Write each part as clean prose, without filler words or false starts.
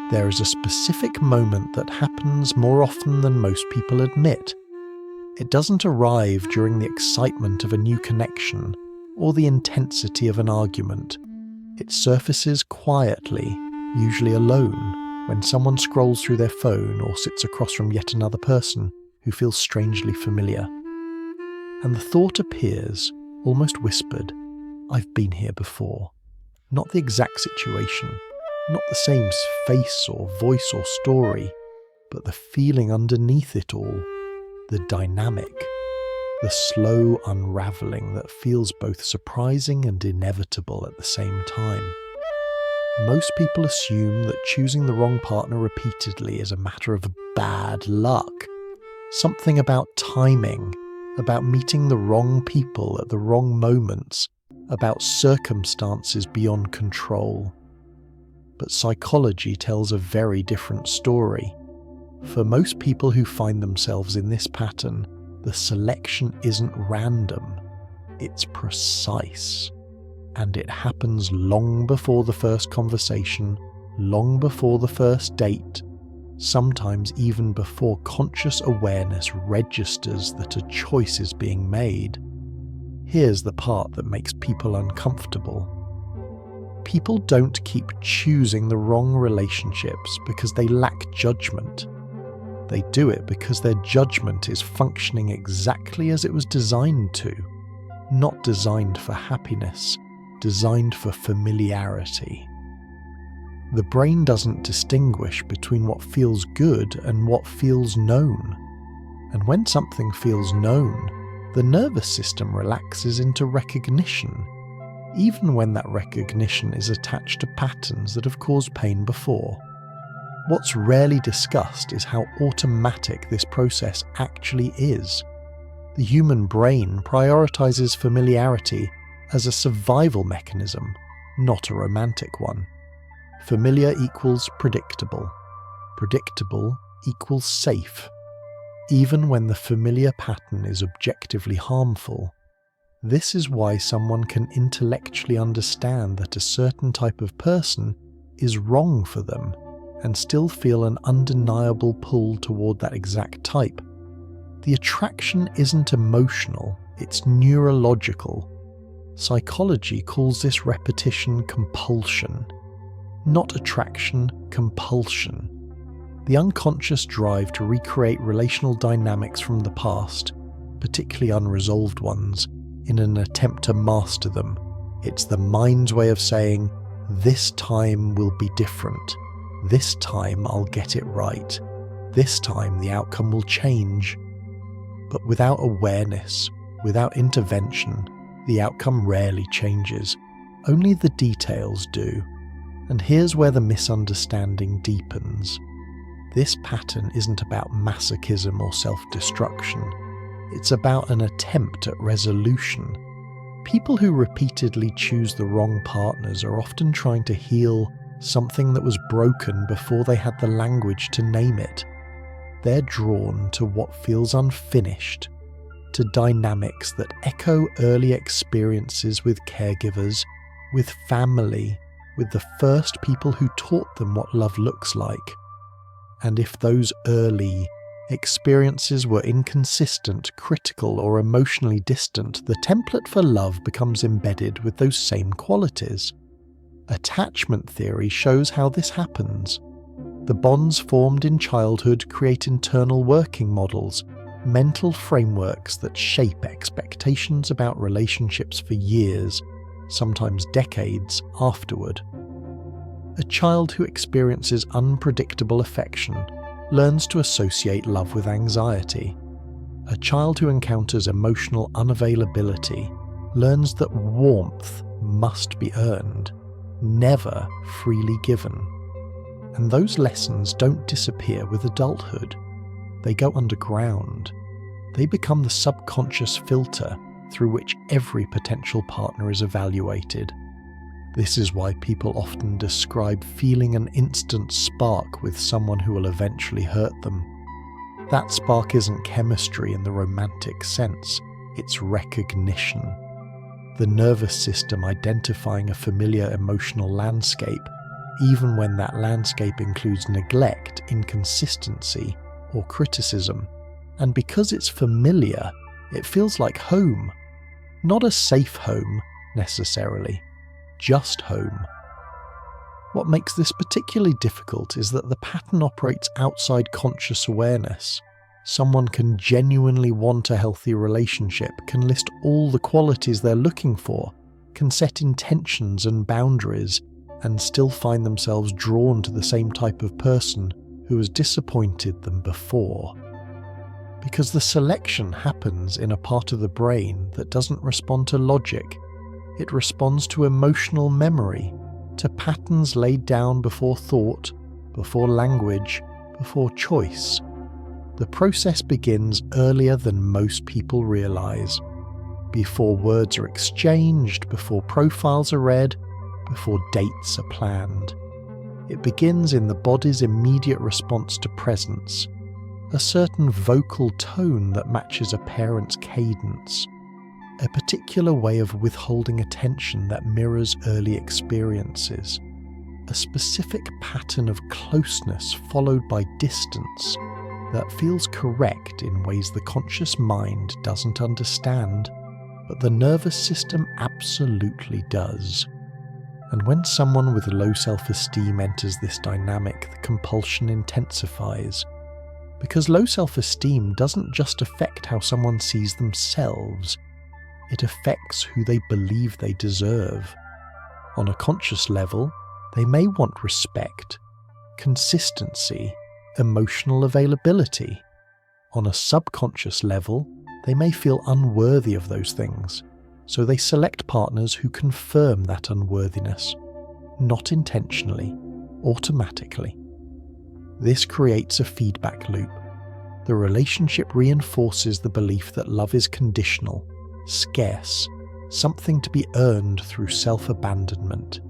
There is a specific moment that happens more often than most people admit. It doesn't arrive during the excitement of a new connection or the intensity of an argument. It surfaces quietly, usually alone, when someone scrolls through their phone or sits across from yet another person who feels strangely familiar. And the thought appears, almost whispered, "I've been here before." Not the exact situation, not the same face or voice or story, but the feeling underneath it all, the dynamic, the slow unraveling that feels both surprising and inevitable at the same time. Most people assume that choosing the wrong partner repeatedly is a matter of bad luck. Something about timing, about meeting the wrong people at the wrong moments, about circumstances beyond control. But psychology tells a very different story. For most people who find themselves in this pattern, the selection isn't random, it's precise. And it happens long before the first conversation, long before the first date, sometimes even before conscious awareness registers that a choice is being made. Here's the part that makes people uncomfortable. People don't keep choosing the wrong relationships because they lack judgment. They do it because their judgment is functioning exactly as it was designed to, not designed for happiness, designed for familiarity. The brain doesn't distinguish between what feels good and what feels known. And when something feels known, the nervous system relaxes into recognition, even when that recognition is attached to patterns that have caused pain before. What's rarely discussed is how automatic this process actually is. The human brain prioritizes familiarity as a survival mechanism, not a romantic one. Familiar equals predictable. Predictable equals safe. Even when the familiar pattern is objectively harmful. This is why someone can intellectually understand that a certain type of person is wrong for them and still feel an undeniable pull toward that exact type. The attraction isn't emotional, it's neurological. Psychology calls this repetition compulsion. Not attraction, compulsion. The unconscious drive to recreate relational dynamics from the past, particularly unresolved ones, in an attempt to master them. It's the mind's way of saying, this time will be different. This time I'll get it right. This time the outcome will change. But without awareness, without intervention, the outcome rarely changes. Only the details do. And here's where the misunderstanding deepens. This pattern isn't about masochism or self-destruction. It's about an attempt at resolution. People who repeatedly choose the wrong partners are often trying to heal something that was broken before they had the language to name it. They're drawn to what feels unfinished, to dynamics that echo early experiences with caregivers, with family, with the first people who taught them what love looks like. And if those early experiences were inconsistent, critical, or emotionally distant, the template for love becomes embedded with those same qualities. Attachment theory shows how this happens. The bonds formed in childhood create internal working models, mental frameworks that shape expectations about relationships for years, sometimes decades, afterward. A child who experiences unpredictable affection learns to associate love with anxiety. A child who encounters emotional unavailability learns that warmth must be earned, never freely given. And those lessons don't disappear with adulthood. They go underground. They become the subconscious filter through which every potential partner is evaluated. This is why people often describe feeling an instant spark with someone who will eventually hurt them. That spark isn't chemistry in the romantic sense, it's recognition. The nervous system identifying a familiar emotional landscape, even when that landscape includes neglect, inconsistency, or criticism. And because it's familiar, it feels like home. Not a safe home, necessarily, just home. What makes this particularly difficult is that the pattern operates outside conscious awareness. Someone can genuinely want a healthy relationship, can list all the qualities they're looking for, can set intentions and boundaries, and still find themselves drawn to the same type of person who has disappointed them before. Because the selection happens in a part of the brain that doesn't respond to logic. It responds to emotional memory, to patterns laid down before thought, before language, before choice. The process begins earlier than most people realize. Before words are exchanged, before profiles are read, before dates are planned. It begins in the body's immediate response to presence, a certain vocal tone that matches a parent's cadence, a particular way of withholding attention that mirrors early experiences, a specific pattern of closeness followed by distance that feels correct in ways the conscious mind doesn't understand, but the nervous system absolutely does. And when someone with low self-esteem enters this dynamic, the compulsion intensifies. Because low self-esteem doesn't just affect how someone sees themselves, it affects who they believe they deserve. On a conscious level, they may want respect, consistency, emotional availability. On a subconscious level, they may feel unworthy of those things, so they select partners who confirm that unworthiness, not intentionally, automatically. This creates a feedback loop. The relationship reinforces the belief that love is conditional, scarce, something to be earned through self-abandonment.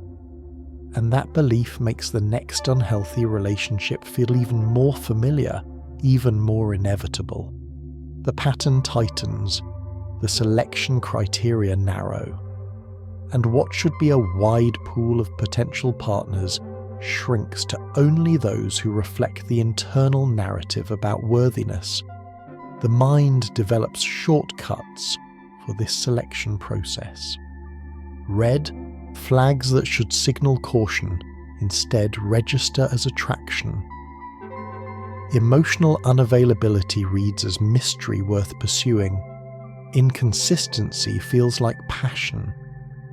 And that belief makes the next unhealthy relationship feel even more familiar, even more inevitable. The pattern tightens, the selection criteria narrow, and what should be a wide pool of potential partners shrinks to only those who reflect the internal narrative about worthiness. The mind develops shortcuts for this selection process. Red, flags that should signal caution, instead register as attraction. Emotional unavailability reads as mystery worth pursuing. Inconsistency feels like passion.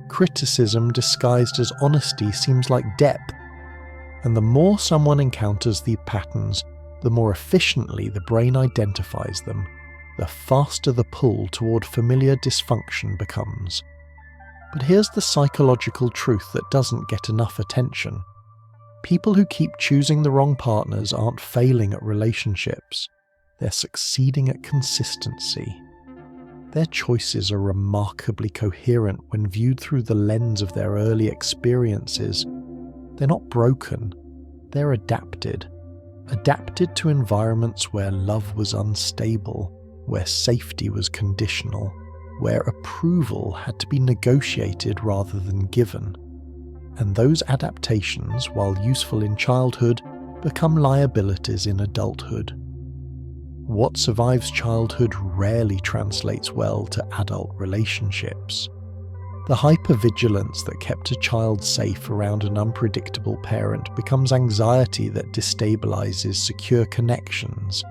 Criticism disguised as honesty seems like depth. And the more someone encounters these patterns, the more efficiently the brain identifies them, the faster the pull toward familiar dysfunction becomes. But here's the psychological truth that doesn't get enough attention. People who keep choosing the wrong partners aren't failing at relationships, they're succeeding at consistency. Their choices are remarkably coherent when viewed through the lens of their early experiences. They're not broken, they're adapted. Adapted to environments where love was unstable, where safety was conditional, where approval had to be negotiated rather than given. And those adaptations, while useful in childhood, become liabilities in adulthood. What survives childhood rarely translates well to adult relationships. The hypervigilance that kept a child safe around an unpredictable parent becomes anxiety that destabilizes secure connections.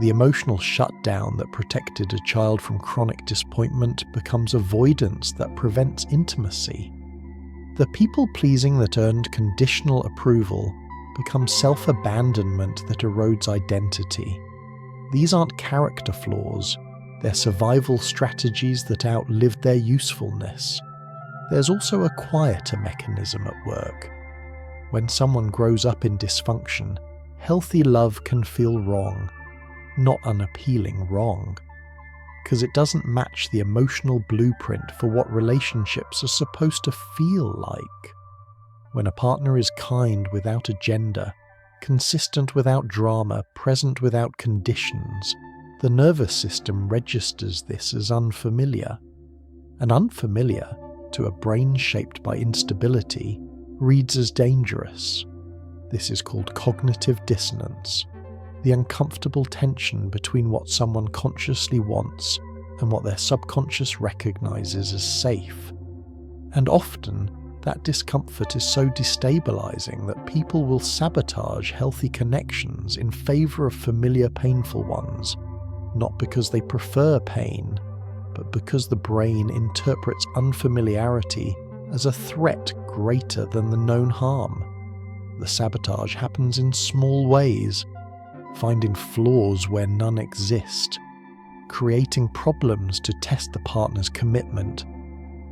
The emotional shutdown that protected a child from chronic disappointment becomes avoidance that prevents intimacy. The people-pleasing that earned conditional approval becomes self-abandonment that erodes identity. These aren't character flaws, they're survival strategies that outlived their usefulness. There's also a quieter mechanism at work. When someone grows up in dysfunction, healthy love can feel wrong, not unappealing wrong, because it doesn't match the emotional blueprint for what relationships are supposed to feel like. When a partner is kind without agenda, consistent without drama, present without conditions, the nervous system registers this as unfamiliar. And unfamiliar, to a brain shaped by instability, reads as dangerous. This is called cognitive dissonance, the uncomfortable tension between what someone consciously wants and what their subconscious recognizes as safe. And often, that discomfort is so destabilizing that people will sabotage healthy connections in favor of familiar painful ones, not because they prefer pain, but because the brain interprets unfamiliarity as a threat greater than the known harm. The sabotage happens in small ways, finding flaws where none exist, creating problems to test the partner's commitment,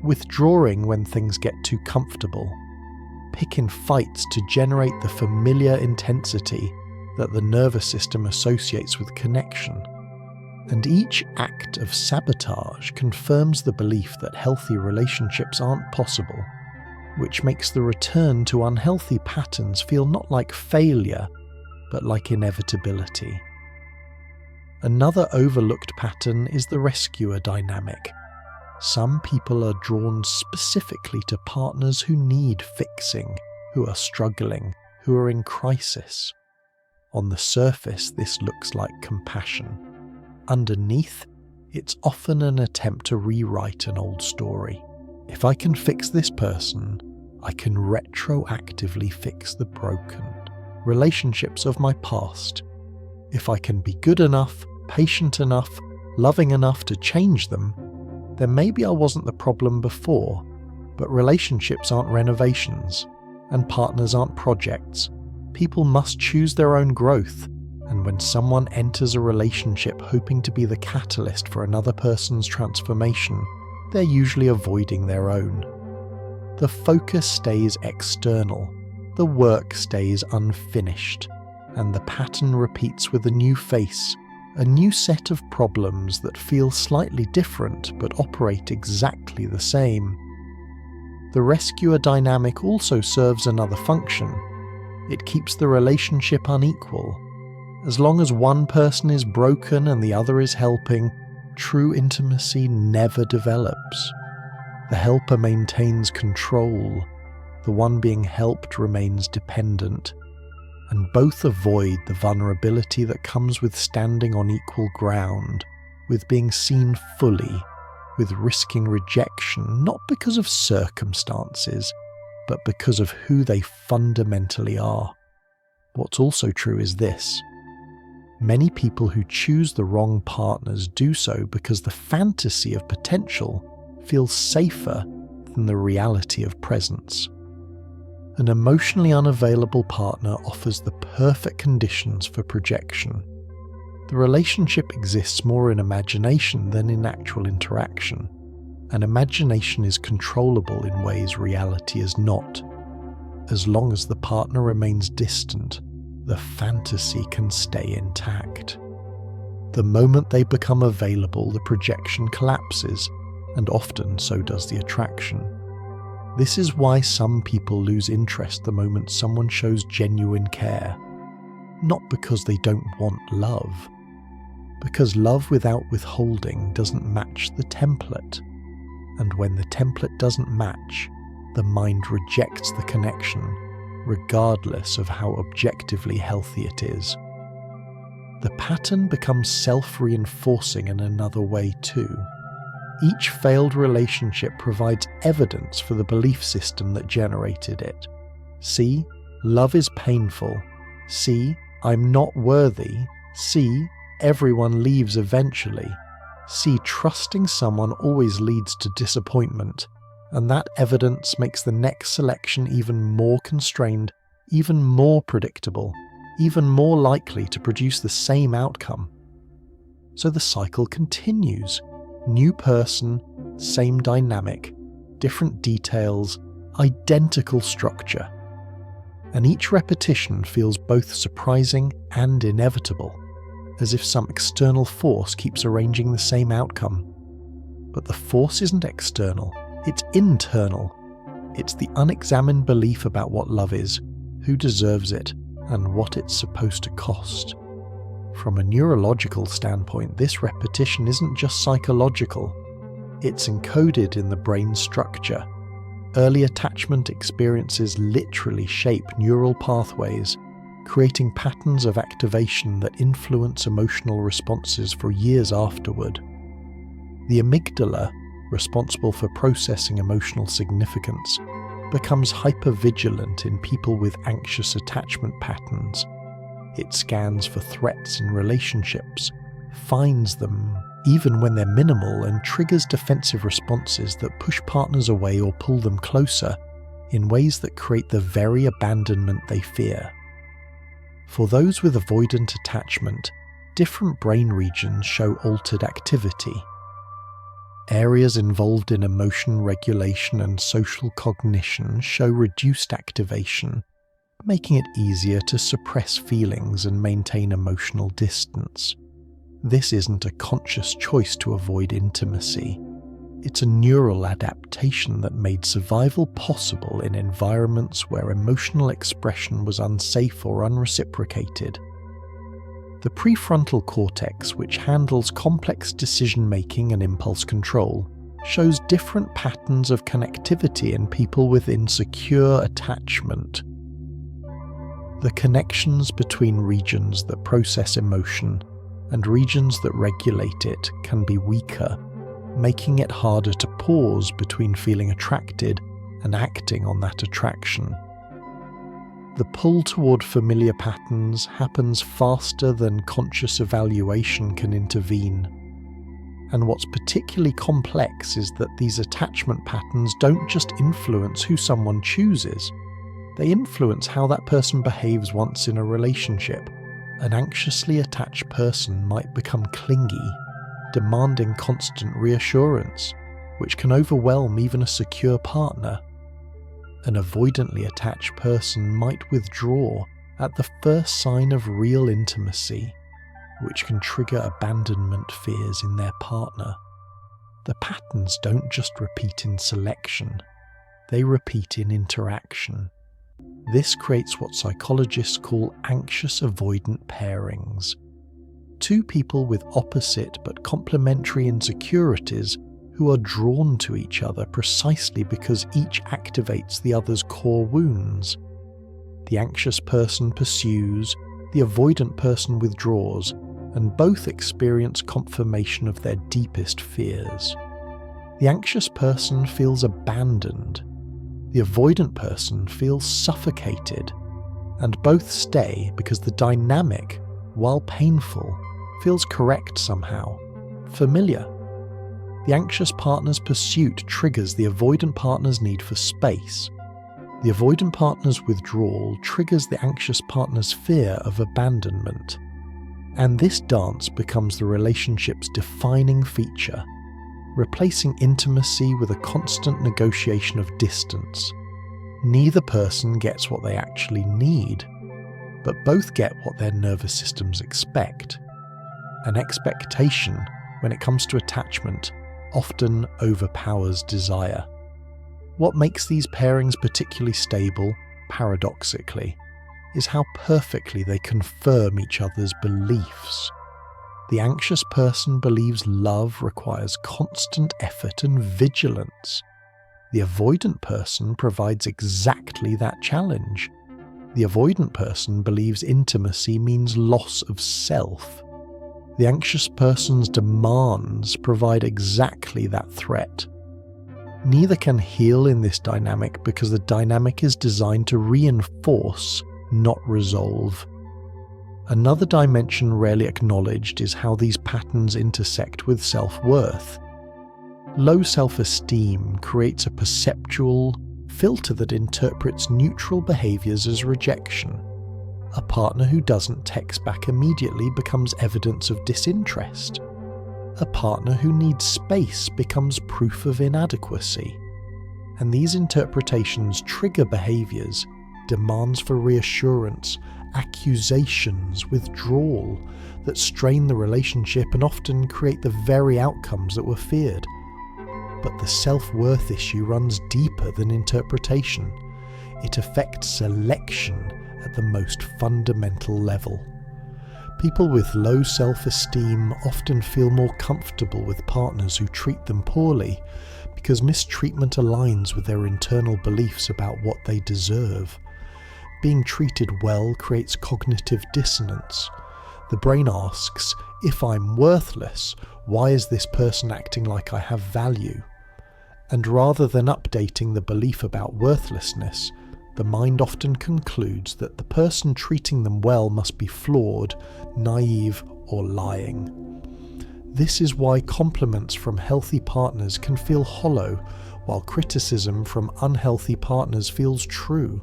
withdrawing when things get too comfortable, picking fights to generate the familiar intensity that the nervous system associates with connection. And each act of sabotage confirms the belief that healthy relationships aren't possible, which makes the return to unhealthy patterns feel not like failure, but like inevitability. Another overlooked pattern is the rescuer dynamic. Some people are drawn specifically to partners who need fixing, who are struggling, who are in crisis. On the surface, this looks like compassion. Underneath, it's often an attempt to rewrite an old story. If I can fix this person, I can retroactively fix the broken relationships of my past. If I can be good enough, patient enough, loving enough to change them, then maybe I wasn't the problem before. But relationships aren't renovations, and partners aren't projects. People must choose their own growth, and when someone enters a relationship hoping to be the catalyst for another person's transformation, they're usually avoiding their own. The focus stays external, the work stays unfinished, and the pattern repeats with a new face, a new set of problems that feel slightly different but operate exactly the same. The rescuer dynamic also serves another function. It keeps the relationship unequal. As long as one person is broken and the other is helping, true intimacy never develops. The helper maintains control, the one being helped remains dependent, and both avoid the vulnerability that comes with standing on equal ground, with being seen fully, with risking rejection not because of circumstances, but because of who they fundamentally are. What's also true is this. Many people who choose the wrong partners do so because the fantasy of potential feels safer than the reality of presence. An emotionally unavailable partner offers the perfect conditions for projection. The relationship exists more in imagination than in actual interaction, and imagination is controllable in ways reality is not. As long as the partner remains distant, the fantasy can stay intact. The moment they become available, the projection collapses, and often so does the attraction. This is why some people lose interest the moment someone shows genuine care. Not because they don't want love, because love without withholding doesn't match the template. And when the template doesn't match, the mind rejects the connection, regardless of how objectively healthy it is. The pattern becomes self-reinforcing in another way too. Each failed relationship provides evidence for the belief system that generated it. See, love is painful. See, I'm not worthy. See, everyone leaves eventually. See, trusting someone always leads to disappointment, and that evidence makes the next selection even more constrained, even more predictable, even more likely to produce the same outcome. So the cycle continues. New person, same dynamic, different details, identical structure. And each repetition feels both surprising and inevitable, as if some external force keeps arranging the same outcome. But the force isn't external, it's internal. It's the unexamined belief about what love is, who deserves it, and what it's supposed to cost. From a neurological standpoint, this repetition isn't just psychological. It's encoded in the brain structure. Early attachment experiences literally shape neural pathways, creating patterns of activation that influence emotional responses for years afterward. The amygdala, responsible for processing emotional significance, becomes hypervigilant in people with anxious attachment patterns. It scans for threats in relationships, finds them even when they're minimal, and triggers defensive responses that push partners away or pull them closer in ways that create the very abandonment they fear. For those with avoidant attachment, different brain regions show altered activity. Areas involved in emotion regulation and social cognition show reduced activation, making it easier to suppress feelings and maintain emotional distance. This isn't a conscious choice to avoid intimacy. It's a neural adaptation that made survival possible in environments where emotional expression was unsafe or unreciprocated. The prefrontal cortex, which handles complex decision-making and impulse control, shows different patterns of connectivity in people with insecure attachment. The connections between regions that process emotion and regions that regulate it can be weaker, making it harder to pause between feeling attracted and acting on that attraction. The pull toward familiar patterns happens faster than conscious evaluation can intervene. And what's particularly complex is that these attachment patterns don't just influence who someone chooses, they influence how that person behaves once in a relationship. An anxiously attached person might become clingy, demanding constant reassurance, which can overwhelm even a secure partner. An avoidantly attached person might withdraw at the first sign of real intimacy, which can trigger abandonment fears in their partner. The patterns don't just repeat in selection, they repeat in interaction. This creates what psychologists call anxious avoidant pairings. Two people with opposite but complementary insecurities who are drawn to each other precisely because each activates the other's core wounds. The anxious person pursues, the avoidant person withdraws, and both experience confirmation of their deepest fears. The anxious person feels abandoned. The avoidant person feels suffocated, and both stay because the dynamic, while painful, feels correct somehow, familiar. The anxious partner's pursuit triggers the avoidant partner's need for space. The avoidant partner's withdrawal triggers the anxious partner's fear of abandonment. And this dance becomes the relationship's defining feature, replacing intimacy with a constant negotiation of distance. Neither person gets what they actually need, but both get what their nervous systems expect. An expectation, when it comes to attachment, often overpowers desire. What makes these pairings particularly stable, paradoxically, is how perfectly they confirm each other's beliefs. The anxious person believes love requires constant effort and vigilance. The avoidant person provides exactly that challenge. The avoidant person believes intimacy means loss of self. The anxious person's demands provide exactly that threat. Neither can heal in this dynamic because the dynamic is designed to reinforce, not resolve. Another dimension rarely acknowledged is how these patterns intersect with self-worth. Low self-esteem creates a perceptual filter that interprets neutral behaviours as rejection. A partner who doesn't text back immediately becomes evidence of disinterest. A partner who needs space becomes proof of inadequacy. And these interpretations trigger behaviours, demands for reassurance, accusations, withdrawal, that strain the relationship and often create the very outcomes that were feared. But the self-worth issue runs deeper than interpretation. It affects selection at the most fundamental level. People with low self-esteem often feel more comfortable with partners who treat them poorly because mistreatment aligns with their internal beliefs about what they deserve. Being treated well creates cognitive dissonance. The brain asks, if I'm worthless, why is this person acting like I have value? And rather than updating the belief about worthlessness, the mind often concludes that the person treating them well must be flawed, naive, or lying. This is why compliments from healthy partners can feel hollow, while criticism from unhealthy partners feels true.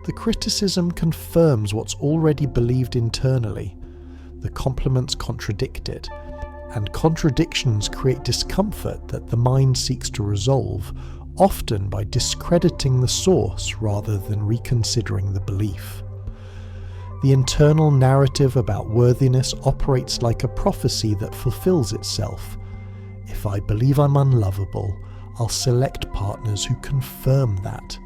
The criticism confirms what's already believed internally. The compliments contradict it, and contradictions create discomfort that the mind seeks to resolve, often by discrediting the source rather than reconsidering the belief. The internal narrative about worthiness operates like a prophecy that fulfills itself. If I believe I'm unlovable, I'll select partners who confirm that.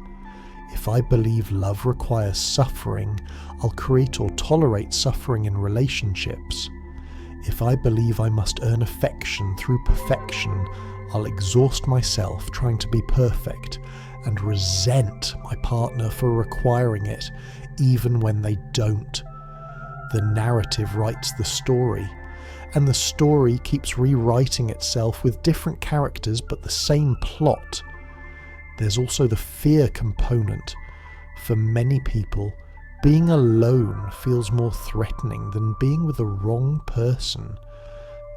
If I believe love requires suffering, I'll create or tolerate suffering in relationships. If I believe I must earn affection through perfection, I'll exhaust myself trying to be perfect and resent my partner for requiring it, even when they don't. The narrative writes the story, and the story keeps rewriting itself with different characters but the same plot. There's also the fear component. For many people, being alone feels more threatening than being with the wrong person.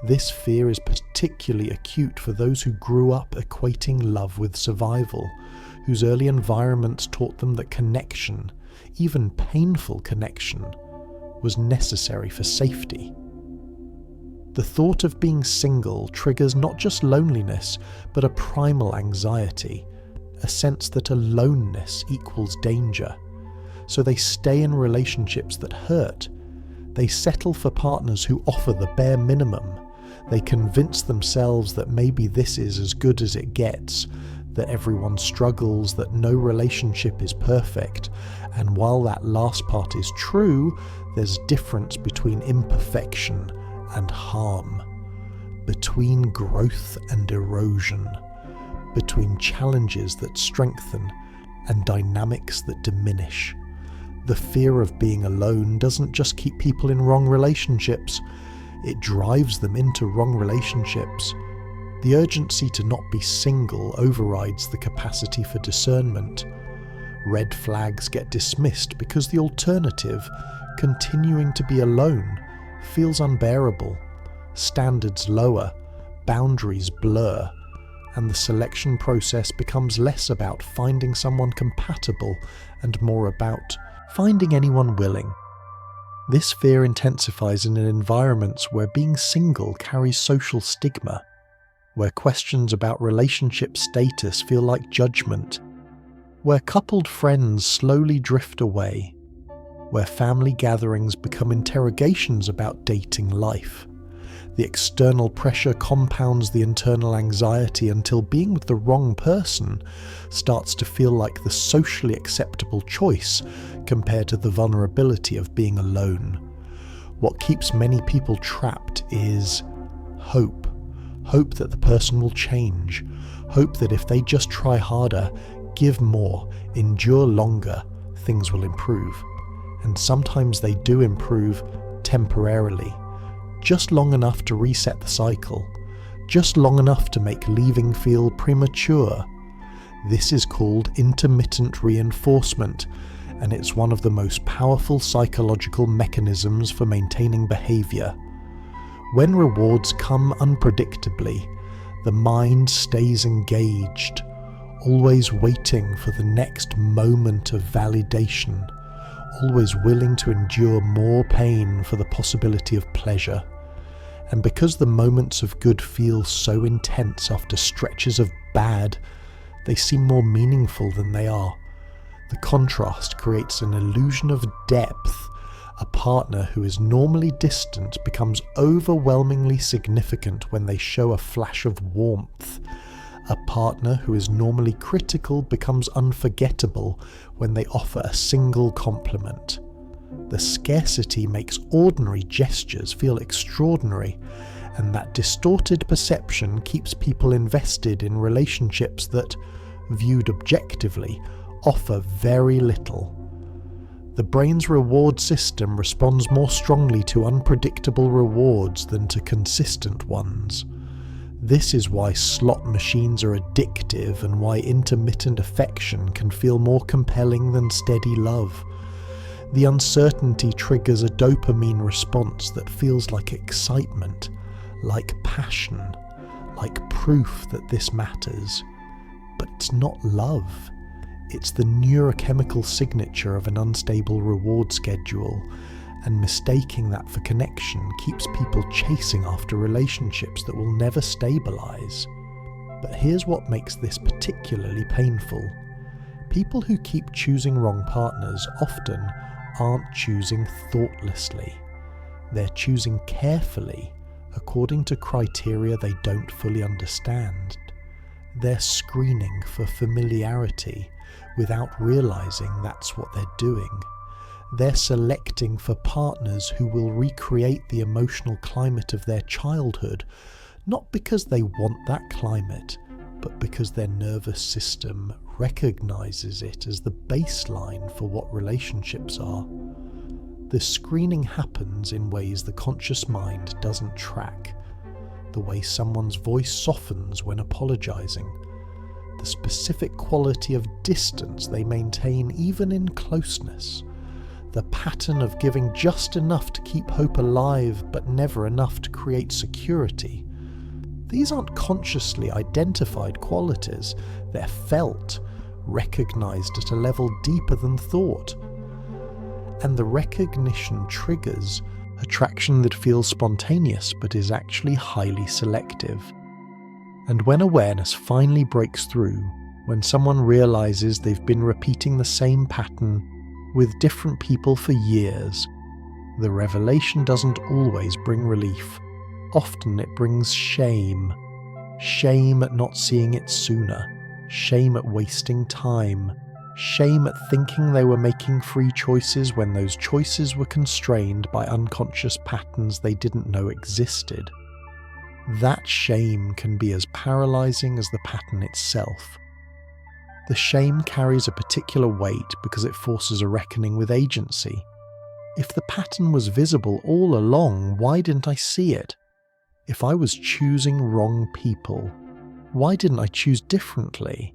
This fear is particularly acute for those who grew up equating love with survival, whose early environments taught them that connection, even painful connection, was necessary for safety. The thought of being single triggers not just loneliness, but a primal anxiety, a sense that aloneness equals danger. So they stay in relationships that hurt. They settle for partners who offer the bare minimum. They convince themselves that maybe this is as good as it gets, that everyone struggles, that no relationship is perfect. And while that last part is true, there's a difference between imperfection and harm, between growth and erosion, between challenges that strengthen and dynamics that diminish. The fear of being alone doesn't just keep people in wrong relationships, it drives them into wrong relationships. The urgency to not be single overrides the capacity for discernment. Red flags get dismissed because the alternative, continuing to be alone, feels unbearable. Standards lower, boundaries blur, and the selection process becomes less about finding someone compatible and more about finding anyone willing. This fear intensifies in environments where being single carries social stigma, where questions about relationship status feel like judgment, where coupled friends slowly drift away, where family gatherings become interrogations about dating life. The external pressure compounds the internal anxiety until being with the wrong person starts to feel like the socially acceptable choice compared to the vulnerability of being alone. What keeps many people trapped is hope. Hope that the person will change. Hope that if they just try harder, give more, endure longer, things will improve. And sometimes they do improve temporarily. Just long enough to reset the cycle, just long enough to make leaving feel premature. This is called intermittent reinforcement, and it's one of the most powerful psychological mechanisms for maintaining behavior. When rewards come unpredictably, the mind stays engaged, always waiting for the next moment of validation, always willing to endure more pain for the possibility of pleasure. And because the moments of good feel so intense after stretches of bad, they seem more meaningful than they are. The contrast creates an illusion of depth. A partner who is normally distant becomes overwhelmingly significant when they show a flash of warmth. A partner who is normally critical becomes unforgettable when they offer a single compliment. The scarcity makes ordinary gestures feel extraordinary, And that distorted perception keeps people invested in relationships that, viewed objectively, offer very little. The brain's reward system responds more strongly to unpredictable rewards than to consistent ones. This is why slot machines are addictive and why intermittent affection can feel more compelling than steady love. The uncertainty triggers a dopamine response that feels like excitement, like passion, like proof that this matters. But it's not love. It's the neurochemical signature of an unstable reward schedule, and mistaking that for connection keeps people chasing after relationships that will never stabilize. But here's what makes this particularly painful. People who keep choosing wrong partners often aren't choosing thoughtlessly. They're choosing carefully, according to criteria they don't fully understand. They're screening for familiarity without realizing that's what they're doing. They're selecting for partners who will recreate the emotional climate of their childhood, not because they want that climate, but because their nervous system recognizes it as the baseline for what relationships are. The screening happens in ways the conscious mind doesn't track. The way someone's voice softens when apologizing. The specific quality of distance they maintain even in closeness. The pattern of giving just enough to keep hope alive but never enough to create security. These aren't consciously identified qualities. They're felt, recognized at a level deeper than thought. And the recognition triggers attraction that feels spontaneous but is actually highly selective. And when awareness finally breaks through, when someone realizes they've been repeating the same pattern with different people for years, the revelation doesn't always bring relief. Often it brings shame. Shame at not seeing it sooner. Shame at wasting time. Shame at thinking they were making free choices when those choices were constrained by unconscious patterns they didn't know existed. That shame can be as paralyzing as the pattern itself. The shame carries a particular weight because it forces a reckoning with agency. If the pattern was visible all along, why didn't I see it? If I was choosing wrong people, why didn't I choose differently?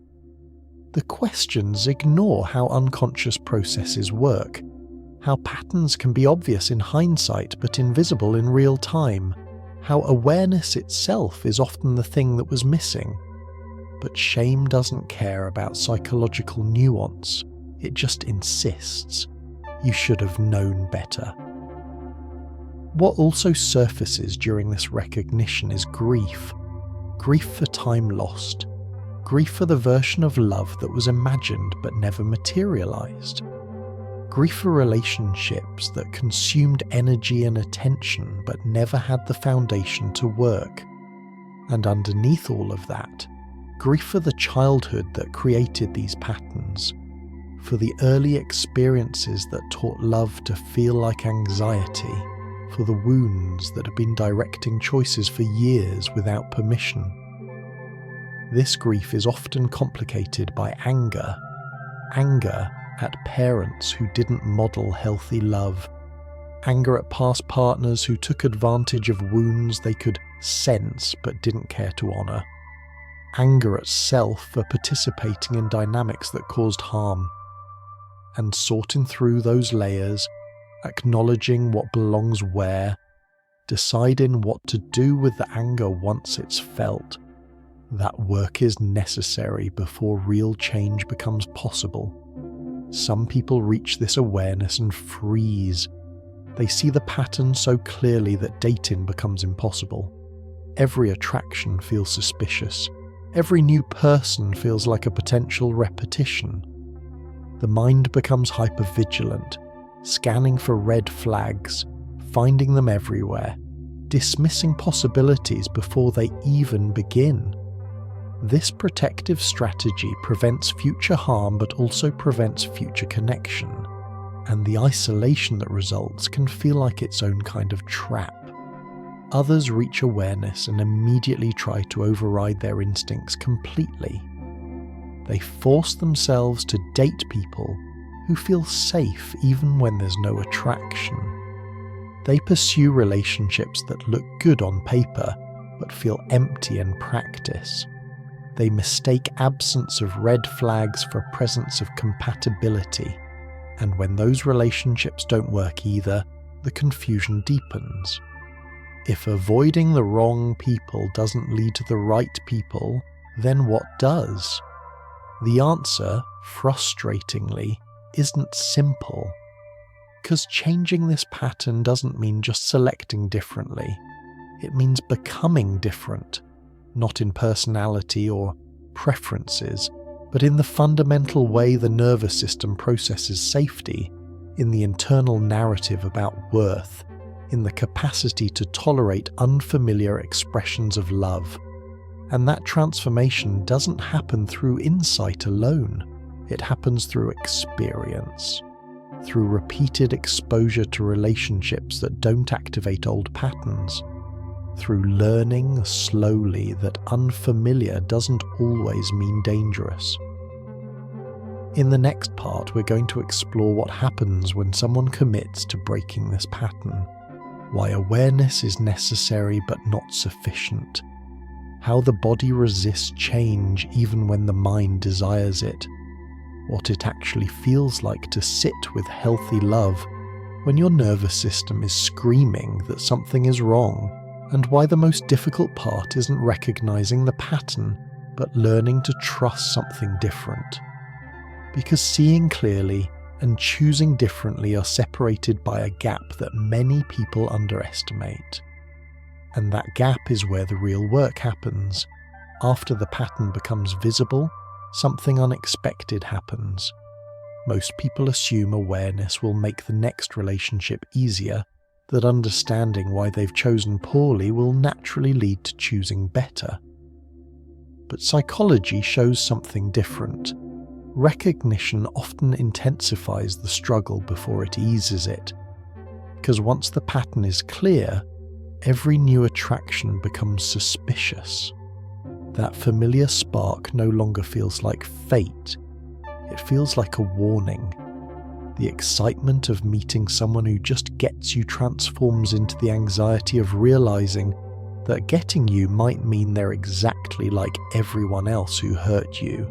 The questions ignore how unconscious processes work, how patterns can be obvious in hindsight but invisible in real time, how awareness itself is often the thing that was missing. But shame doesn't care about psychological nuance, it just insists. You should have known better. What also surfaces during this recognition is grief. Grief for time lost. Grief for the version of love that was imagined but never materialized. Grief for relationships that consumed energy and attention but never had the foundation to work. And underneath all of that, grief for the childhood that created these patterns, for the early experiences that taught love to feel like anxiety, for the wounds that have been directing choices for years without permission. This grief is often complicated by anger at parents who didn't model healthy love, anger at past partners who took advantage of wounds they could sense but didn't care to honour, anger at self for participating in dynamics that caused harm. And sorting through those layers, acknowledging what belongs where, deciding what to do with the anger once it's felt, that work is necessary before real change becomes possible. Some people reach this awareness and freeze. They see the pattern so clearly that dating becomes impossible. Every attraction feels suspicious. Every new person feels like a potential repetition. The mind becomes hypervigilant, scanning for red flags, finding them everywhere, dismissing possibilities before they even begin. This protective strategy prevents future harm but also prevents future connection, and the isolation that results can feel like its own kind of trap. Others reach awareness and immediately try to override their instincts completely. They force themselves to date people who feel safe even when there's no attraction. They pursue relationships that look good on paper but feel empty in practice. They mistake absence of red flags for presence of compatibility, and when those relationships don't work either, the confusion deepens. If avoiding the wrong people doesn't lead to the right people, then what does? The answer, frustratingly, isn't simple. Because changing this pattern doesn't mean just selecting differently. It means becoming different, not in personality or preferences, but in the fundamental way the nervous system processes safety, in the internal narrative about worth, in the capacity to tolerate unfamiliar expressions of love. And that transformation doesn't happen through insight alone. It happens through experience, through repeated exposure to relationships that don't activate old patterns, through learning slowly that unfamiliar doesn't always mean dangerous. In the next part, we're going to explore what happens when someone commits to breaking this pattern, why awareness is necessary but not sufficient, how the body resists change even when the mind desires it, what it actually feels like to sit with healthy love when your nervous system is screaming that something is wrong, and why the most difficult part isn't recognizing the pattern, but learning to trust something different. Because seeing clearly and choosing differently are separated by a gap that many people underestimate. And that gap is where the real work happens. After the pattern becomes visible, something unexpected happens. Most people assume awareness will make the next relationship easier, that understanding why they've chosen poorly will naturally lead to choosing better. But psychology shows something different. Recognition often intensifies the struggle before it eases it. Because once the pattern is clear, every new attraction becomes suspicious. That familiar spark no longer feels like fate, it feels like a warning. The excitement of meeting someone who just gets you transforms into the anxiety of realizing that getting you might mean they're exactly like everyone else who hurt you.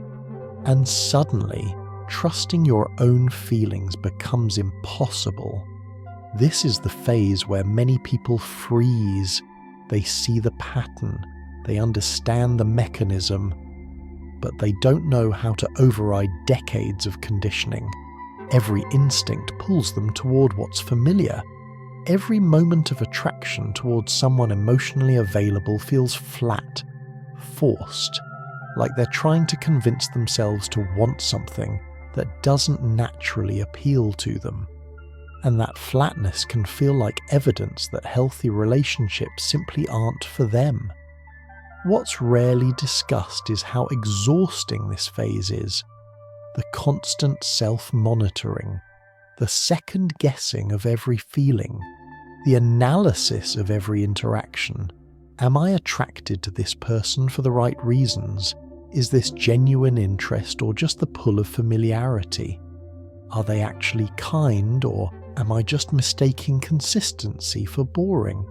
And suddenly, trusting your own feelings becomes impossible. This is the phase where many people freeze. They see the pattern, they understand the mechanism, but they don't know how to override decades of conditioning. Every instinct pulls them toward what's familiar. Every moment of attraction towards someone emotionally available feels flat, forced, like they're trying to convince themselves to want something that doesn't naturally appeal to them. And that flatness can feel like evidence that healthy relationships simply aren't for them. What's rarely discussed is how exhausting this phase is. The constant self-monitoring, the second-guessing of every feeling, the analysis of every interaction. Am I attracted to this person for the right reasons? Is this genuine interest or just the pull of familiarity? Are they actually kind, or am I just mistaking consistency for boring?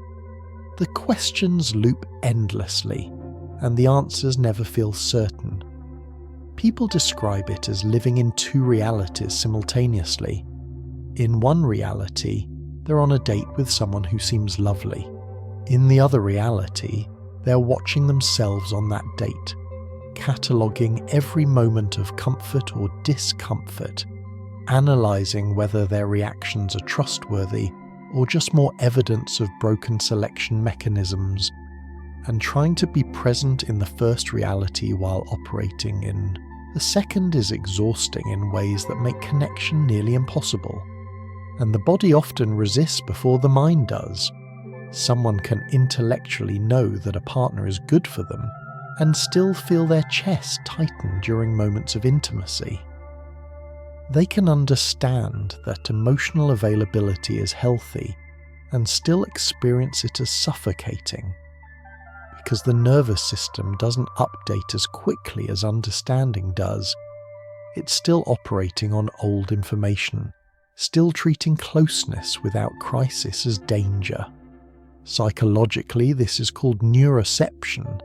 The questions loop endlessly, and the answers never feel certain. People describe it as living in two realities simultaneously. In one reality, they're on a date with someone who seems lovely. In the other reality, they're watching themselves on that date, cataloguing every moment of comfort or discomfort, analysing whether their reactions are trustworthy or just more evidence of broken selection mechanisms, and trying to be present in the first reality while operating in the second is exhausting in ways that make connection nearly impossible. And the body often resists before the mind does. Someone can intellectually know that a partner is good for them and still feel their chest tighten during moments of intimacy. They can understand that emotional availability is healthy, and still experience it as suffocating, because the nervous system doesn't update as quickly as understanding does. It's still operating on old information, still treating closeness without crisis as danger. Psychologically, this is called neuroception,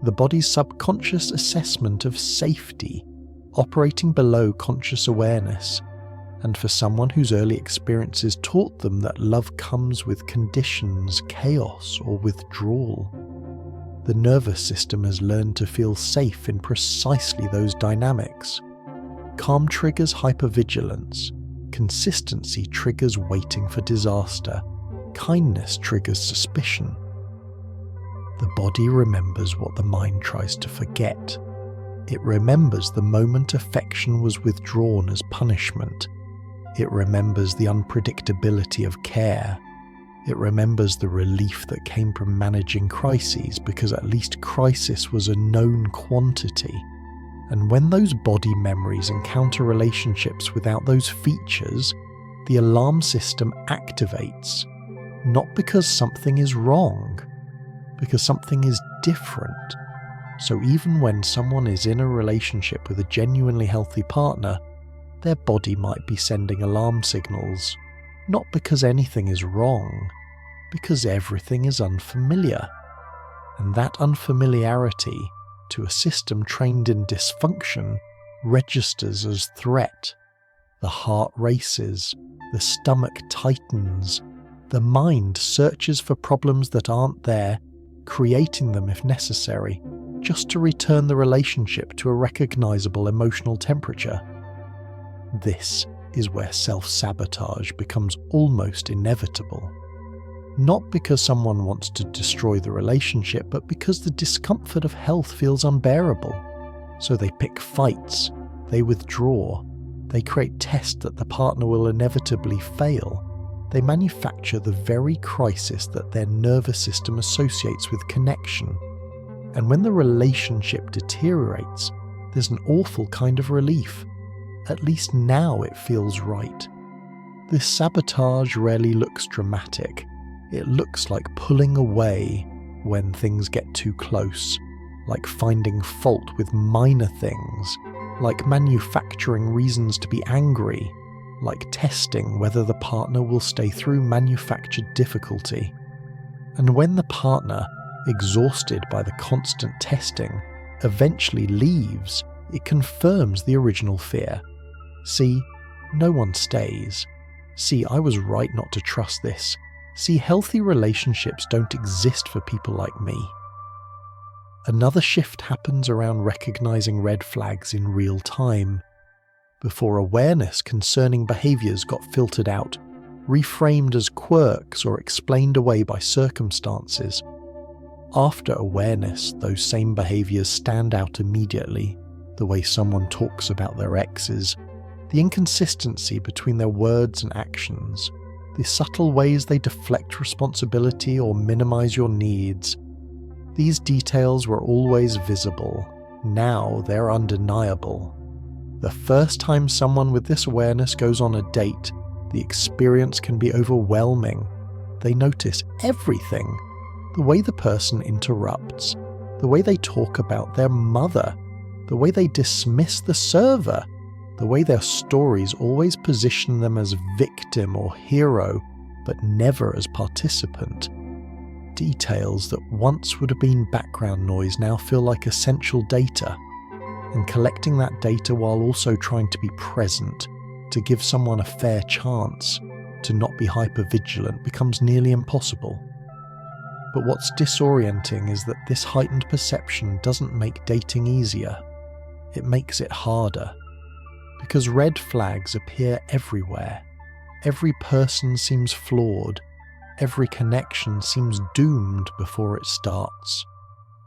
the body's subconscious assessment of safety, operating below conscious awareness. And for someone whose early experiences taught them that love comes with conditions, chaos, or withdrawal, the nervous system has learned to feel safe in precisely those dynamics. Calm triggers hypervigilance. Consistency triggers waiting for disaster. Kindness triggers suspicion. The body remembers what the mind tries to forget. It remembers the moment affection was withdrawn as punishment. It remembers the unpredictability of care. It remembers the relief that came from managing crises, because at least crisis was a known quantity. And when those body memories encounter relationships without those features, the alarm system activates, not because something is wrong, because something is different. So even when someone is in a relationship with a genuinely healthy partner, their body might be sending alarm signals, not because anything is wrong, because everything is unfamiliar. And that unfamiliarity, to a system trained in dysfunction, registers as threat. The heart races, the stomach tightens, the mind searches for problems that aren't there, creating them if necessary, just to return the relationship to a recognizable emotional temperature. This is where self-sabotage becomes almost inevitable. Not because someone wants to destroy the relationship, but because the discomfort of health feels unbearable. So they pick fights, they withdraw, they create tests that the partner will inevitably fail. They manufacture the very crisis that their nervous system associates with connection. And when the relationship deteriorates, there's an awful kind of relief. At least now it feels right. This sabotage rarely looks dramatic. It looks like pulling away when things get too close, like finding fault with minor things, like manufacturing reasons to be angry, like testing whether the partner will stay through manufactured difficulty. And when the partner, exhausted by the constant testing, eventually leaves, it confirms the original fear. See, no one stays. See, I was right not to trust this. See, healthy relationships don't exist for people like me. Another shift happens around recognizing red flags in real time. Before awareness concerning behaviors got filtered out, reframed as quirks or explained away by circumstances. After awareness, those same behaviors stand out immediately. The way someone talks about their exes, the inconsistency between their words and actions, the subtle ways they deflect responsibility or minimize your needs. These details were always visible. Now they're undeniable. The first time someone with this awareness goes on a date, the experience can be overwhelming. They notice everything. The way the person interrupts, the way they talk about their mother, the way they dismiss the server, the way their stories always position them as victim or hero, but never as participant. Details that once would have been background noise now feel like essential data. And collecting that data while also trying to be present, to give someone a fair chance, to not be hypervigilant, becomes nearly impossible. But what's disorienting is that this heightened perception doesn't make dating easier. It makes it harder. Because red flags appear everywhere. Every person seems flawed. Every connection seems doomed before it starts.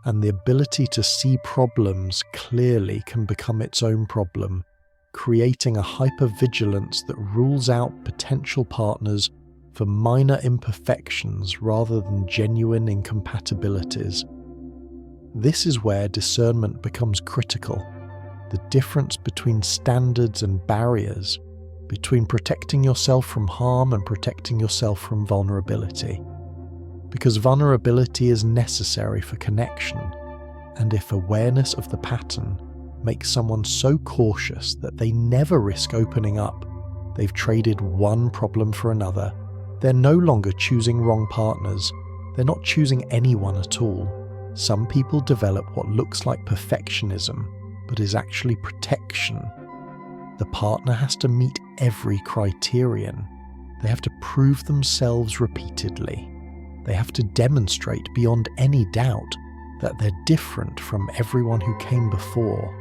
And the ability to see problems clearly can become its own problem, creating a hypervigilance that rules out potential partners for minor imperfections rather than genuine incompatibilities. This is where discernment becomes critical. The difference between standards and barriers, between protecting yourself from harm and protecting yourself from vulnerability. Because vulnerability is necessary for connection, and if awareness of the pattern makes someone so cautious that they never risk opening up, they've traded one problem for another. They're no longer choosing wrong partners. They're not choosing anyone at all. Some people develop what looks like perfectionism, but is actually protection. The partner has to meet every criterion. They have to prove themselves repeatedly. They have to demonstrate beyond any doubt that they're different from everyone who came before.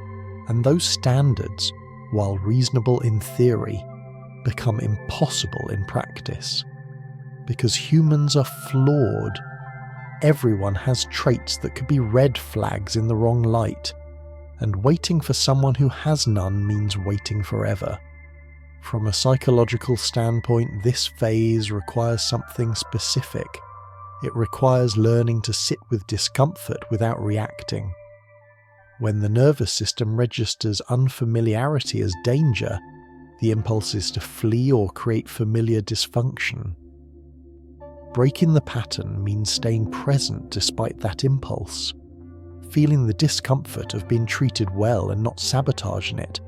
And those standards, while reasonable in theory, become impossible in practice. Because humans are flawed. Everyone has traits that could be red flags in the wrong light, and waiting for someone who has none means waiting forever. From a psychological standpoint, this phase requires something specific. It requires learning to sit with discomfort without reacting. When the nervous system registers unfamiliarity as danger, the impulse is to flee or create familiar dysfunction. Breaking the pattern means staying present despite that impulse, feeling the discomfort of being treated well and not sabotaging it,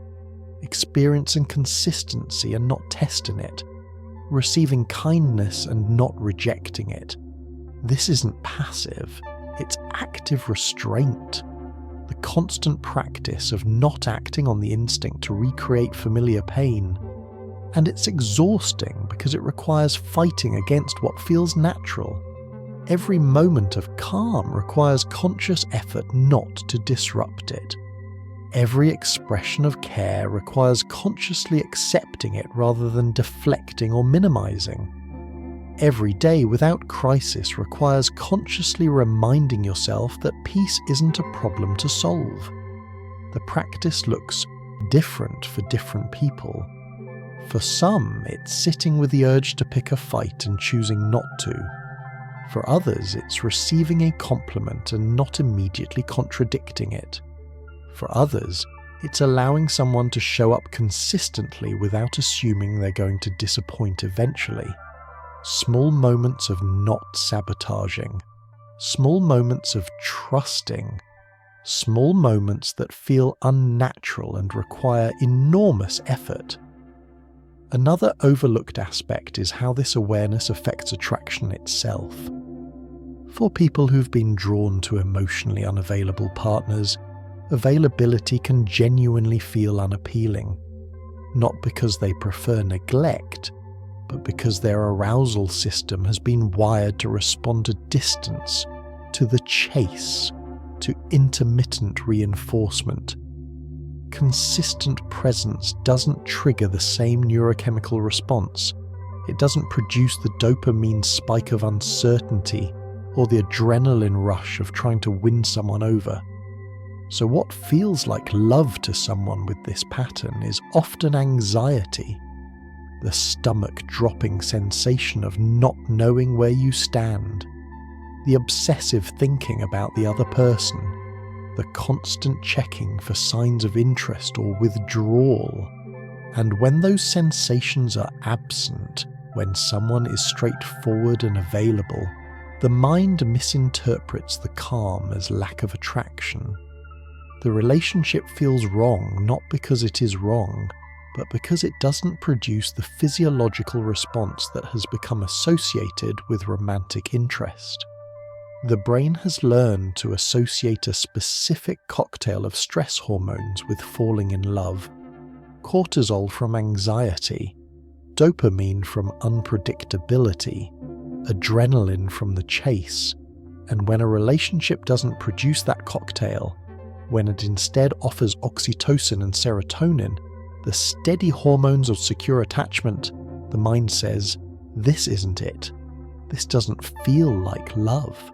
experiencing consistency and not testing it, receiving kindness and not rejecting it. This isn't passive, it's active restraint. The constant practice of not acting on the instinct to recreate familiar pain. And it's exhausting because it requires fighting against what feels natural. Every moment of calm requires conscious effort not to disrupt it. Every expression of care requires consciously accepting it rather than deflecting or minimizing. Every day without crisis requires consciously reminding yourself that peace isn't a problem to solve. The practice looks different for different people. For some, it's sitting with the urge to pick a fight and choosing not to. For others, it's receiving a compliment and not immediately contradicting it. For others, it's allowing someone to show up consistently without assuming they're going to disappoint eventually. Small moments of not sabotaging. Small moments of trusting. Small moments that feel unnatural and require enormous effort. Another overlooked aspect is how this awareness affects attraction itself. For people who've been drawn to emotionally unavailable partners, availability can genuinely feel unappealing, not because they prefer neglect, but because their arousal system has been wired to respond to distance, to the chase, to intermittent reinforcement. Consistent presence doesn't trigger the same neurochemical response. It doesn't produce the dopamine spike of uncertainty or the adrenaline rush of trying to win someone over. So what feels like love to someone with this pattern is often anxiety. The stomach-dropping sensation of not knowing where you stand, the obsessive thinking about the other person, the constant checking for signs of interest or withdrawal. And when those sensations are absent, when someone is straightforward and available, the mind misinterprets the calm as lack of attraction. The relationship feels wrong not because it is wrong, but because it doesn't produce the physiological response that has become associated with romantic interest. The brain has learned to associate a specific cocktail of stress hormones with falling in love. Cortisol from anxiety, dopamine from unpredictability, adrenaline from the chase, and when a relationship doesn't produce that cocktail, when it instead offers oxytocin and serotonin, the steady hormones of secure attachment, the mind says, this isn't it. This doesn't feel like love.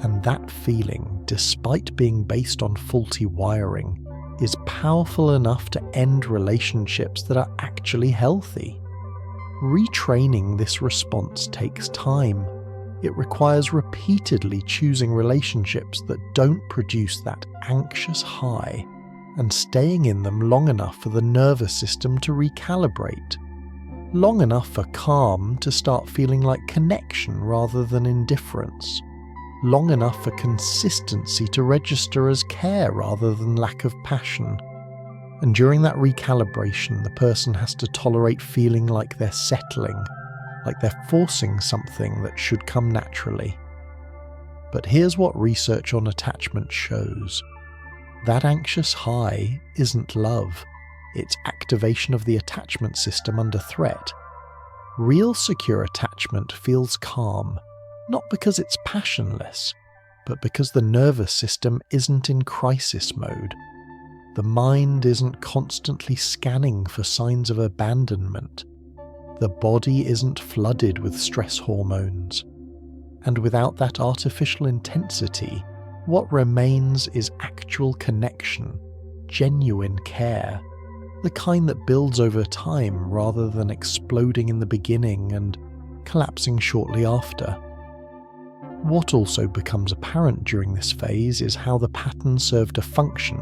And that feeling, despite being based on faulty wiring, is powerful enough to end relationships that are actually healthy. Retraining this response takes time. It requires repeatedly choosing relationships that don't produce that anxious high and staying in them long enough for the nervous system to recalibrate. long enough for calm to start feeling like connection rather than indifference, long enough for consistency to register as care rather than lack of passion. And during that recalibration, the person has to tolerate feeling like they're settling, like they're forcing something that should come naturally. But here's what research on attachment shows. That anxious high isn't love, it's activation of the attachment system under threat. Real secure attachment feels calm, not because it's passionless, but because the nervous system isn't in crisis mode. The mind isn't constantly scanning for signs of abandonment. The body isn't flooded with stress hormones. And without that artificial intensity, what remains is actual connection, genuine care, the kind that builds over time rather than exploding in the beginning and collapsing shortly after. What also becomes apparent during this phase is how the pattern served a function.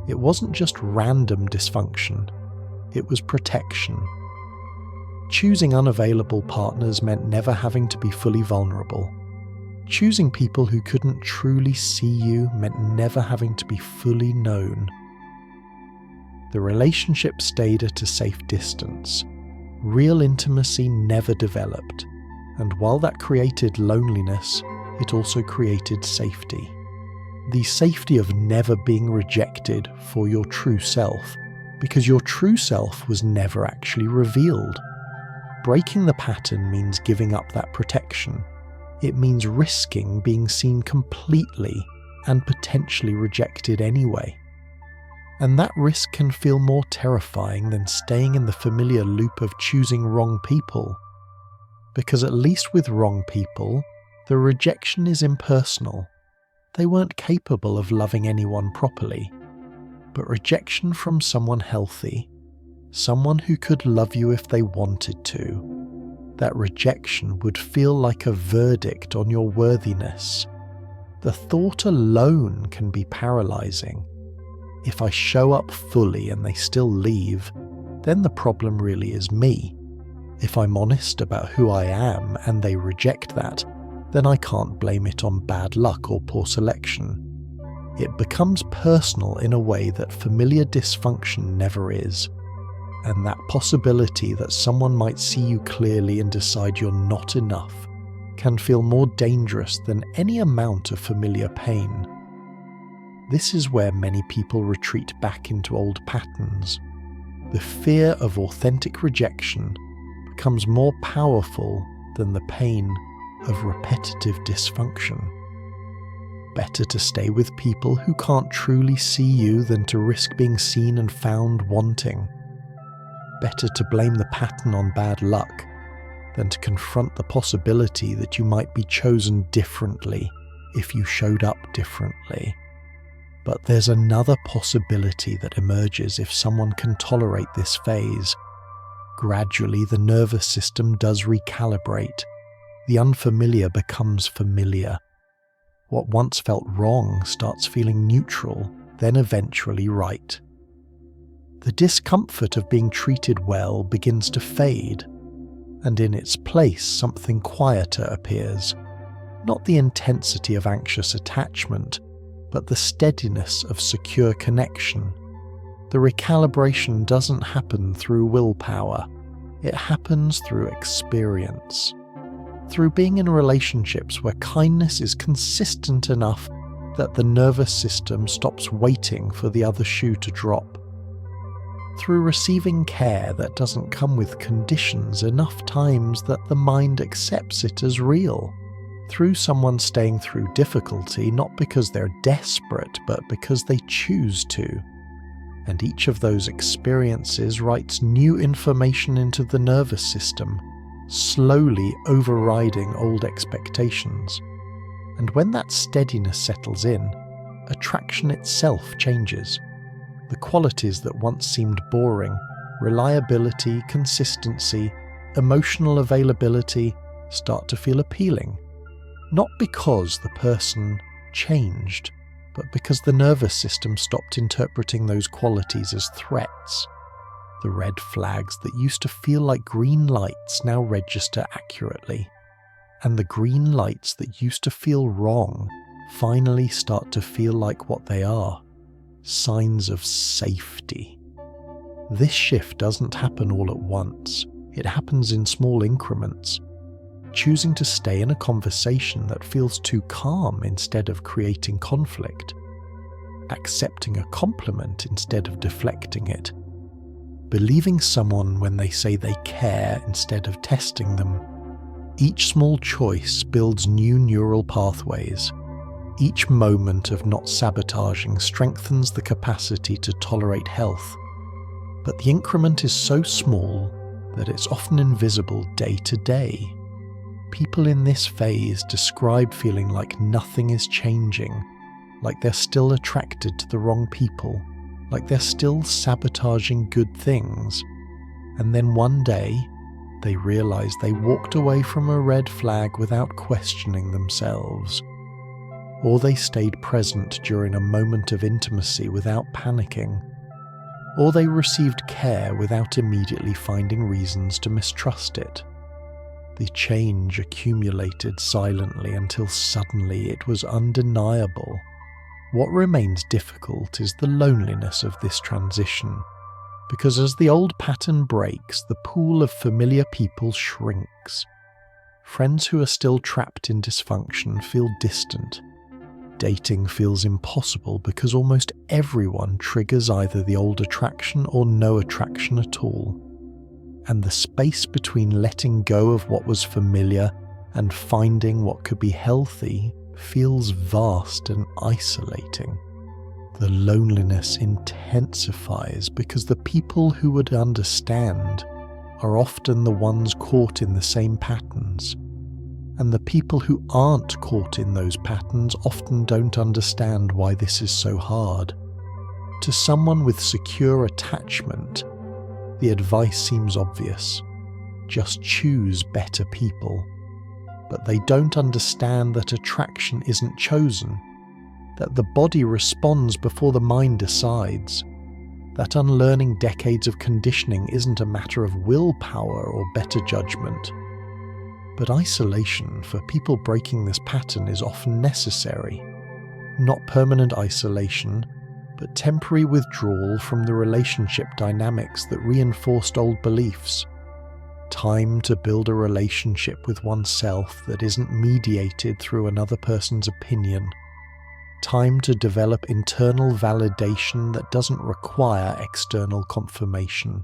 It wasn't just random dysfunction, it was protection. Choosing unavailable partners meant never having to be fully vulnerable. Choosing people who couldn't truly see you meant never having to be fully known. The relationship stayed at a safe distance. Real intimacy never developed, and while that created loneliness, it also created safety. The safety of never being rejected for your true self, because your true self was never actually revealed. Breaking the pattern means giving up that protection. It means risking being seen completely and potentially rejected anyway. And that risk can feel more terrifying than staying in the familiar loop of choosing wrong people. Because at least with wrong people, the rejection is impersonal. They weren't capable of loving anyone properly. But rejection from someone healthy, someone who could love you if they wanted to, that rejection would feel like a verdict on your worthiness. The thought alone can be paralyzing. If I show up fully and they still leave, then the problem really is me. If I'm honest about who I am and they reject that, then I can't blame it on bad luck or poor selection. It becomes personal in a way that familiar dysfunction never is. And that possibility that someone might see you clearly and decide you're not enough can feel more dangerous than any amount of familiar pain. This is where many people retreat back into old patterns. The fear of authentic rejection becomes more powerful than the pain of repetitive dysfunction. Better to stay with people who can't truly see you than to risk being seen and found wanting. Better to blame the pattern on bad luck than to confront the possibility that you might be chosen differently if you showed up differently. But there's another possibility that emerges if someone can tolerate this phase. Gradually, the nervous system does recalibrate. The unfamiliar becomes familiar. What once felt wrong starts feeling neutral, then eventually right. The discomfort of being treated well begins to fade, and in its place something quieter appears. Not the intensity of anxious attachment, but the steadiness of secure connection. The recalibration doesn't happen through willpower, it happens through experience. Through being in relationships where kindness is consistent enough that the nervous system stops waiting for the other shoe to drop. Through receiving care that doesn't come with conditions enough times that the mind accepts it as real. Through someone staying through difficulty not because they're desperate but because they choose to. And each of those experiences writes new information into the nervous system, slowly overriding old expectations. And when that steadiness settles in, attraction itself changes. The qualities that once seemed boring, reliability, consistency, emotional availability, start to feel appealing. Not because the person changed, but because the nervous system stopped interpreting those qualities as threats. The red flags that used to feel like green lights now register accurately, and the green lights that used to feel wrong finally start to feel like what they are: signs of safety. This shift doesn't happen all at once. It happens in small increments. Choosing to stay in a conversation that feels too calm instead of creating conflict. Accepting a compliment instead of deflecting it. Believing someone when they say they care instead of testing them. Each small choice builds new neural pathways. Each moment of not sabotaging strengthens the capacity to tolerate health. But the increment is so small that it's often invisible day to day. People in this phase describe feeling like nothing is changing, like they're still attracted to the wrong people, like they're still sabotaging good things. And then one day, they realize they walked away from a red flag without questioning themselves. Or they stayed present during a moment of intimacy without panicking. Or they received care without immediately finding reasons to mistrust it. The change accumulated silently until suddenly it was undeniable. What remains difficult is the loneliness of this transition, because as the old pattern breaks, the pool of familiar people shrinks. Friends who are still trapped in dysfunction feel distant. Dating feels impossible because almost everyone triggers either the old attraction or no attraction at all. And the space between letting go of what was familiar and finding what could be healthy feels vast and isolating. The loneliness intensifies because the people who would understand are often the ones caught in the same patterns. And the people who aren't caught in those patterns often don't understand why this is so hard. To someone with secure attachment, the advice seems obvious. Just choose better people. But they don't understand that attraction isn't chosen, that the body responds before the mind decides, that unlearning decades of conditioning isn't a matter of willpower or better judgment. But isolation for people breaking this pattern is often necessary. Not permanent isolation, but temporary withdrawal from the relationship dynamics that reinforced old beliefs. Time to build a relationship with oneself that isn't mediated through another person's opinion. Time to develop internal validation that doesn't require external confirmation.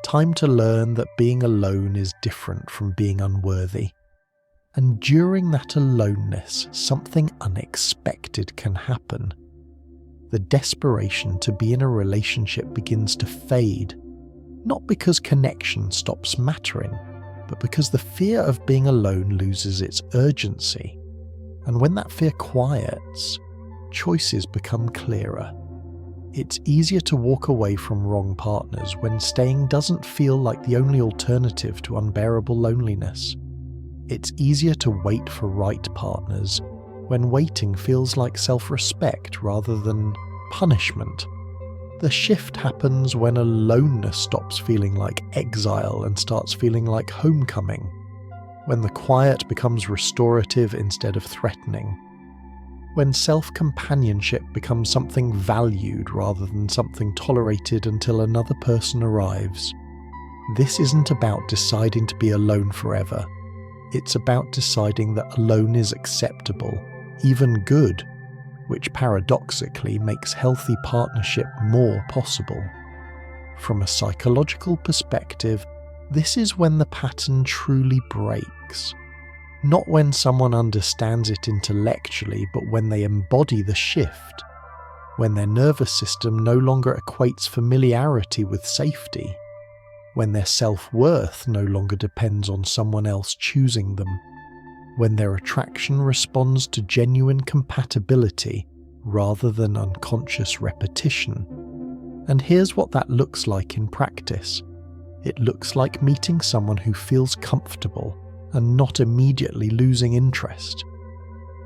Time to learn that being alone is different from being unworthy. And during that aloneness, something unexpected can happen. The desperation to be in a relationship begins to fade, not because connection stops mattering, but because the fear of being alone loses its urgency. And when that fear quiets, choices become clearer. It's easier to walk away from wrong partners when staying doesn't feel like the only alternative to unbearable loneliness. It's easier to wait for right partners when waiting feels like self-respect rather than punishment. The shift happens when aloneness stops feeling like exile and starts feeling like homecoming, when the quiet becomes restorative instead of threatening, when self-companionship becomes something valued rather than something tolerated until another person arrives. This isn't about deciding to be alone forever. It's about deciding that alone is acceptable, even good, which paradoxically makes healthy partnership more possible. From a psychological perspective, this is when the pattern truly breaks. Not when someone understands it intellectually, but when they embody the shift. When their nervous system no longer equates familiarity with safety. When their self-worth no longer depends on someone else choosing them. When their attraction responds to genuine compatibility rather than unconscious repetition. And here's what that looks like in practice. It looks like meeting someone who feels comfortable and not immediately losing interest.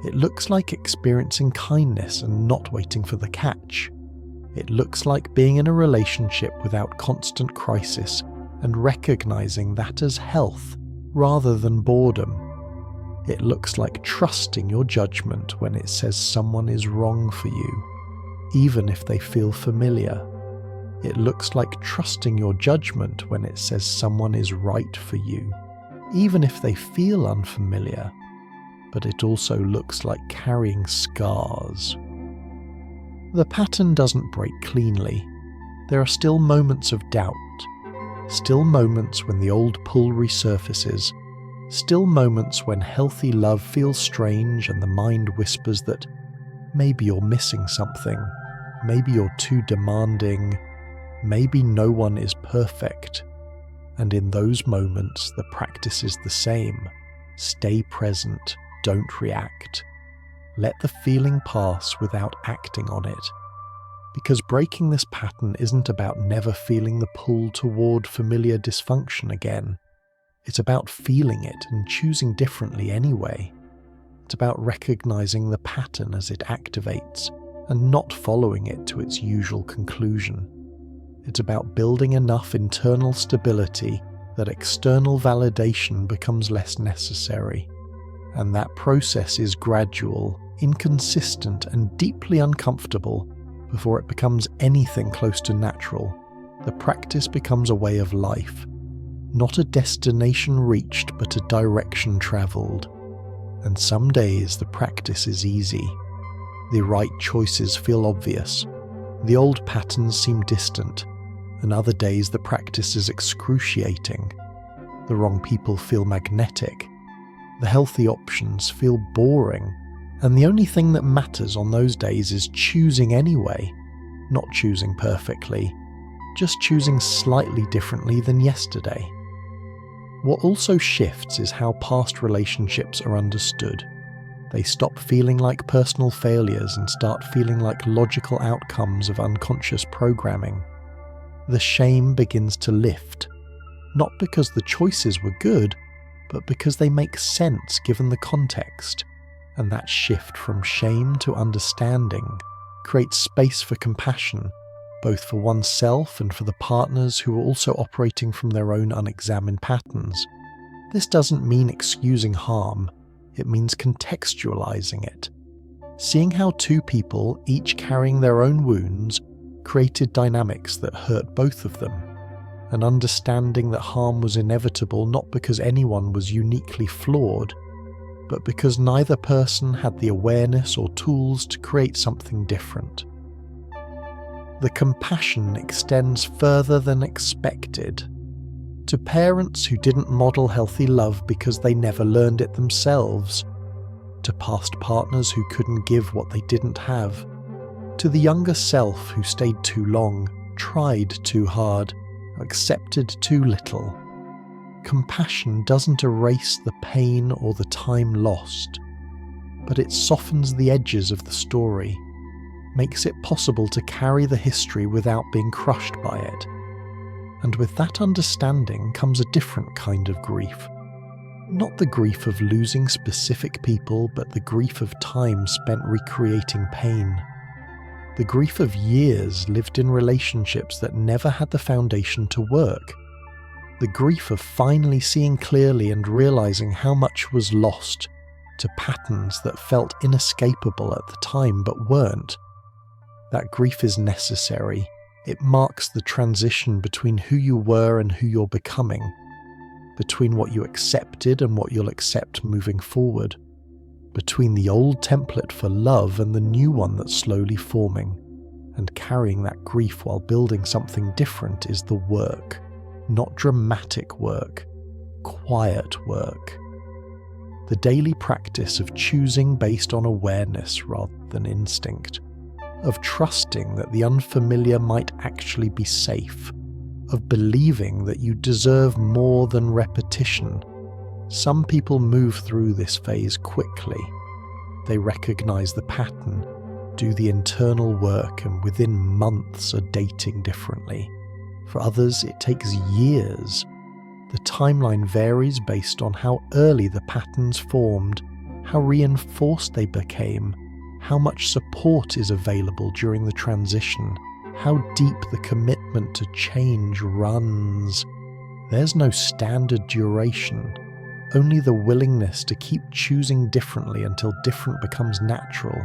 It looks like experiencing kindness and not waiting for the catch. It looks like being in a relationship without constant crisis and recognizing that as health rather than boredom. It looks like trusting your judgment when it says someone is wrong for you, even if they feel familiar. It looks like trusting your judgment when it says someone is right for you, even if they feel unfamiliar. But it also looks like carrying scars. The pattern doesn't break cleanly. There are still moments of doubt, still moments when the old pull resurfaces, still moments when healthy love feels strange and the mind whispers that maybe you're missing something, maybe you're too demanding, maybe no one is perfect. And in those moments, the practice is the same. Stay present, don't react. Let the feeling pass without acting on it. Because breaking this pattern isn't about never feeling the pull toward familiar dysfunction again. It's about feeling it and choosing differently anyway. It's about recognizing the pattern as it activates and not following it to its usual conclusion. It's about building enough internal stability that external validation becomes less necessary. And that process is gradual, inconsistent, and deeply uncomfortable before it becomes anything close to natural. The practice becomes a way of life, not a destination reached but a direction traveled. And some days the practice is easy. The right choices feel obvious. The old patterns seem distant. And other days the practice is excruciating. The wrong people feel magnetic. The healthy options feel boring. And the only thing that matters on those days is choosing anyway, not choosing perfectly, just choosing slightly differently than yesterday. What also shifts is how past relationships are understood. They stop feeling like personal failures and start feeling like logical outcomes of unconscious programming. The shame begins to lift, not because the choices were good, but because they make sense given the context. And that shift from shame to understanding creates space for compassion, both for oneself and for the partners who are also operating from their own unexamined patterns. This doesn't mean excusing harm, it means contextualizing it. Seeing how two people, each carrying their own wounds, created dynamics that hurt both of them, and understanding that harm was inevitable not because anyone was uniquely flawed, but because neither person had the awareness or tools to create something different. The compassion extends further than expected. To parents who didn't model healthy love because they never learned it themselves, to past partners who couldn't give what they didn't have, to the younger self who stayed too long, tried too hard, accepted too little. Compassion doesn't erase the pain or the time lost, but it softens the edges of the story, makes it possible to carry the history without being crushed by it. And with that understanding comes a different kind of grief. Not the grief of losing specific people, but the grief of time spent recreating pain. The grief of years lived in relationships that never had the foundation to work. The grief of finally seeing clearly and realizing how much was lost to patterns that felt inescapable at the time but weren't. That grief is necessary. It marks the transition between who you were and who you're becoming, between what you accepted and what you'll accept moving forward, between the old template for love and the new one that's slowly forming. And carrying that grief while building something different is the work. Not dramatic work, quiet work. The daily practice of choosing based on awareness rather than instinct, of trusting that the unfamiliar might actually be safe, of believing that you deserve more than repetition. Some people move through this phase quickly. They recognize the pattern, do the internal work, and within months are dating differently. For others, it takes years. The timeline varies based on how early the patterns formed, how reinforced they became, how much support is available during the transition, how deep the commitment to change runs. There's no standard duration, only the willingness to keep choosing differently until different becomes natural.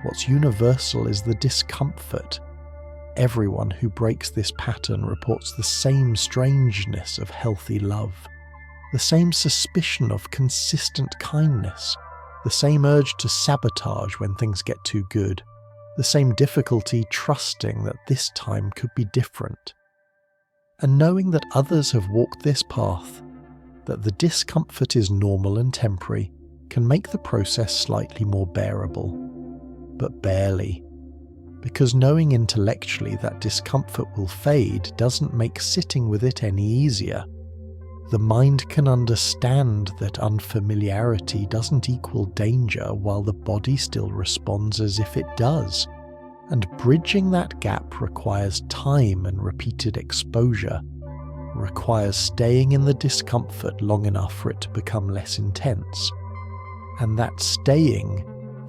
What's universal is the discomfort. Everyone who breaks this pattern reports the same strangeness of healthy love, the same suspicion of consistent kindness, the same urge to sabotage when things get too good, the same difficulty trusting that this time could be different. And knowing that others have walked this path, that the discomfort is normal and temporary, can make the process slightly more bearable. But barely. Because knowing intellectually that discomfort will fade doesn't make sitting with it any easier. The mind can understand that unfamiliarity doesn't equal danger while the body still responds as if it does. And bridging that gap requires time and repeated exposure, requires staying in the discomfort long enough for it to become less intense. And that staying,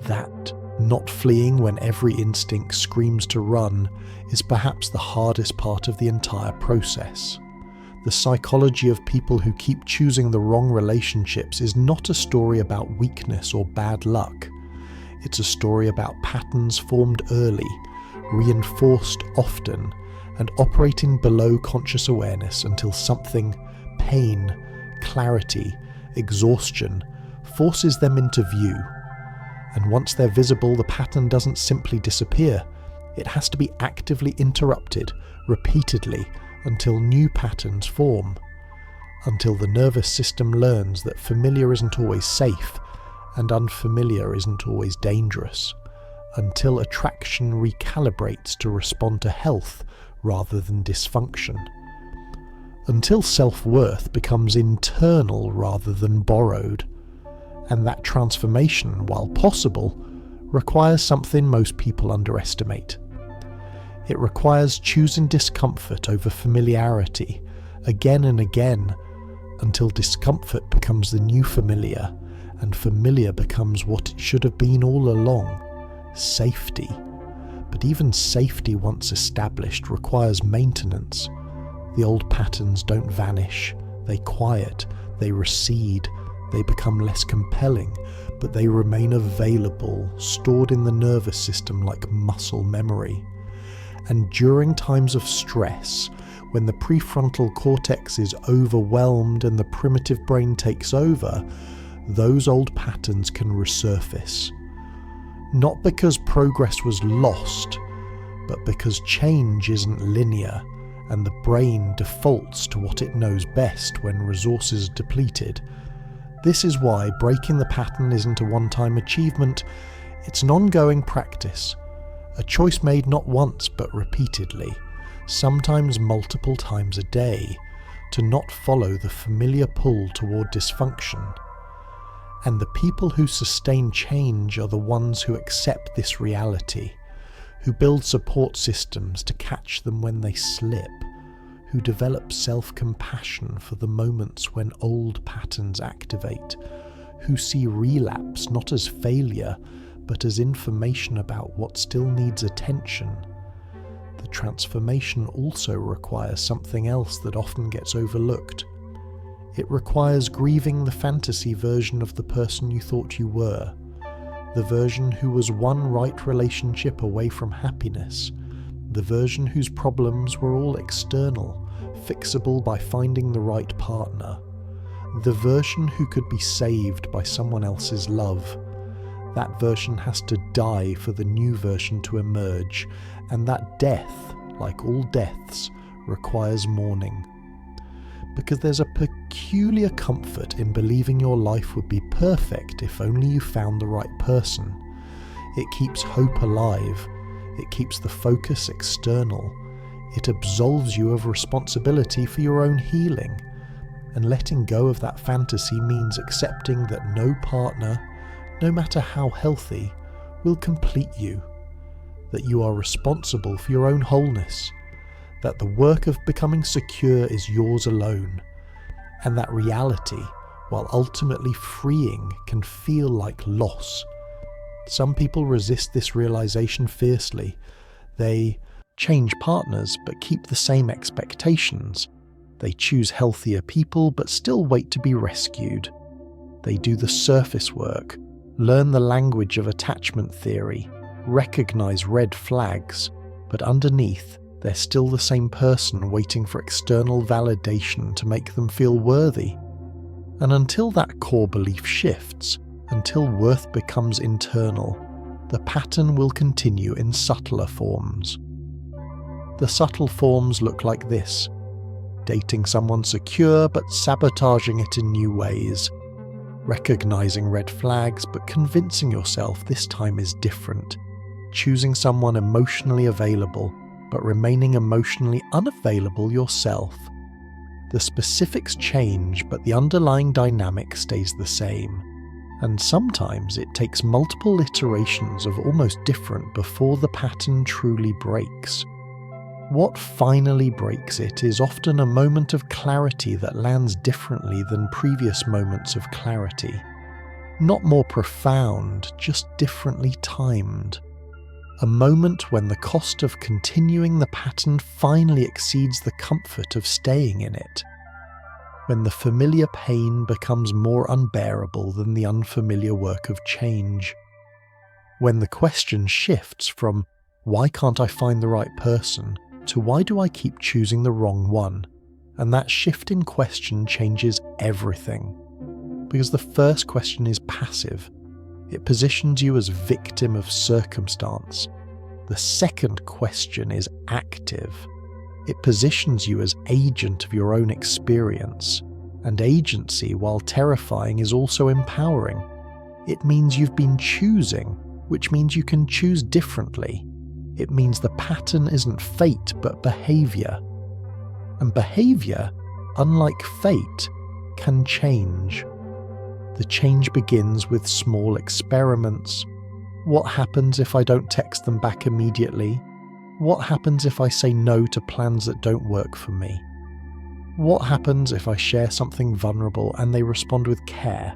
that not fleeing when every instinct screams to run, is perhaps the hardest part of the entire process. The psychology of people who keep choosing the wrong relationships is not a story about weakness or bad luck. It's a story about patterns formed early, reinforced often, and operating below conscious awareness until something, pain, clarity, exhaustion, forces them into view. And once they're visible, the pattern doesn't simply disappear. It has to be actively interrupted, repeatedly, until new patterns form. Until the nervous system learns that familiar isn't always safe, and unfamiliar isn't always dangerous. Until attraction recalibrates to respond to health rather than dysfunction. Until self-worth becomes internal rather than borrowed. And that transformation, while possible, requires something most people underestimate. It requires choosing discomfort over familiarity again and again until discomfort becomes the new familiar and familiar becomes what it should have been all along, safety. But even safety once established requires maintenance. The old patterns don't vanish, they quiet, they recede, they become less compelling, but they remain available, stored in the nervous system like muscle memory. And during times of stress, when the prefrontal cortex is overwhelmed and the primitive brain takes over, those old patterns can resurface. Not because progress was lost, but because change isn't linear, and the brain defaults to what it knows best when resources are depleted. This is why breaking the pattern isn't a one-time achievement, it's an ongoing practice. A choice made not once but repeatedly, sometimes multiple times a day, to not follow the familiar pull toward dysfunction. And the people who sustain change are the ones who accept this reality, who build support systems to catch them when they slip, who develop self-compassion for the moments when old patterns activate, who see relapse not as failure, but as information about what still needs attention. The transformation also requires something else that often gets overlooked. It requires grieving the fantasy version of the person you thought you were, the version who was one right relationship away from happiness, the version whose problems were all external, fixable by finding the right partner, the version who could be saved by someone else's love. That version has to die for the new version to emerge, and that death, like all deaths, requires mourning. Because there's a peculiar comfort in believing your life would be perfect if only you found the right person. It keeps hope alive, it keeps the focus external, it absolves you of responsibility for your own healing. And letting go of that fantasy means accepting that no partner, no matter how healthy, will complete you, that you are responsible for your own wholeness, that the work of becoming secure is yours alone, and that reality, while ultimately freeing, can feel like loss. Some people resist this realization fiercely. They change partners but keep the same expectations. They choose healthier people but still wait to be rescued. They do the surface work, learn the language of attachment theory, recognize red flags, but underneath, they're still the same person waiting for external validation to make them feel worthy. And until that core belief shifts, until worth becomes internal, the pattern will continue in subtler forms. The subtle forms look like this: dating someone secure but sabotaging it in new ways, recognizing red flags but convincing yourself this time is different, choosing someone emotionally available but remaining emotionally unavailable yourself. The specifics change, but the underlying dynamic stays the same. And sometimes it takes multiple iterations of almost different before the pattern truly breaks. What finally breaks it is often a moment of clarity that lands differently than previous moments of clarity. Not more profound, just differently timed. A moment when the cost of continuing the pattern finally exceeds the comfort of staying in it. When the familiar pain becomes more unbearable than the unfamiliar work of change. When the question shifts from, why can't I find the right person, to why do I keep choosing the wrong one? And that shift in question changes everything. Because the first question is passive. It positions you as victim of circumstance. The second question is active. It positions you as agent of your own experience. And agency, while terrifying, is also empowering. It means you've been choosing, which means you can choose differently. It means the pattern isn't fate, but behavior. And behavior, unlike fate, can change. The change begins with small experiments. What happens if I don't text them back immediately? What happens if I say no to plans that don't work for me? What happens if I share something vulnerable and they respond with care?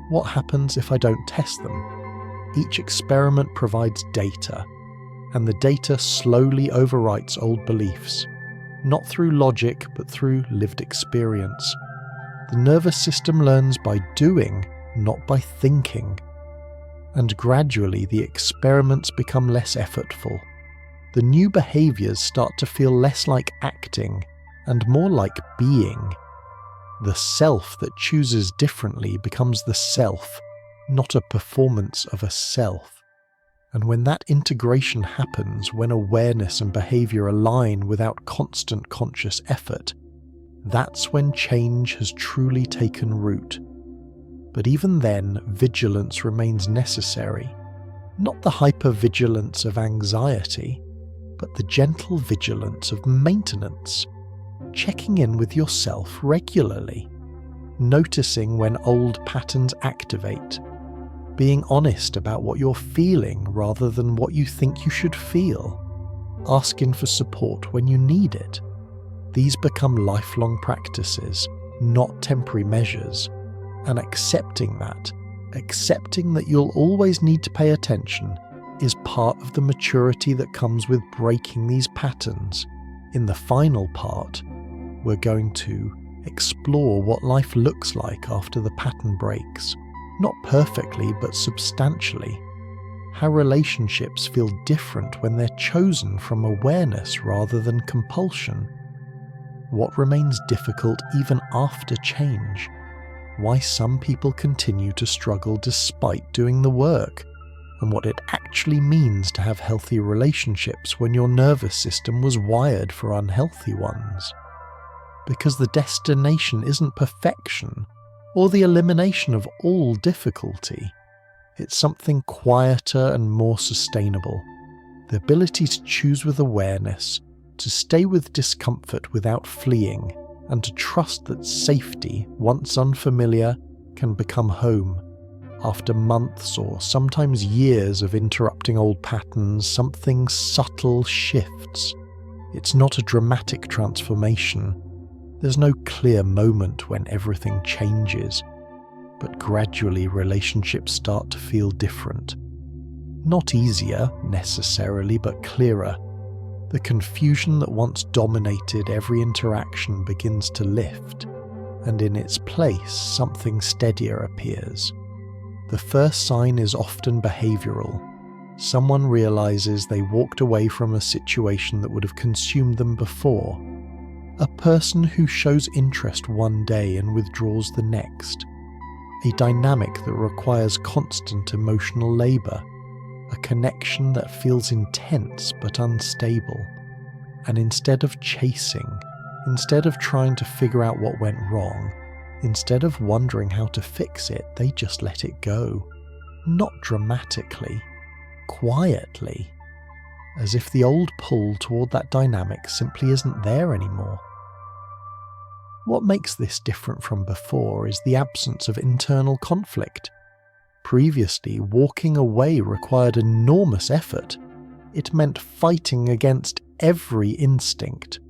What happens if I don't test them? Each experiment provides data, and the data slowly overwrites old beliefs, not through logic but through lived experience. The nervous system learns by doing, not by thinking. And gradually the experiments become less effortful. The new behaviours start to feel less like acting and more like being. The self that chooses differently becomes the self, not a performance of a self. And when that integration happens, when awareness and behaviour align without constant conscious effort, that's when change has truly taken root. But even then, vigilance remains necessary. Not the hypervigilance of anxiety, but the gentle vigilance of maintenance. Checking in with yourself regularly. Noticing when old patterns activate. Being honest about what you're feeling rather than what you think you should feel. Asking for support when you need it. These become lifelong practices, not temporary measures. And accepting that you'll always need to pay attention, is part of the maturity that comes with breaking these patterns. In the final part, we're going to explore what life looks like after the pattern breaks. Not perfectly, but substantially. How relationships feel different when they're chosen from awareness rather than compulsion. What remains difficult even after change. Why some people continue to struggle despite doing the work. And what it actually means to have healthy relationships when your nervous system was wired for unhealthy ones. Because the destination isn't perfection, or the elimination of all difficulty. It's something quieter and more sustainable. The ability to choose with awareness, to stay with discomfort without fleeing, and to trust that safety, once unfamiliar, can become home. After months or sometimes years of interrupting old patterns, something subtle shifts. It's not a dramatic transformation. There's no clear moment when everything changes, but gradually relationships start to feel different. Not easier, necessarily, but clearer. The confusion that once dominated every interaction begins to lift, and in its place something steadier appears. The first sign is often behavioural. Someone realises they walked away from a situation that would have consumed them before. A person who shows interest one day and withdraws the next. A dynamic that requires constant emotional labour. A connection that feels intense but unstable. And instead of chasing, instead of trying to figure out what went wrong, instead of wondering how to fix it, they just let it go. Not dramatically, quietly, as if the old pull toward that dynamic simply isn't there anymore. What makes this different from before is the absence of internal conflict. Previously, walking away required enormous effort. It meant fighting against every instinct.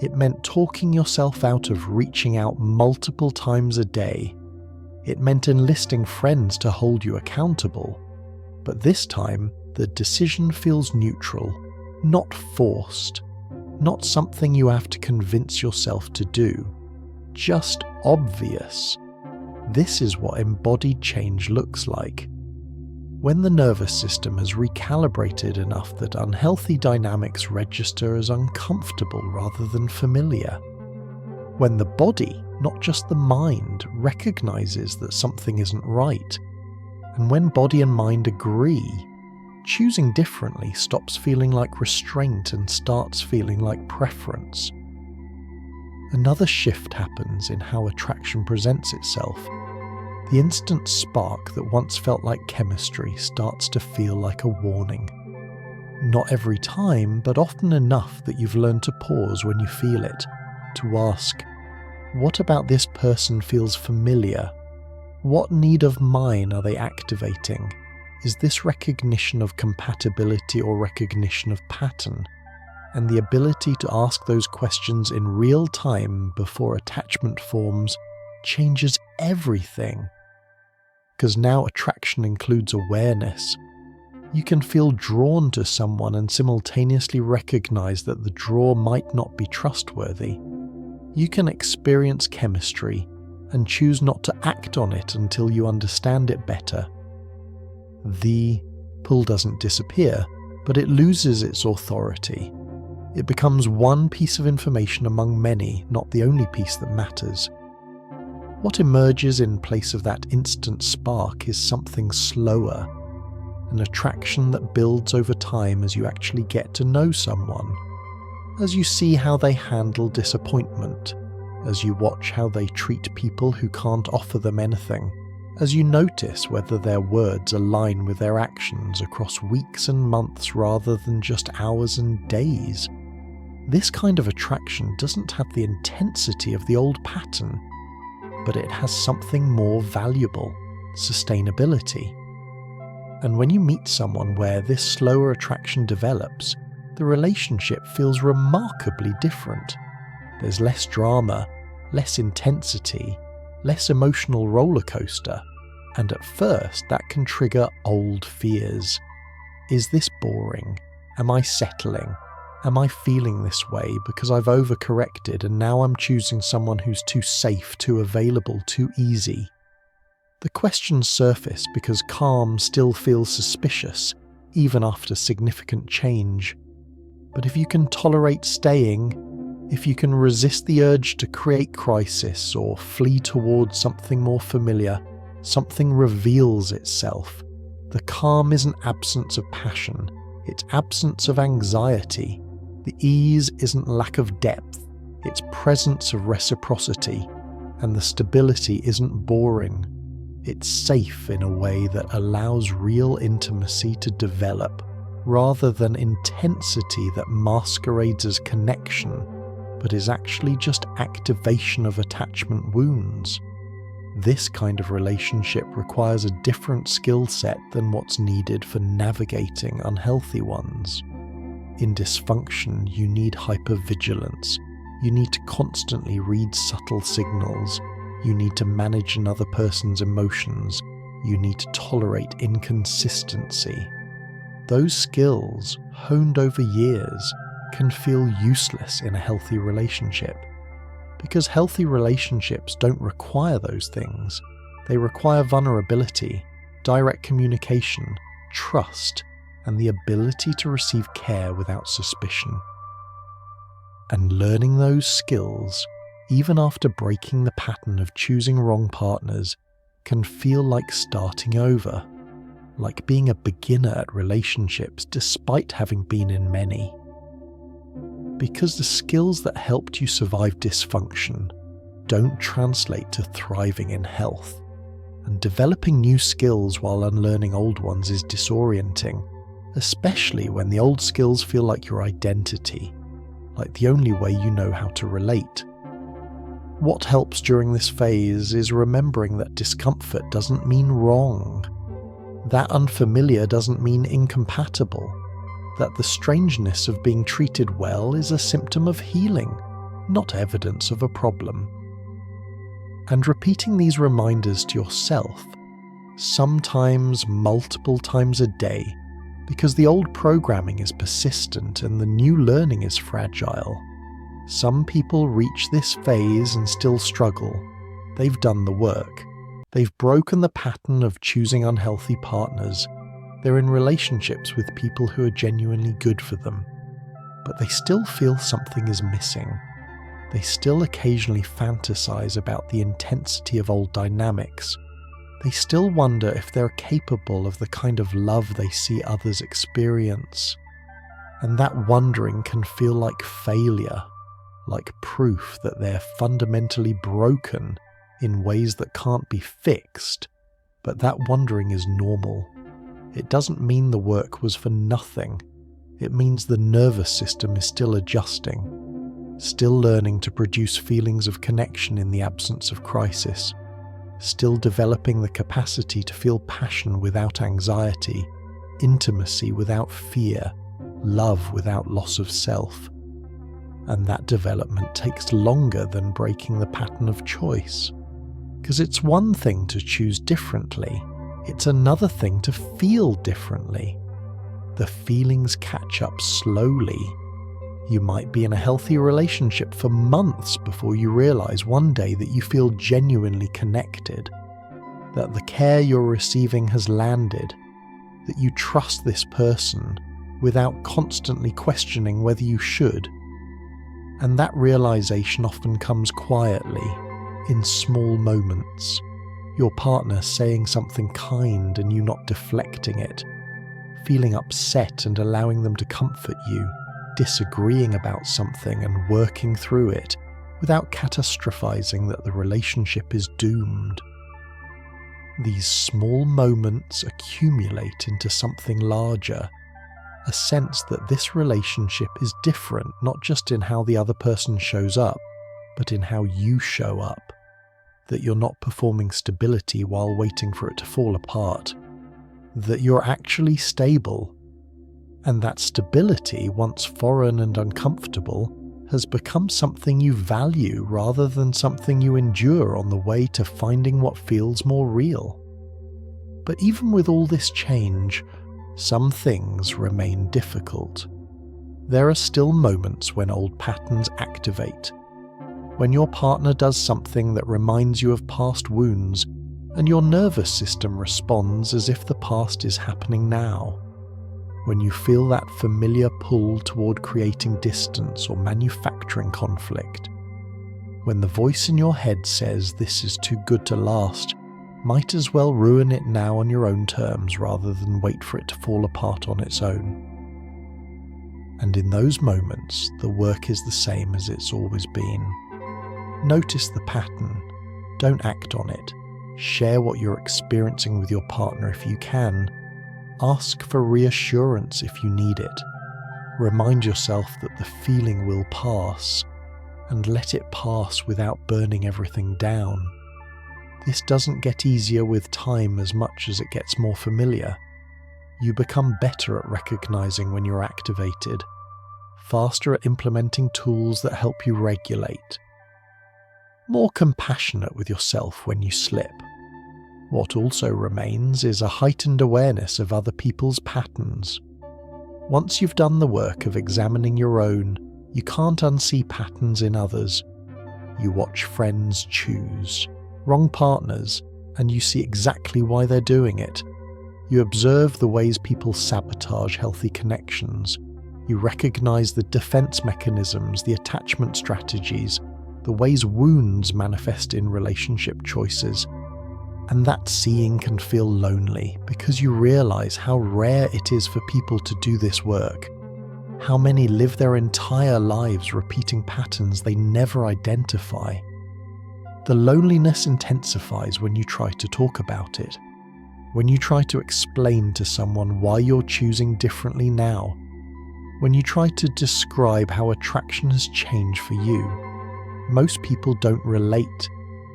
It meant talking yourself out of reaching out multiple times a day. It meant enlisting friends to hold you accountable. But this time, the decision feels neutral, not forced, not something you have to convince yourself to do, just obvious. This is what embodied change looks like. When the nervous system has recalibrated enough that unhealthy dynamics register as uncomfortable rather than familiar. When the body, not just the mind, recognizes that something isn't right. And when body and mind agree, choosing differently stops feeling like restraint and starts feeling like preference. Another shift happens in how attraction presents itself. The instant spark that once felt like chemistry starts to feel like a warning. Not every time, but often enough that you've learned to pause when you feel it, to ask, what about this person feels familiar? What need of mine are they activating? Is this recognition of compatibility or recognition of pattern? And the ability to ask those questions in real time before attachment forms changes everything. Because now attraction includes awareness. You can feel drawn to someone and simultaneously recognize that the draw might not be trustworthy. You can experience chemistry and choose not to act on it until you understand it better. The pull doesn't disappear, but it loses its authority. It becomes one piece of information among many, not the only piece that matters. What emerges in place of that instant spark is something slower, an attraction that builds over time as you actually get to know someone, as you see how they handle disappointment, as you watch how they treat people who can't offer them anything, as you notice whether their words align with their actions across weeks and months rather than just hours and days. This kind of attraction doesn't have the intensity of the old pattern, but it has something more valuable, sustainability. And when you meet someone where this slower attraction develops, the relationship feels remarkably different. There's less drama, less intensity, less emotional roller coaster, and at first that can trigger old fears. Is this boring? Am I settling? Am I feeling this way because I've overcorrected and now I'm choosing someone who's too safe, too available, too easy? The questions surface because calm still feels suspicious, even after significant change. But if you can tolerate staying, if you can resist the urge to create crisis or flee towards something more familiar, something reveals itself. The calm isn't absence of passion, it's absence of anxiety. The ease isn't lack of depth, it's presence of reciprocity, and the stability isn't boring. It's safe in a way that allows real intimacy to develop, rather than intensity that masquerades as connection, but is actually just activation of attachment wounds. This kind of relationship requires a different skill set than what's needed for navigating unhealthy ones. In dysfunction, you need hypervigilance. You need to constantly read subtle signals. You need to manage another person's emotions. You need to tolerate inconsistency. Those skills, honed over years, can feel useless in a healthy relationship. Because healthy relationships don't require those things. They require vulnerability, direct communication, trust, and the ability to receive care without suspicion. And learning those skills, even after breaking the pattern of choosing wrong partners, can feel like starting over, like being a beginner at relationships despite having been in many. Because the skills that helped you survive dysfunction don't translate to thriving in health, and developing new skills while unlearning old ones is disorienting, especially when the old skills feel like your identity, like the only way you know how to relate. What helps during this phase is remembering that discomfort doesn't mean wrong, that unfamiliar doesn't mean incompatible, that the strangeness of being treated well is a symptom of healing, not evidence of a problem. And repeating these reminders to yourself, sometimes multiple times a day, because the old programming is persistent and the new learning is fragile. Some people reach this phase and still struggle. They've done the work. They've broken the pattern of choosing unhealthy partners. They're in relationships with people who are genuinely good for them. But they still feel something is missing. They still occasionally fantasize about the intensity of old dynamics. They still wonder if they're capable of the kind of love they see others experience. And that wondering can feel like failure, like proof that they're fundamentally broken in ways that can't be fixed. But that wondering is normal. It doesn't mean the work was for nothing. It means the nervous system is still adjusting, still learning to produce feelings of connection in the absence of crisis, still developing the capacity to feel passion without anxiety, intimacy without fear, love without loss of self. And that development takes longer than breaking the pattern of choice. Because it's one thing to choose differently, it's another thing to feel differently. The feelings catch up slowly. You might be in a healthy relationship for months before you realize one day that you feel genuinely connected, that the care you're receiving has landed, that you trust this person without constantly questioning whether you should. And that realization often comes quietly, in small moments. Your partner saying something kind and you not deflecting it, feeling upset and allowing them to comfort you, disagreeing about something and working through it without catastrophizing that the relationship is doomed. These small moments accumulate into something larger, a sense that this relationship is different not just in how the other person shows up, but in how you show up. That you're not performing stability while waiting for it to fall apart. That you're actually stable. And that stability, once foreign and uncomfortable, has become something you value rather than something you endure on the way to finding what feels more real. But even with all this change, some things remain difficult. There are still moments when old patterns activate. When your partner does something that reminds you of past wounds, and your nervous system responds as if the past is happening now. When you feel that familiar pull toward creating distance or manufacturing conflict. When the voice in your head says this is too good to last, might as well ruin it now on your own terms rather than wait for it to fall apart on its own. And in those moments, the work is the same as it's always been. Notice the pattern. Don't act on it. Share what you're experiencing with your partner if you can. Ask for reassurance if you need it. Remind yourself that the feeling will pass, and let it pass without burning everything down. This doesn't get easier with time as much as it gets more familiar. You become better at recognizing when you're activated, faster at implementing tools that help you regulate, more compassionate with yourself when you slip. What also remains is a heightened awareness of other people's patterns. Once you've done the work of examining your own, you can't unsee patterns in others. You watch friends choose wrong partners, and you see exactly why they're doing it. You observe the ways people sabotage healthy connections. You recognize the defense mechanisms, the attachment strategies, the ways wounds manifest in relationship choices. And that seeing can feel lonely because you realize how rare it is for people to do this work. How many live their entire lives repeating patterns they never identify. The loneliness intensifies when you try to talk about it. When you try to explain to someone why you're choosing differently now. When you try to describe how attraction has changed for you. Most people don't relate.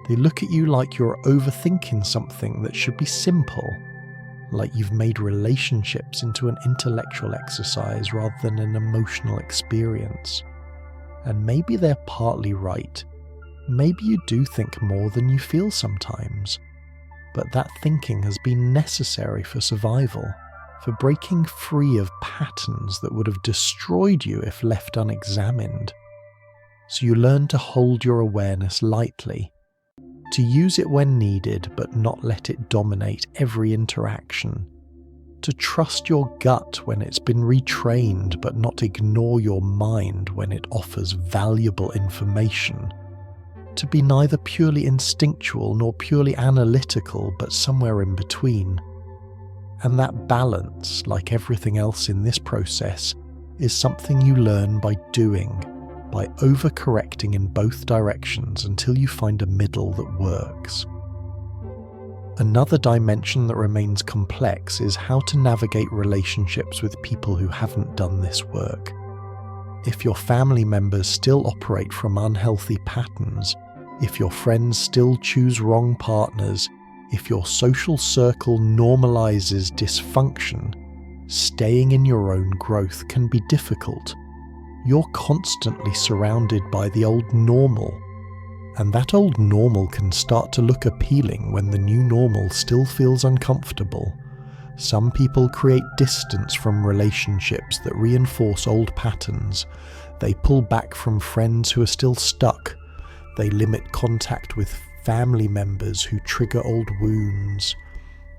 They look at you like you're overthinking something that should be simple. Like you've made relationships into an intellectual exercise rather than an emotional experience. And maybe they're partly right. Maybe you do think more than you feel sometimes. But that thinking has been necessary for survival, for breaking free of patterns that would have destroyed you if left unexamined. So you learn to hold your awareness lightly, to use it when needed but not let it dominate every interaction, to trust your gut when it's been retrained but not ignore your mind when it offers valuable information, to be neither purely instinctual nor purely analytical but somewhere in between. And that balance, like everything else in this process, is something you learn by doing, by overcorrecting in both directions until you find a middle that works. Another dimension that remains complex is how to navigate relationships with people who haven't done this work. If your family members still operate from unhealthy patterns, if your friends still choose wrong partners, if your social circle normalizes dysfunction, staying in your own growth can be difficult. You're constantly surrounded by the old normal, and that old normal can start to look appealing when the new normal still feels uncomfortable. Some people create distance from relationships that reinforce old patterns. They pull back from friends who are still stuck. They limit contact with family members who trigger old wounds.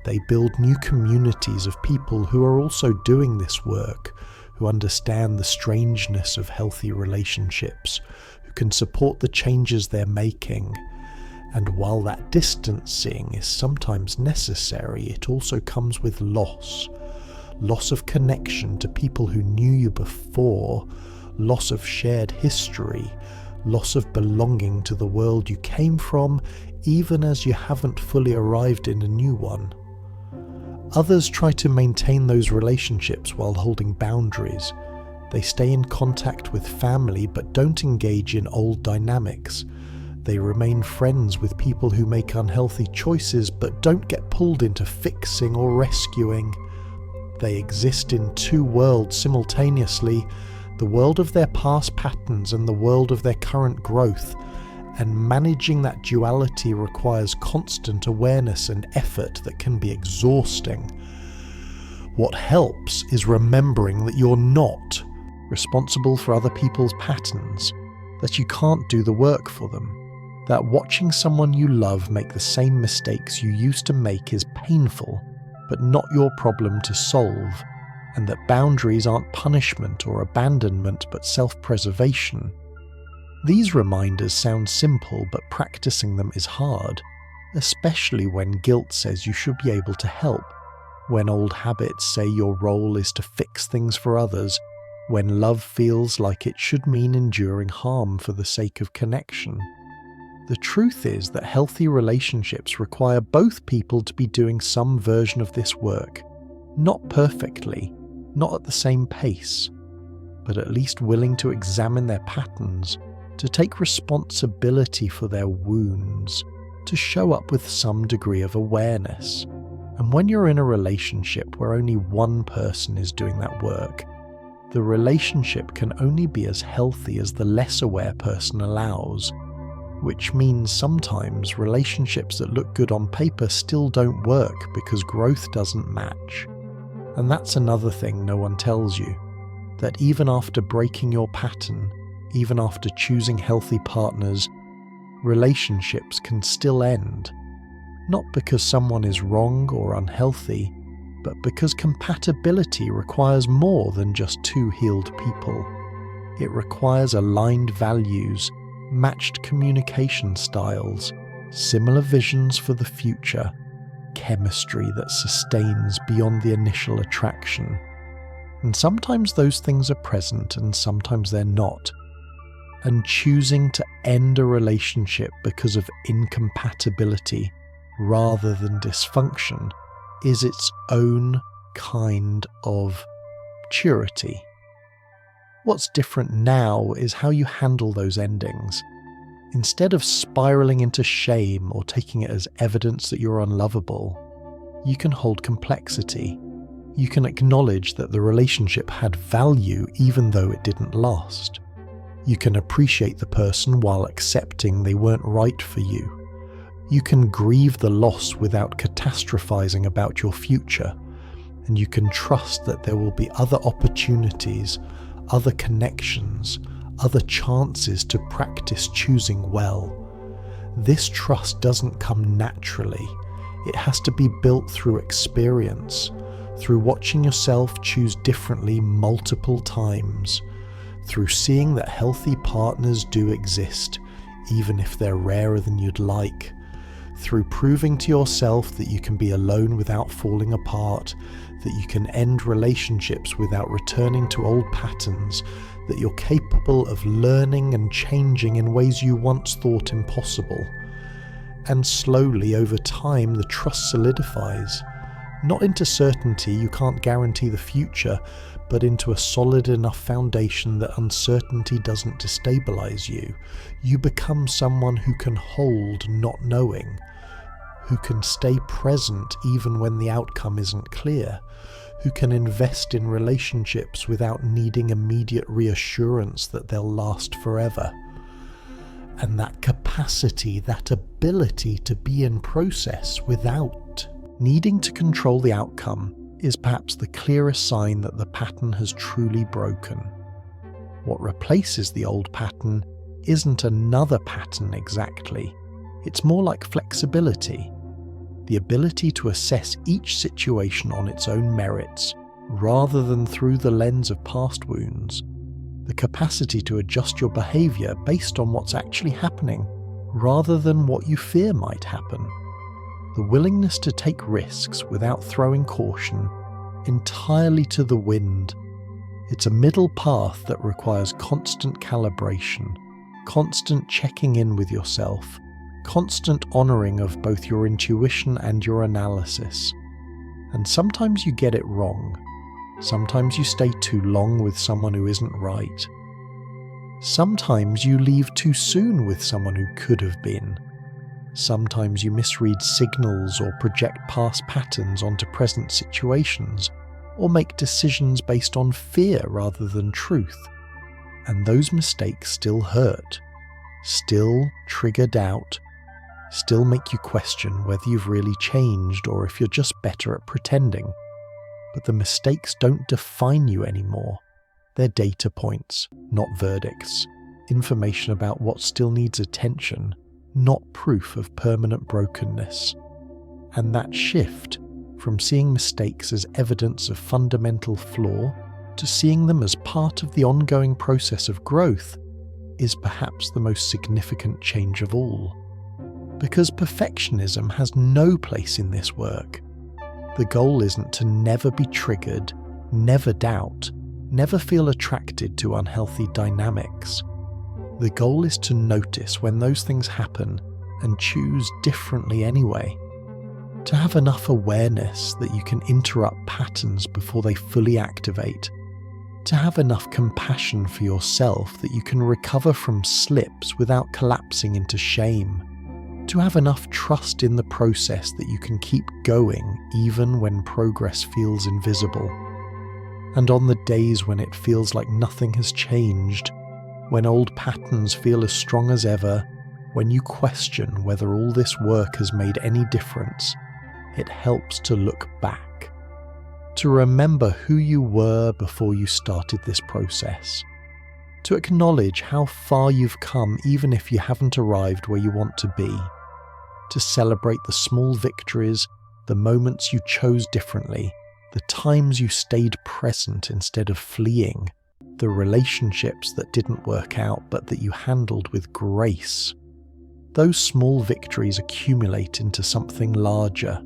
They build new communities of people who are also doing this work, who understand the strangeness of healthy relationships, who can support the changes they're making. And while that distancing is sometimes necessary, it also comes with loss. Loss of connection to people who knew you before, loss of shared history, loss of belonging to the world you came from, even as you haven't fully arrived in a new one. Others try to maintain those relationships while holding boundaries. They stay in contact with family but don't engage in old dynamics. They remain friends with people who make unhealthy choices but don't get pulled into fixing or rescuing. They exist in two worlds simultaneously, the world of their past patterns and the world of their current growth, and managing that duality requires constant awareness and effort that can be exhausting. What helps is remembering that you're not responsible for other people's patterns, that you can't do the work for them, that watching someone you love make the same mistakes you used to make is painful, but not your problem to solve, and that boundaries aren't punishment or abandonment but self-preservation. These reminders sound simple, but practicing them is hard, especially when guilt says you should be able to help, when old habits say your role is to fix things for others, when love feels like it should mean enduring harm for the sake of connection. The truth is that healthy relationships require both people to be doing some version of this work, not perfectly, not at the same pace, but at least willing to examine their patterns, to take responsibility for their wounds, to show up with some degree of awareness. And when you're in a relationship where only one person is doing that work, the relationship can only be as healthy as the less aware person allows, which means sometimes relationships that look good on paper still don't work because growth doesn't match. And that's another thing no one tells you. that even after breaking your pattern, even after choosing healthy partners, relationships can still end. Not because someone is wrong or unhealthy, but because compatibility requires more than just two healed people. It requires aligned values, matched communication styles, similar visions for the future, chemistry that sustains beyond the initial attraction. And sometimes those things are present and sometimes they're not. And choosing to end a relationship because of incompatibility rather than dysfunction is its own kind of maturity. What's different now is how you handle those endings. Instead of spiraling into shame or taking it as evidence that you're unlovable, you can hold complexity. You can acknowledge that the relationship had value even though it didn't last. You can appreciate the person while accepting they weren't right for you. You can grieve the loss without catastrophizing about your future, and you can trust that there will be other opportunities, other connections, other chances to practice choosing well. This trust doesn't come naturally. It has to be built through experience, through watching yourself choose differently multiple times, through seeing that healthy partners do exist, even if they're rarer than you'd like, through proving to yourself that you can be alone without falling apart, that you can end relationships without returning to old patterns, that you're capable of learning and changing in ways you once thought impossible. And slowly, over time, the trust solidifies, not into certainty, you can't guarantee the future, but into a solid enough foundation that uncertainty doesn't destabilize you. You become someone who can hold not knowing, who can stay present even when the outcome isn't clear, who can invest in relationships without needing immediate reassurance that they'll last forever. And that capacity, that ability to be in process without needing to control the outcome is perhaps the clearest sign that the pattern has truly broken. What replaces the old pattern isn't another pattern exactly. It's more like flexibility, the ability to assess each situation on its own merits, rather than through the lens of past wounds, the capacity to adjust your behaviour based on what's actually happening, rather than what you fear might happen, the willingness to take risks without throwing caution entirely to the wind. It's a middle path that requires constant calibration, constant checking in with yourself, constant honouring of both your intuition and your analysis. And sometimes you get it wrong. Sometimes you stay too long with someone who isn't right. Sometimes you leave too soon with someone who could have been. Sometimes you misread signals or project past patterns onto present situations, or make decisions based on fear rather than truth. And those mistakes still hurt, still trigger doubt, still make you question whether you've really changed or if you're just better at pretending. But the mistakes don't define you anymore. They're data points, not verdicts, information about what still needs attention, not proof of permanent brokenness. And that shift from seeing mistakes as evidence of fundamental flaw to seeing them as part of the ongoing process of growth is perhaps the most significant change of all. Because perfectionism has no place in this work. The goal isn't to never be triggered, never doubt, never feel attracted to unhealthy dynamics. The goal is to notice when those things happen and choose differently anyway. To have enough awareness that you can interrupt patterns before they fully activate. To have enough compassion for yourself that you can recover from slips without collapsing into shame. To have enough trust in the process that you can keep going even when progress feels invisible. And on the days when it feels like nothing has changed, when old patterns feel as strong as ever, when you question whether all this work has made any difference, it helps to look back. to remember who you were before you started this process, to acknowledge how far you've come even if you haven't arrived where you want to be, to celebrate the small victories, the moments you chose differently, the times you stayed present instead of fleeing, the relationships that didn't work out but that you handled with grace. Those small victories accumulate into something larger,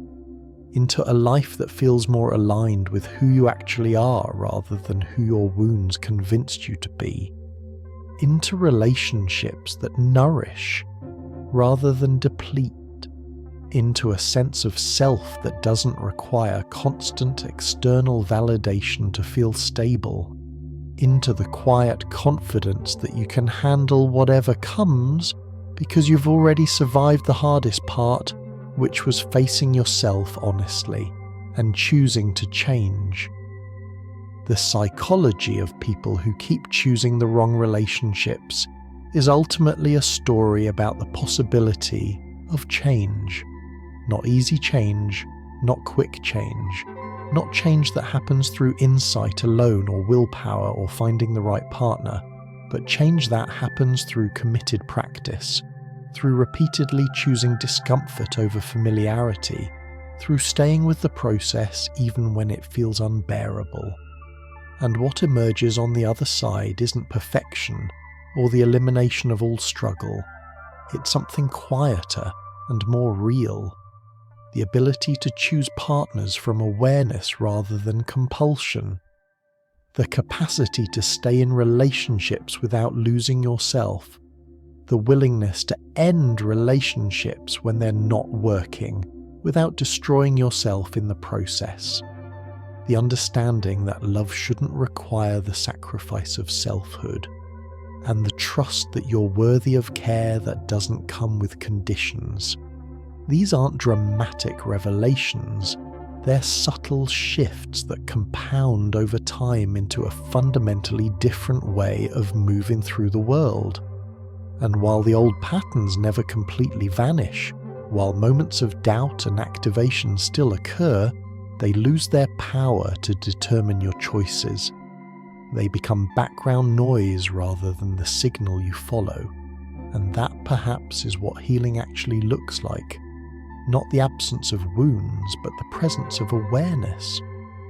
into a life that feels more aligned with who you actually are rather than who your wounds convinced you to be, into relationships that nourish rather than deplete, into a sense of self that doesn't require constant external validation to feel stable, into the quiet confidence that you can handle whatever comes because you've already survived the hardest part, which was facing yourself honestly and choosing to change. The psychology of people who keep choosing the wrong relationships is ultimately a story about the possibility of change. Not easy change, not quick change, not change that happens through insight alone or willpower or finding the right partner, but change that happens through committed practice, through repeatedly choosing discomfort over familiarity, through staying with the process even when it feels unbearable. And what emerges on the other side isn't perfection or the elimination of all struggle. It's something quieter and more real. The ability to choose partners from awareness rather than compulsion. The capacity to stay in relationships without losing yourself. The willingness to end relationships when they're not working without destroying yourself in the process. The understanding that love shouldn't require the sacrifice of selfhood. And the trust that you're worthy of care that doesn't come with conditions. These aren't dramatic revelations, they're subtle shifts that compound over time into a fundamentally different way of moving through the world. And while the old patterns never completely vanish, while moments of doubt and activation still occur, they lose their power to determine your choices. They become background noise rather than the signal you follow. And that perhaps is what healing actually looks like. Not the absence of wounds, but the presence of awareness.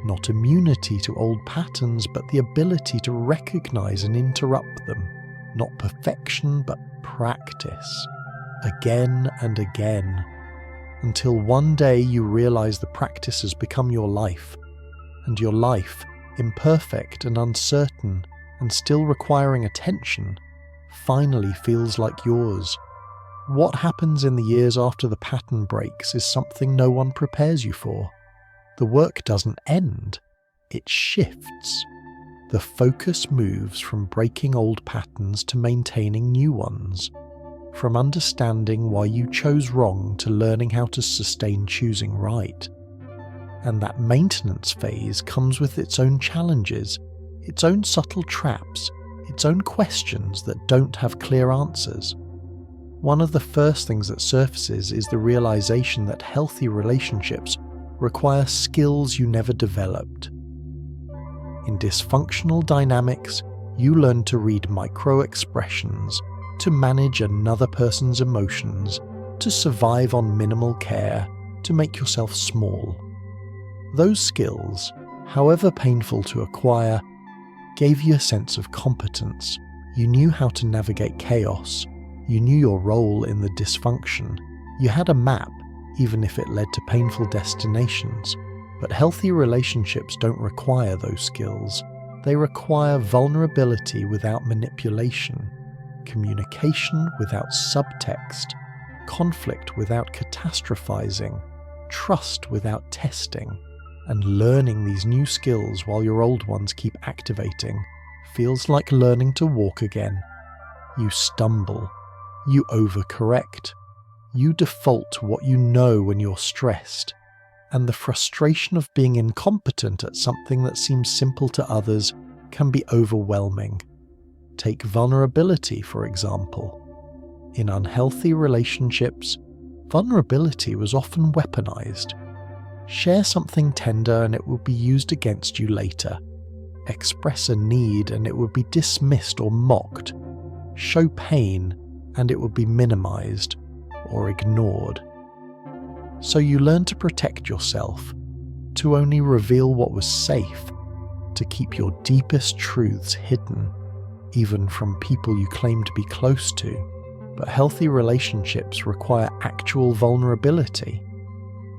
Not immunity to old patterns, but the ability to recognize and interrupt them. Not perfection, but practice. Again and again. Until one day you realize the practice has become your life. And your life, imperfect and uncertain, and still requiring attention, finally feels like yours. What happens in the years after the pattern breaks is something no one prepares you for. The work doesn't end, it shifts. The focus moves from breaking old patterns to maintaining new ones, from understanding why you chose wrong to learning how to sustain choosing right. And that maintenance phase comes with its own challenges, its own subtle traps, its own questions that don't have clear answers. One of the first things that surfaces is the realization that healthy relationships require skills you never developed. In dysfunctional dynamics, you learn to read micro-expressions, to manage another person's emotions, to survive on minimal care, to make yourself small. Those skills, however painful to acquire, gave you a sense of competence. You knew how to navigate chaos. You knew your role in the dysfunction. You had a map, even if it led to painful destinations. But healthy relationships don't require those skills. They require vulnerability without manipulation, communication without subtext, conflict without catastrophizing, trust without testing. And learning these new skills while your old ones keep activating feels like learning to walk again. You stumble. You overcorrect. You default to what you know when you're stressed. And the frustration of being incompetent at something that seems simple to others can be overwhelming. Take vulnerability, for example. In unhealthy relationships, vulnerability was often weaponized. Share something tender and it will be used against you later. Express a need and it will be dismissed or mocked. Show pain and it will be minimized or ignored. So you learn to protect yourself, to only reveal what was safe, to keep your deepest truths hidden, even from people you claim to be close to. But healthy relationships require actual vulnerability,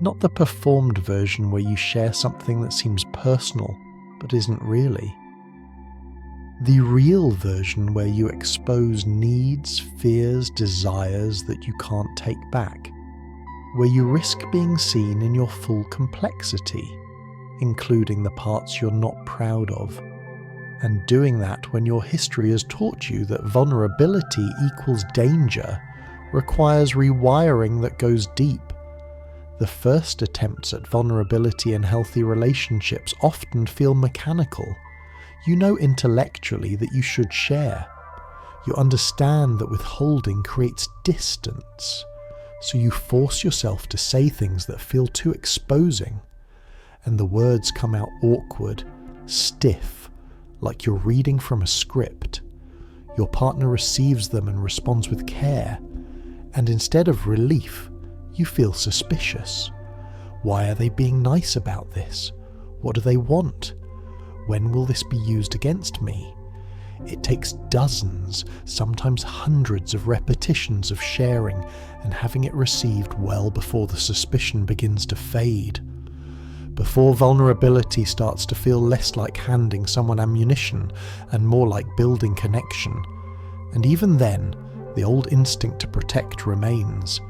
not the performed version where you share something that seems personal but isn't really. The real version where you expose needs, fears, desires that you can't take back, where you risk being seen in your full complexity, including the parts you're not proud of, and doing that when your history has taught you that vulnerability equals danger requires rewiring that goes deep. The first attempts at vulnerability in healthy relationships often feel mechanical. You know intellectually that you should share. You understand that withholding creates distance, so you force yourself to say things that feel too exposing, and the words come out awkward, stiff, like you're reading from a script. Your partner receives them and responds with care, and instead of relief, you feel suspicious. Why are they being nice about this? What do they want? When will this be used against me? It takes dozens, sometimes hundreds of repetitions of sharing and having it received well before the suspicion begins to fade. Before vulnerability starts to feel less like handing someone ammunition and more like building connection. And even then, the old instinct to protect remains.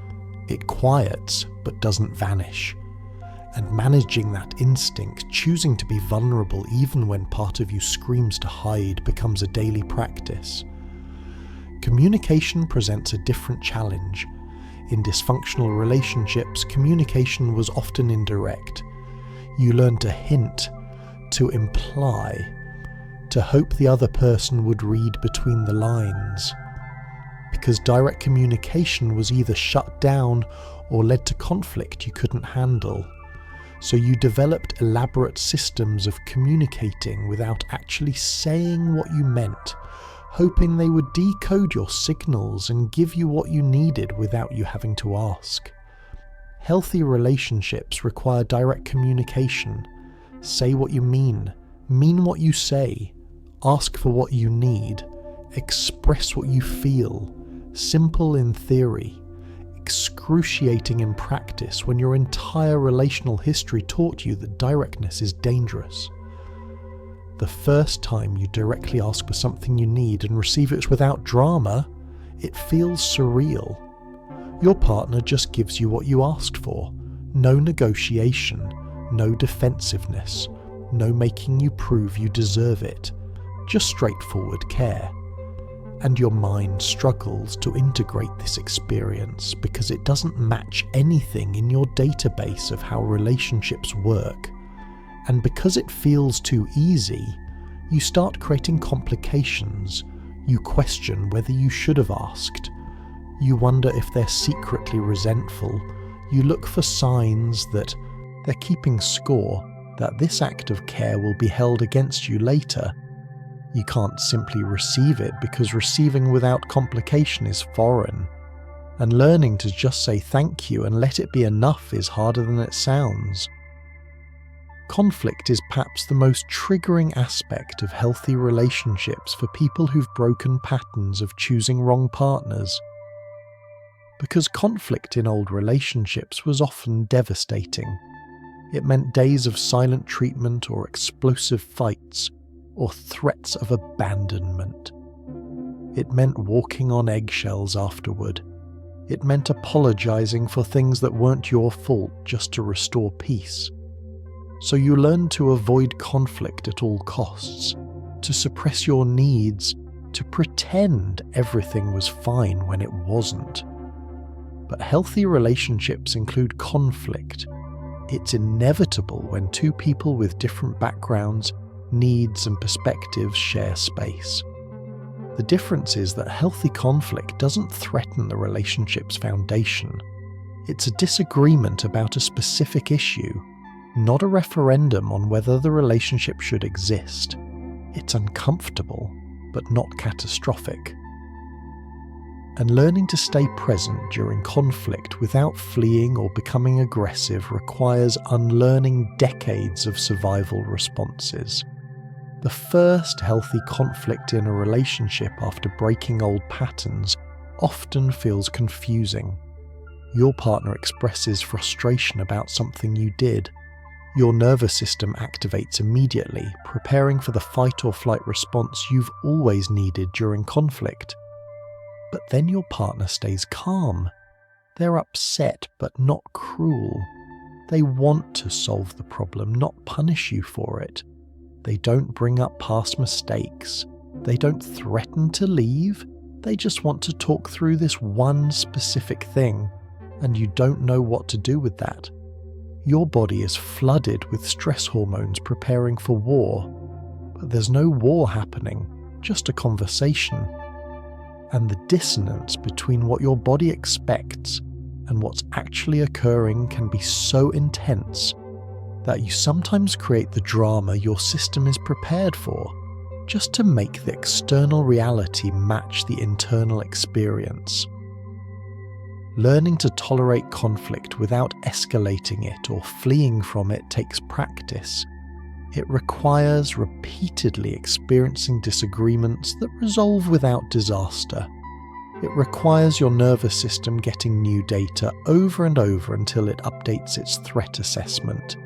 It quiets but doesn't vanish. And managing that instinct, choosing to be vulnerable even when part of you screams to hide, becomes a daily practice. Communication presents a different challenge. In dysfunctional relationships, communication was often indirect. You learn to hint, to imply, to hope the other person would read between the lines. Because direct communication was either shut down or led to conflict you couldn't handle. So you developed elaborate systems of communicating without actually saying what you meant, hoping they would decode your signals and give you what you needed without you having to ask. Healthy relationships require direct communication. Say what you mean what you say, ask for what you need, express what you feel. Simple in theory, excruciating in practice when your entire relational history taught you that directness is dangerous. The first time you directly ask for something you need and receive it without drama, it feels surreal. Your partner just gives you what you asked for. No negotiation, no defensiveness, no making you prove you deserve it. Just straightforward care. And your mind struggles to integrate this experience because it doesn't match anything in your database of how relationships work. And because it feels too easy, you start creating complications. You question whether you should have asked. You wonder if they're secretly resentful. You look for signs that they're keeping score, that this act of care will be held against you later. You can't simply receive it because receiving without complication is foreign. And learning to just say thank you and let it be enough is harder than it sounds. Conflict is perhaps the most triggering aspect of healthy relationships for people who've broken patterns of choosing wrong partners. Because conflict in old relationships was often devastating. It meant days of silent treatment or explosive fights, or threats of abandonment. It meant walking on eggshells afterward. It meant apologizing for things that weren't your fault just to restore peace. So you learned to avoid conflict at all costs, to suppress your needs, to pretend everything was fine when it wasn't. But healthy relationships include conflict. It's inevitable when two people with different backgrounds, needs and perspectives share space. The difference is that healthy conflict doesn't threaten the relationship's foundation. It's a disagreement about a specific issue, not a referendum on whether the relationship should exist. It's uncomfortable, but not catastrophic. And learning to stay present during conflict without fleeing or becoming aggressive requires unlearning decades of survival responses. The first healthy conflict in a relationship after breaking old patterns often feels confusing. Your partner expresses frustration about something you did. Your nervous system activates immediately, preparing for the fight or flight response you've always needed during conflict. But then your partner stays calm. They're upset but not cruel. They want to solve the problem, not punish you for it. They don't bring up past mistakes. They don't threaten to leave. They just want to talk through this one specific thing, and you don't know what to do with that. Your body is flooded with stress hormones preparing for war, but there's no war happening, just a conversation. And the dissonance between what your body expects and what's actually occurring can be so intense that you sometimes create the drama your system is prepared for, just to make the external reality match the internal experience. Learning to tolerate conflict without escalating it or fleeing from it takes practice. It requires repeatedly experiencing disagreements that resolve without disaster. It requires your nervous system getting new data over and over until it updates its threat assessment.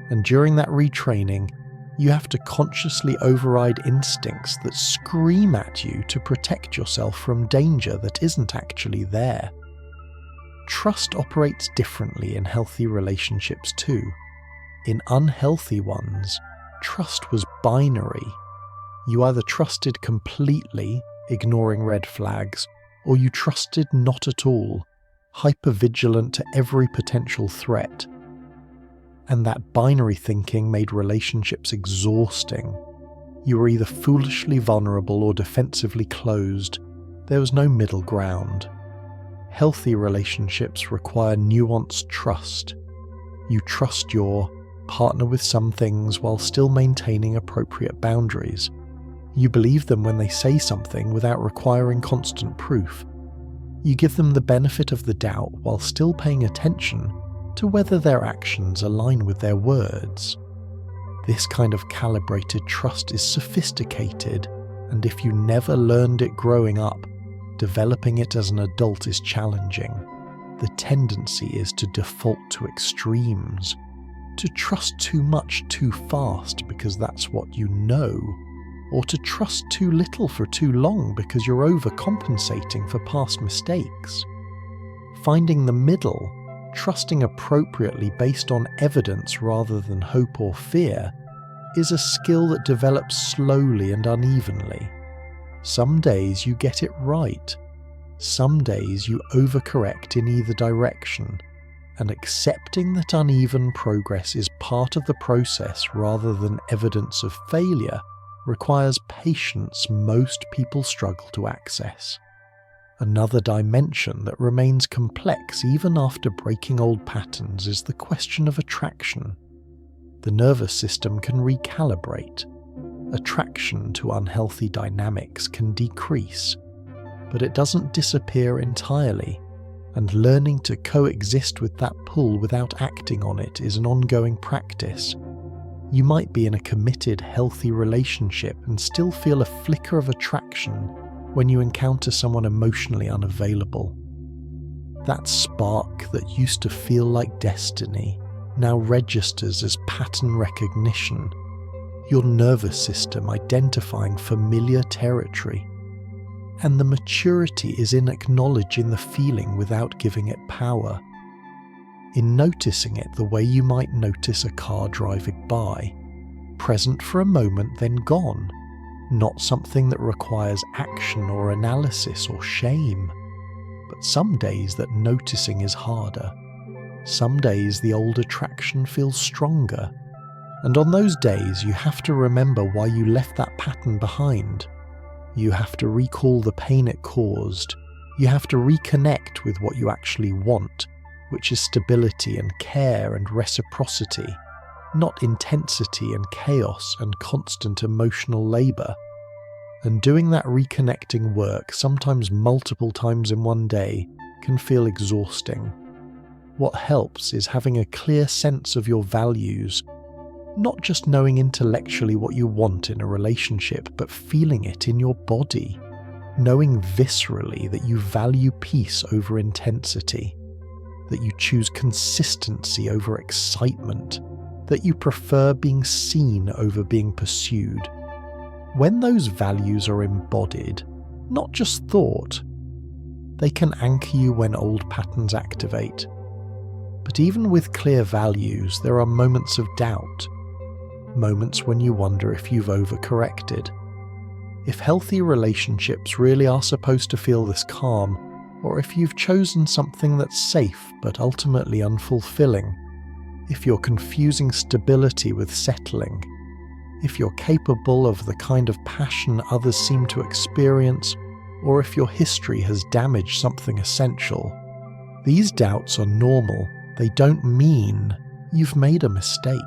And during that retraining, you have to consciously override instincts that scream at you to protect yourself from danger that isn't actually there. Trust operates differently in healthy relationships too. In unhealthy ones, trust was binary. You either trusted completely, ignoring red flags, or you trusted not at all, hypervigilant to every potential threat. And that binary thinking made relationships exhausting. You were either foolishly vulnerable or defensively closed. There was no middle ground. Healthy relationships require nuanced trust. You trust your partner with some things while still maintaining appropriate boundaries. You believe them when they say something without requiring constant proof. You give them the benefit of the doubt while still paying attention to whether their actions align with their words. This kind of calibrated trust is sophisticated, and if you never learned it growing up, developing it as an adult is challenging. The tendency is to default to extremes, to trust too much too fast because that's what you know, or to trust too little for too long because you're overcompensating for past mistakes. Finding the middle, trusting appropriately based on evidence rather than hope or fear, is a skill that develops slowly and unevenly. Some days you get it right. Some days you overcorrect in either direction, and accepting that uneven progress is part of the process rather than evidence of failure requires patience most people struggle to access. Another dimension that remains complex even after breaking old patterns is the question of attraction. The nervous system can recalibrate. Attraction to unhealthy dynamics can decrease, but it doesn't disappear entirely, and learning to coexist with that pull without acting on it is an ongoing practice. You might be in a committed, healthy relationship and still feel a flicker of attraction when you encounter someone emotionally unavailable. That spark that used to feel like destiny now registers as pattern recognition, your nervous system identifying familiar territory. And the maturity is in acknowledging the feeling without giving it power, in noticing it the way you might notice a car driving by, present for a moment then gone, not something that requires action or analysis or shame. But some days that noticing is harder. Some days the old attraction feels stronger. And on those days you have to remember why you left that pattern behind. You have to recall the pain it caused. You have to reconnect with what you actually want, which is stability and care and reciprocity. not intensity and chaos and constant emotional labour. And doing that reconnecting work, sometimes multiple times in one day, can feel exhausting. What helps is having a clear sense of your values, not just knowing intellectually what you want in a relationship, but feeling it in your body, knowing viscerally that you value peace over intensity, that you choose consistency over excitement, that you prefer being seen over being pursued. When those values are embodied, not just thought, they can anchor you when old patterns activate. But even with clear values, there are moments of doubt, moments when you wonder if you've overcorrected. If healthy relationships really are supposed to feel this calm, or if you've chosen something that's safe but ultimately unfulfilling, if you're confusing stability with settling, if you're capable of the kind of passion others seem to experience, or if your history has damaged something essential. These doubts are normal. They don't mean you've made a mistake.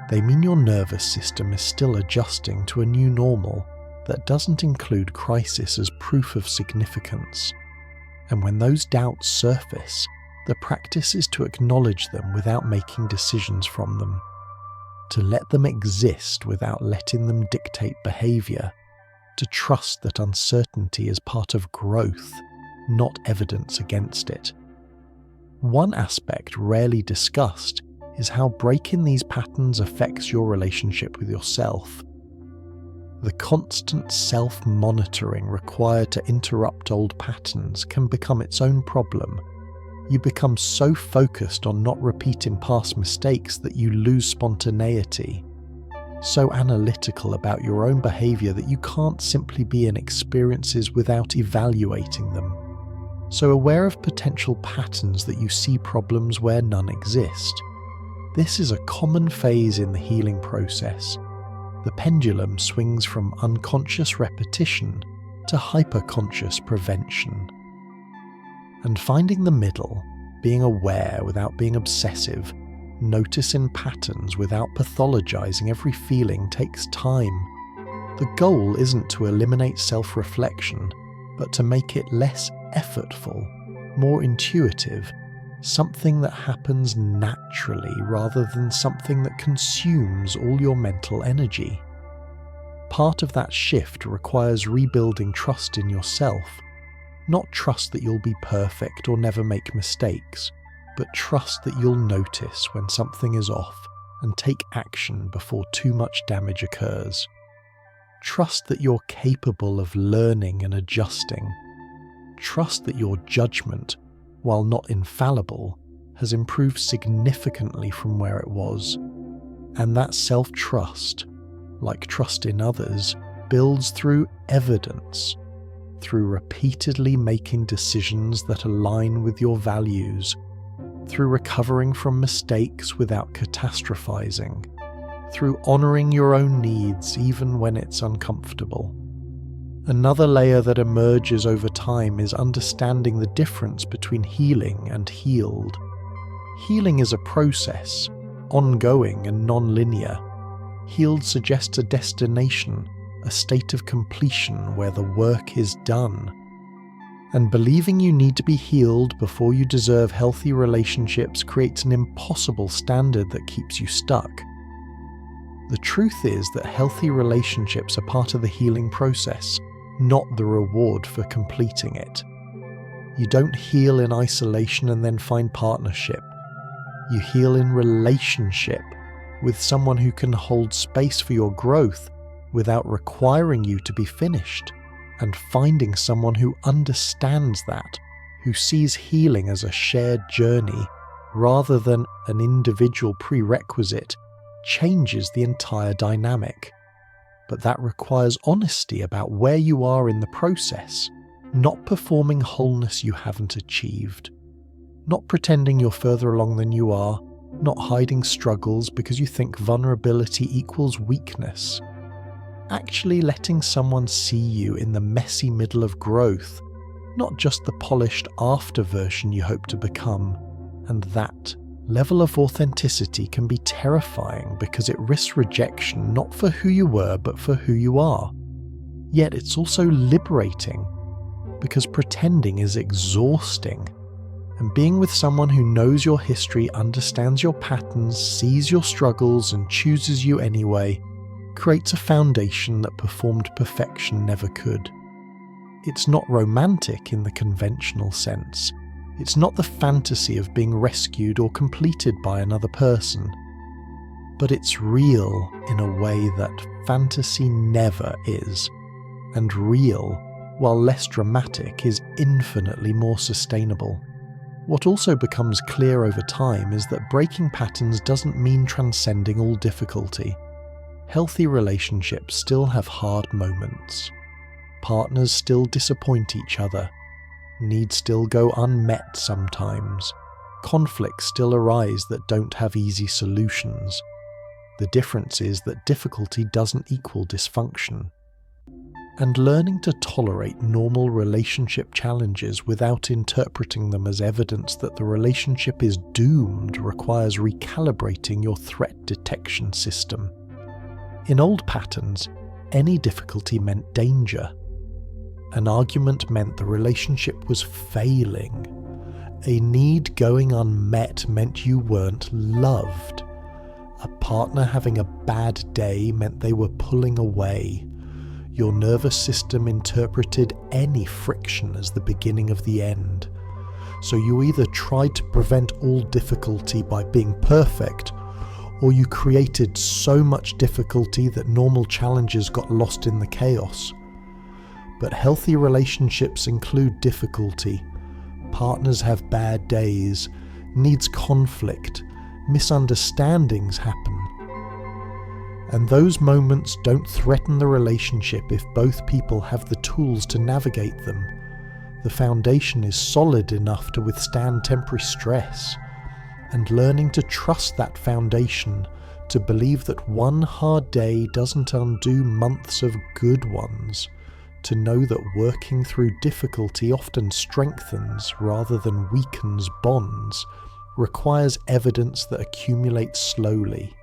They mean your nervous system is still adjusting to a new normal that doesn't include crisis as proof of significance. And when those doubts surface, the practice is to acknowledge them without making decisions from them, to let them exist without letting them dictate behaviour, to trust that uncertainty is part of growth, not evidence against it. One aspect rarely discussed is how breaking these patterns affects your relationship with yourself. The constant self-monitoring required to interrupt old patterns can become its own problem. You become so focused on not repeating past mistakes that you lose spontaneity, so analytical about your own behaviour that you can't simply be in experiences without evaluating them, so aware of potential patterns that you see problems where none exist. This is a common phase in the healing process. The pendulum swings from unconscious repetition to hyperconscious prevention. And finding the middle, being aware without being obsessive, noticing patterns without pathologizing every feeling takes time. The goal isn't to eliminate self-reflection, but to make it less effortful, more intuitive, something that happens naturally rather than something that consumes all your mental energy. Part of that shift requires rebuilding trust in yourself. Not trust that you'll be perfect or never make mistakes, but trust that you'll notice when something is off and take action before too much damage occurs. Trust that you're capable of learning and adjusting. Trust that your judgment, while not infallible, has improved significantly from where it was. And that self-trust, like trust in others, builds through evidence, through repeatedly making decisions that align with your values, through recovering from mistakes without catastrophizing, through honouring your own needs even when it's uncomfortable. Another layer that emerges over time is understanding the difference between healing and healed. Healing is a process, ongoing and non-linear. Healed suggests a destination, a state of completion where the work is done. And believing you need to be healed before you deserve healthy relationships creates an impossible standard that keeps you stuck. The truth is that healthy relationships are part of the healing process, not the reward for completing it. You don't heal in isolation and then find partnership. You heal in relationship with someone who can hold space for your growth without requiring you to be finished, and finding someone who understands that, who sees healing as a shared journey rather than an individual prerequisite, changes the entire dynamic. But that requires honesty about where you are in the process, not performing wholeness you haven't achieved, not pretending you're further along than you are, not hiding struggles because you think vulnerability equals weakness. Actually letting someone see you in the messy middle of growth, not just the polished after version you hope to become, and that level of authenticity can be terrifying because it risks rejection not for who you were but for who you are. Yet it's also liberating because pretending is exhausting. And being with someone who knows your history, understands your patterns, sees your struggles and chooses you anyway, creates a foundation that performed perfection never could. It's not romantic in the conventional sense. It's not the fantasy of being rescued or completed by another person. But it's real in a way that fantasy never is. And real, while less dramatic, is infinitely more sustainable. What also becomes clear over time is that breaking patterns doesn't mean transcending all difficulty. Healthy relationships still have hard moments. Partners still disappoint each other. Needs still go unmet sometimes. Conflicts still arise that don't have easy solutions. The difference is that difficulty doesn't equal dysfunction. And learning to tolerate normal relationship challenges without interpreting them as evidence that the relationship is doomed requires recalibrating your threat detection system. In old patterns, any difficulty meant danger. An argument meant the relationship was failing. A need going unmet meant you weren't loved. A partner having a bad day meant they were pulling away. Your nervous system interpreted any friction as the beginning of the end. So you either tried to prevent all difficulty by being perfect, or you created so much difficulty that normal challenges got lost in the chaos. But healthy relationships include difficulty. Partners have bad days, needs conflict, misunderstandings happen. And those moments don't threaten the relationship if both people have the tools to navigate them. The foundation is solid enough to withstand temporary stress. And learning to trust that foundation, to believe that one hard day doesn't undo months of good ones, to know that working through difficulty often strengthens rather than weakens bonds, requires evidence that accumulates slowly.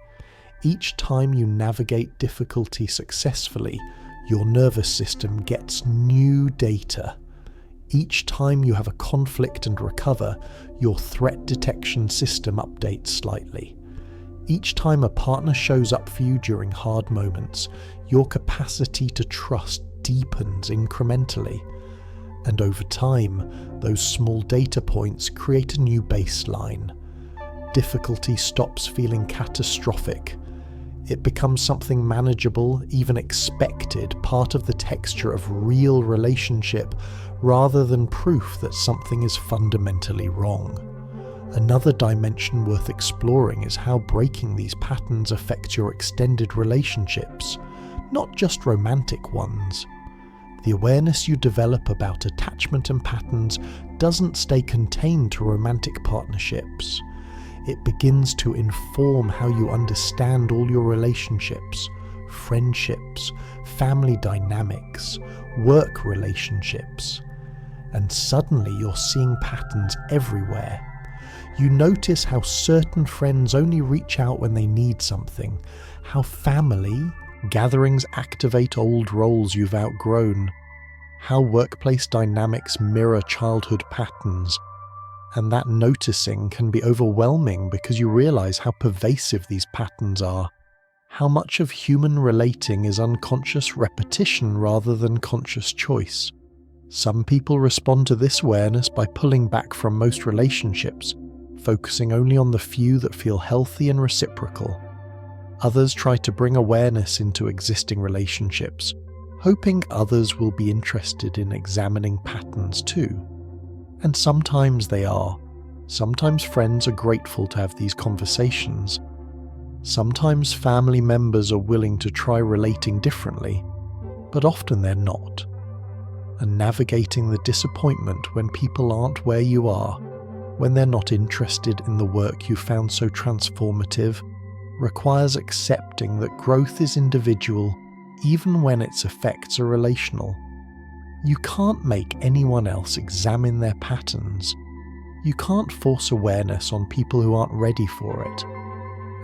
Each time you navigate difficulty successfully, your nervous system gets new data. Each time you have a conflict and recover, your threat detection system updates slightly. Each time a partner shows up for you during hard moments, your capacity to trust deepens incrementally. And over time, those small data points create a new baseline. Difficulty stops feeling catastrophic. It becomes something manageable, even expected, part of the texture of real relationship, rather than proof that something is fundamentally wrong. Another dimension worth exploring is how breaking these patterns affects your extended relationships, not just romantic ones. The awareness you develop about attachment and patterns doesn't stay contained to romantic partnerships. It begins to inform how you understand all your relationships, friendships, family dynamics, work relationships. And suddenly you're seeing patterns everywhere. You notice how certain friends only reach out when they need something, how family gatherings activate old roles you've outgrown, how workplace dynamics mirror childhood patterns. And that noticing can be overwhelming because you realize how pervasive these patterns are. How much of human relating is unconscious repetition rather than conscious choice. Some people respond to this awareness by pulling back from most relationships, focusing only on the few that feel healthy and reciprocal. Others try to bring awareness into existing relationships, hoping others will be interested in examining patterns too. And sometimes they are. Sometimes friends are grateful to have these conversations. Sometimes family members are willing to try relating differently, but often they're not. And navigating the disappointment when people aren't where you are, when they're not interested in the work you found so transformative, requires accepting that growth is individual even when its effects are relational. You can't make anyone else examine their patterns. You can't force awareness on people who aren't ready for it,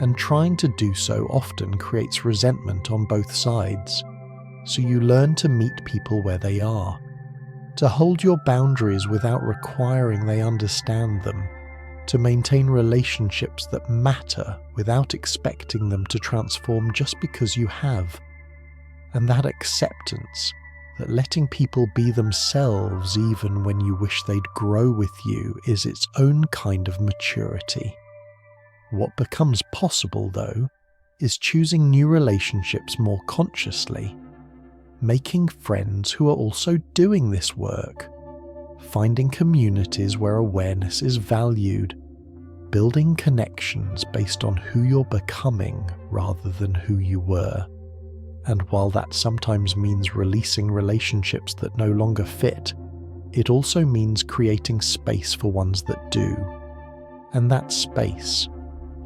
and trying to do so often creates resentment on both sides. So you learn to meet people where they are, to hold your boundaries without requiring they understand them, to maintain relationships that matter without expecting them to transform just because you have. And that acceptance, that letting people be themselves even when you wish they'd grow with you, is its own kind of maturity. What becomes possible, though, is choosing new relationships more consciously, making friends who are also doing this work, finding communities where awareness is valued, building connections based on who you're becoming rather than who you were. And while that sometimes means releasing relationships that no longer fit, it also means creating space for ones that do. And that space,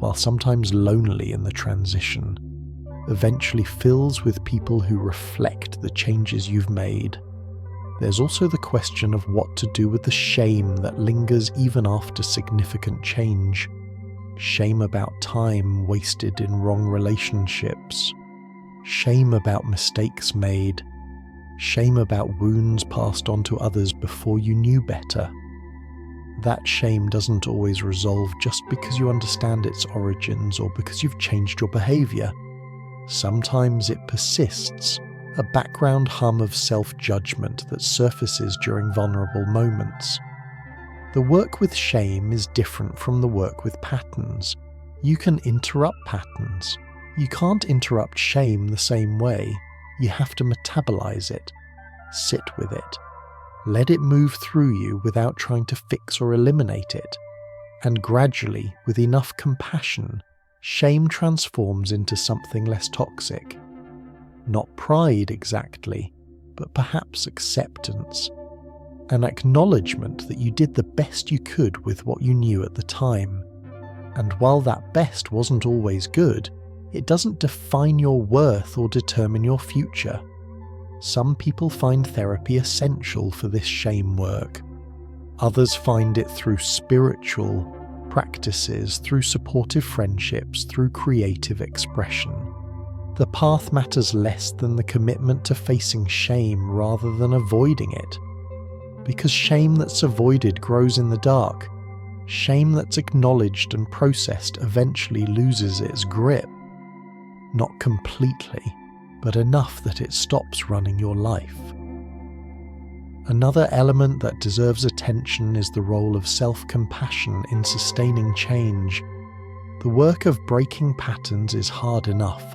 while sometimes lonely in the transition, eventually fills with people who reflect the changes you've made. There's also the question of what to do with the shame that lingers even after significant change. Shame about time wasted in wrong relationships. Shame about mistakes made. Shame about wounds passed on to others before you knew better. That shame doesn't always resolve just because you understand its origins or because you've changed your behaviour. Sometimes it persists, a background hum of self-judgment that surfaces during vulnerable moments. The work with shame is different from the work with patterns. You can interrupt patterns. You can't interrupt shame the same way. You have to metabolize it, sit with it, let it move through you without trying to fix or eliminate it. And gradually, with enough compassion, shame transforms into something less toxic. Not pride exactly, but perhaps acceptance. An acknowledgement that you did the best you could with what you knew at the time. And while that best wasn't always good, it doesn't define your worth or determine your future. Some people find therapy essential for this shame work. Others find it through spiritual practices, through supportive friendships, through creative expression. The path matters less than the commitment to facing shame rather than avoiding it. Because shame that's avoided grows in the dark. Shame that's acknowledged and processed eventually loses its grip. Not completely, but enough that it stops running your life. Another element that deserves attention is the role of self-compassion in sustaining change. The work of breaking patterns is hard enough.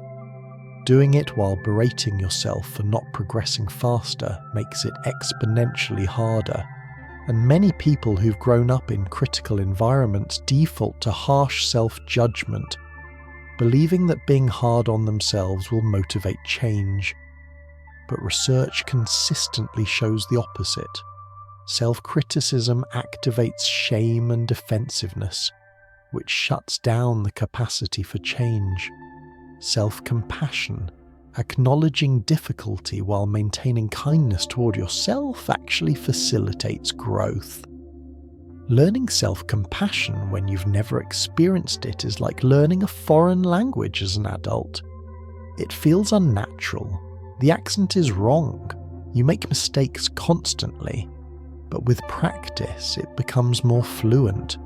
Doing it while berating yourself for not progressing faster makes it exponentially harder. And many people who've grown up in critical environments default to harsh self-judgment, believing that being hard on themselves will motivate change. But research consistently shows the opposite. Self-criticism activates shame and defensiveness, which shuts down the capacity for change. Self-compassion, acknowledging difficulty while maintaining kindness toward yourself, actually facilitates growth. Learning self-compassion when you've never experienced it is like learning a foreign language as an adult. It feels unnatural. The accent is wrong. You make mistakes constantly. But with practice, it becomes more fluent.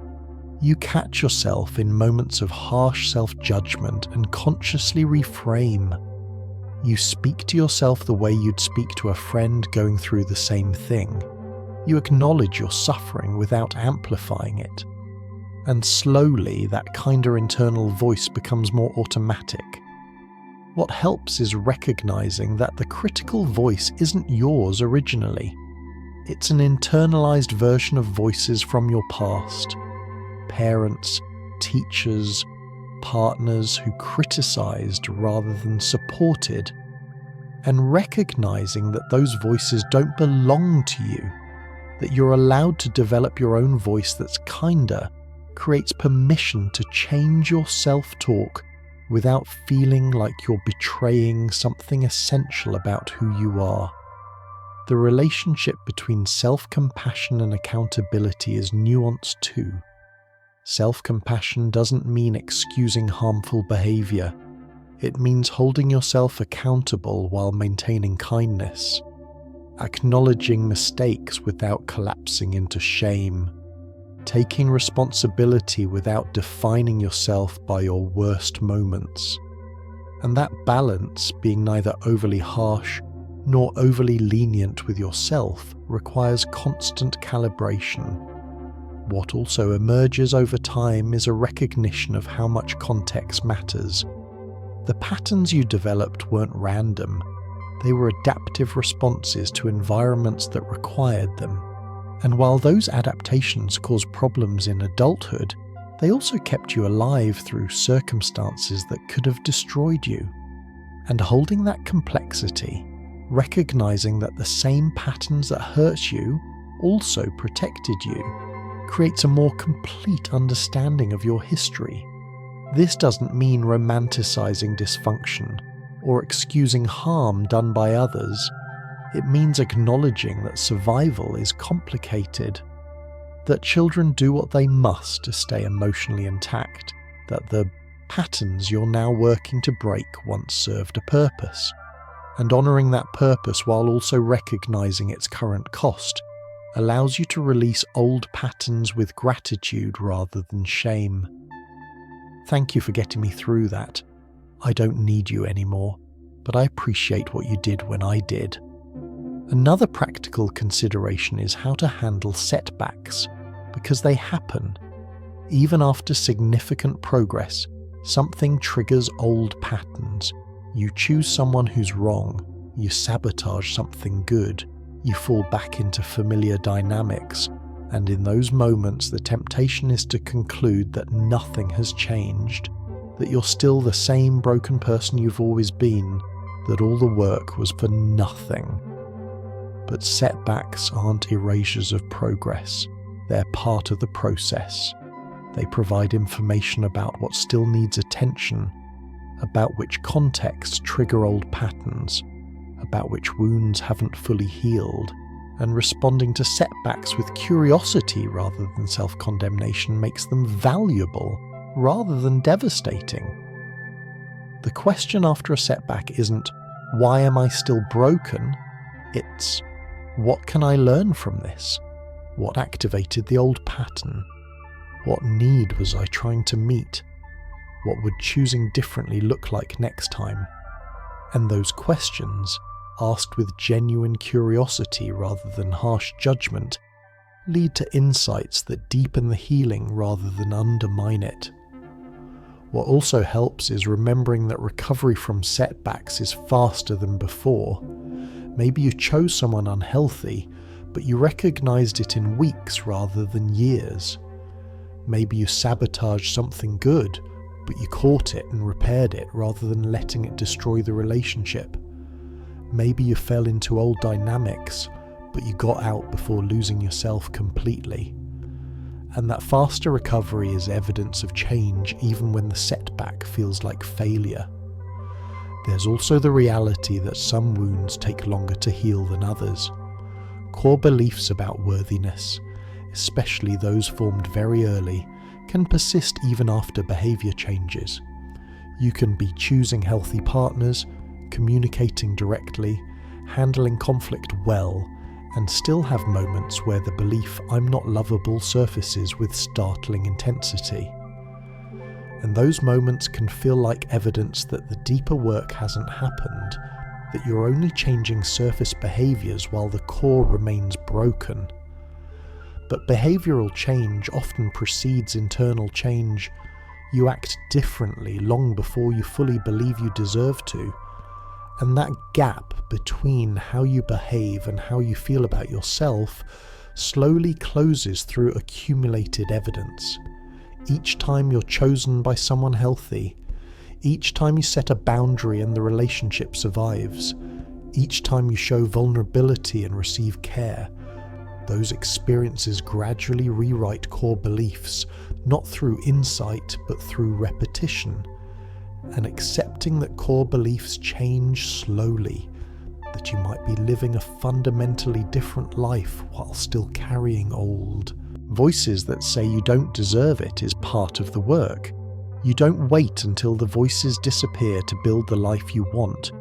You catch yourself in moments of harsh self-judgment and consciously reframe. You speak to yourself the way you'd speak to a friend going through the same thing. You acknowledge your suffering without amplifying it. And slowly, that kinder internal voice becomes more automatic. What helps is recognizing that the critical voice isn't yours originally. It's an internalized version of voices from your past. Parents, teachers, partners who criticized rather than supported. And recognizing that those voices don't belong to you, that you're allowed to develop your own voice that's kinder, creates permission to change your self-talk without feeling like you're betraying something essential about who you are. The relationship between self-compassion and accountability is nuanced too. Self-compassion doesn't mean excusing harmful behavior. It means holding yourself accountable while maintaining kindness, acknowledging mistakes without collapsing into shame, taking responsibility without defining yourself by your worst moments. And that balance, being neither overly harsh nor overly lenient with yourself, requires constant calibration. What also emerges over time is a recognition of how much context matters. The patterns you developed weren't random. They were adaptive responses to environments that required them. And while those adaptations caused problems in adulthood, they also kept you alive through circumstances that could have destroyed you. And holding that complexity, recognizing that the same patterns that hurt you also protected you, creates a more complete understanding of your history. This doesn't mean romanticizing dysfunction or excusing harm done by others. It means acknowledging that survival is complicated, that children do what they must to stay emotionally intact, that the patterns you're now working to break once served a purpose, and honouring that purpose while also recognising its current cost allows you to release old patterns with gratitude rather than shame. Thank you for getting me through that. I don't need you anymore, but I appreciate what you did when I did. Another practical consideration is how to handle setbacks, because they happen. Even after significant progress, something triggers old patterns. You choose someone who's wrong, you sabotage something good, you fall back into familiar dynamics, and in those moments the temptation is to conclude that nothing has changed, that you're still the same broken person you've always been, that all the work was for nothing. But setbacks aren't erasures of progress. They're part of the process. They provide information about what still needs attention, about which contexts trigger old patterns, about which wounds haven't fully healed, and responding to setbacks with curiosity rather than self-condemnation makes them valuable rather than devastating. The question after a setback isn't, why am I still broken? It's, what can I learn from this? What activated the old pattern? What need was I trying to meet? What would choosing differently look like next time? And those questions, asked with genuine curiosity rather than harsh judgment, lead to insights that deepen the healing rather than undermine it. What also helps is remembering that recovery from setbacks is faster than before. Maybe you chose someone unhealthy, but you recognized it in weeks rather than years. Maybe you sabotaged something good, but you caught it and repaired it rather than letting it destroy the relationship. Maybe you fell into old dynamics, but you got out before losing yourself completely. And that faster recovery is evidence of change even when the setback feels like failure. There's also the reality that some wounds take longer to heal than others. Core beliefs about worthiness, especially those formed very early, can persist even after behaviour changes. You can be choosing healthy partners, communicating directly, handling conflict well, and still have moments where the belief "I'm not lovable" surfaces with startling intensity. And those moments can feel like evidence that the deeper work hasn't happened, that you're only changing surface behaviours while the core remains broken. But behavioural change often precedes internal change. You act differently long before you fully believe you deserve to. And that gap between how you behave and how you feel about yourself slowly closes through accumulated evidence. Each time you're chosen by someone healthy, each time you set a boundary and the relationship survives, each time you show vulnerability and receive care, those experiences gradually rewrite core beliefs, not through insight but through repetition. And accepting that core beliefs change slowly, that you might be living a fundamentally different life while still carrying old. Voices that say you don't deserve it is part of the work. You don't wait until the voices disappear to build the life you want.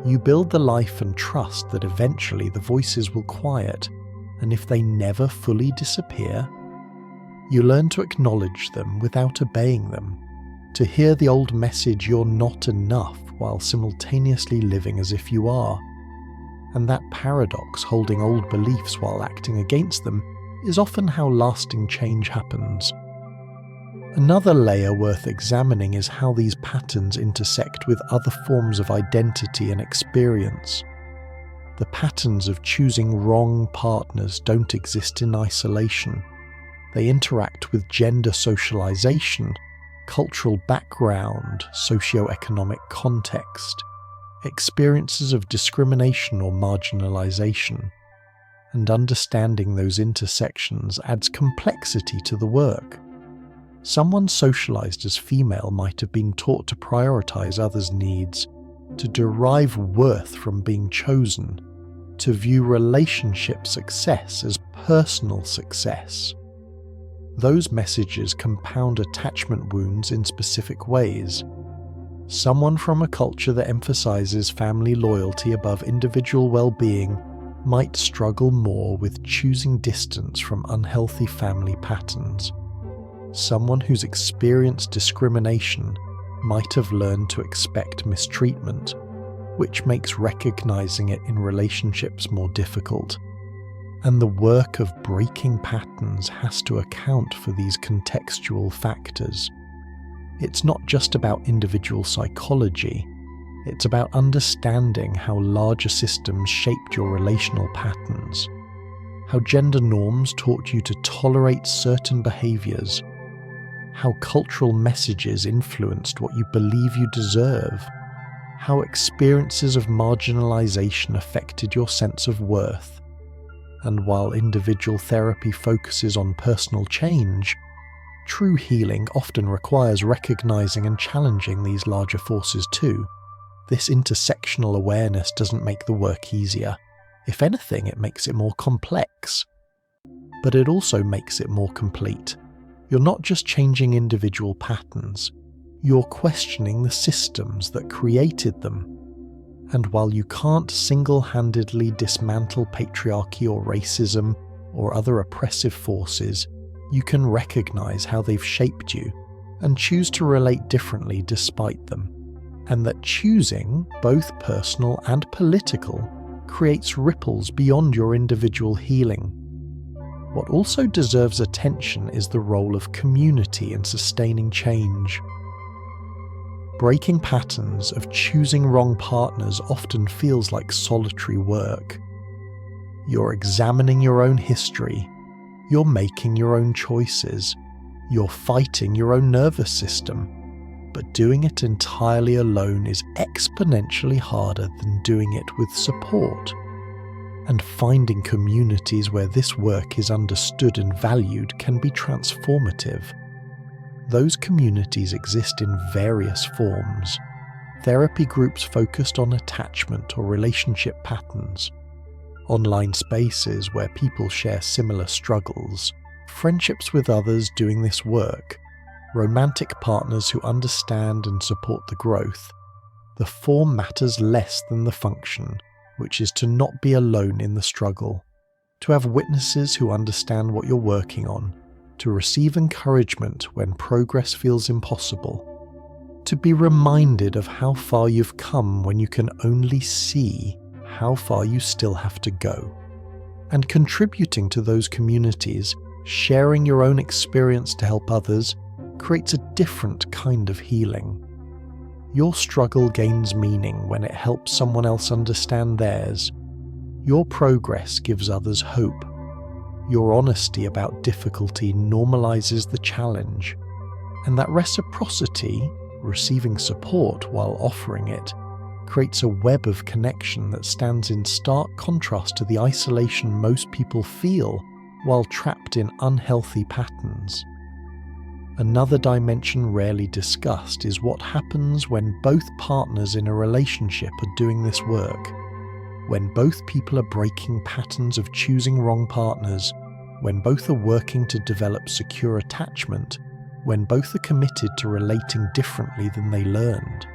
You build the life and trust that eventually the voices will quiet, and if they never fully disappear, you learn to acknowledge them without obeying them, to hear the old message you're not enough while simultaneously living as if you are. And that paradox, holding old beliefs while acting against them, is often how lasting change happens. Another layer worth examining is how these patterns intersect with other forms of identity and experience. The patterns of choosing wrong partners don't exist in isolation. They interact with gender socialization, cultural background, socioeconomic context, experiences of discrimination or marginalization. And understanding those intersections adds complexity to the work. Someone socialized as female might have been taught to prioritize others' needs, to derive worth from being chosen, to view relationship success as personal success. Those messages compound attachment wounds in specific ways. Someone from a culture that emphasizes family loyalty above individual well-being might struggle more with choosing distance from unhealthy family patterns. Someone who's experienced discrimination might have learned to expect mistreatment, which makes recognizing it in relationships more difficult. And the work of breaking patterns has to account for these contextual factors. It's not just about individual psychology, it's about understanding how larger systems shaped your relational patterns, how gender norms taught you to tolerate certain behaviors, how cultural messages influenced what you believe you deserve, how experiences of marginalization affected your sense of worth. And while individual therapy focuses on personal change, true healing often requires recognizing and challenging these larger forces too. This intersectional awareness doesn't make the work easier. If anything, it makes it more complex. But it also makes it more complete. You're not just changing individual patterns, you're questioning the systems that created them. And while you can't single-handedly dismantle patriarchy or racism or other oppressive forces, you can recognize how they've shaped you and choose to relate differently despite them. And that choosing, both personal and political, creates ripples beyond your individual healing. What also deserves attention is the role of community in sustaining change. Breaking patterns of choosing wrong partners often feels like solitary work. You're examining your own history, you're making your own choices, you're fighting your own nervous system, but doing it entirely alone is exponentially harder than doing it with support. And finding communities where this work is understood and valued can be transformative. Those communities exist in various forms. Therapy groups focused on attachment or relationship patterns, online spaces where people share similar struggles, friendships with others doing this work, romantic partners who understand and support the growth. The form matters less than the function, which is to not be alone in the struggle, to have witnesses who understand what you're working on, to receive encouragement when progress feels impossible, to be reminded of how far you've come when you can only see how far you still have to go. And contributing to those communities, sharing your own experience to help others, creates a different kind of healing. Your struggle gains meaning when it helps someone else understand theirs. Your progress gives others hope. Your honesty about difficulty normalizes the challenge. And that reciprocity, receiving support while offering it, creates a web of connection that stands in stark contrast to the isolation most people feel while trapped in unhealthy patterns. Another dimension rarely discussed is what happens when both partners in a relationship are doing this work, when both people are breaking patterns of choosing wrong partners, when both are working to develop secure attachment, when both are committed to relating differently than they learned.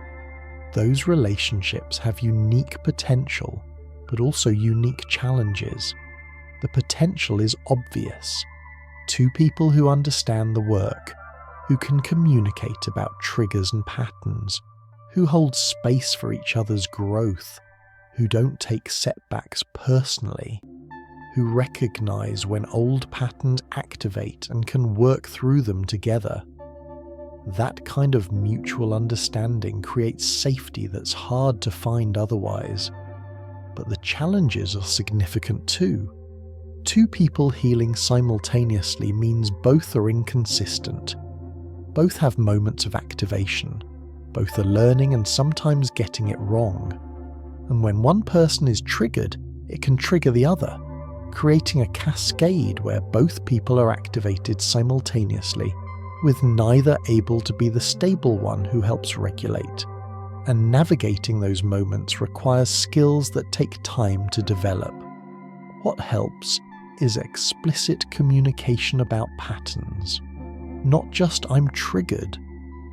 Those relationships have unique potential, but also unique challenges. The potential is obvious. Two people who understand the work, who can communicate about triggers and patterns, who hold space for each other's growth, who don't take setbacks personally, who recognize when old patterns activate and can work through them together. That kind of mutual understanding creates safety that's hard to find otherwise. But the challenges are significant too. Two people healing simultaneously means both are inconsistent. Both have moments of activation. Both are learning and sometimes getting it wrong. And when one person is triggered, it can trigger the other, creating a cascade where both people are activated simultaneously, with neither able to be the stable one who helps regulate. And navigating those moments requires skills that take time to develop. What helps is explicit communication about patterns. Not just I'm triggered,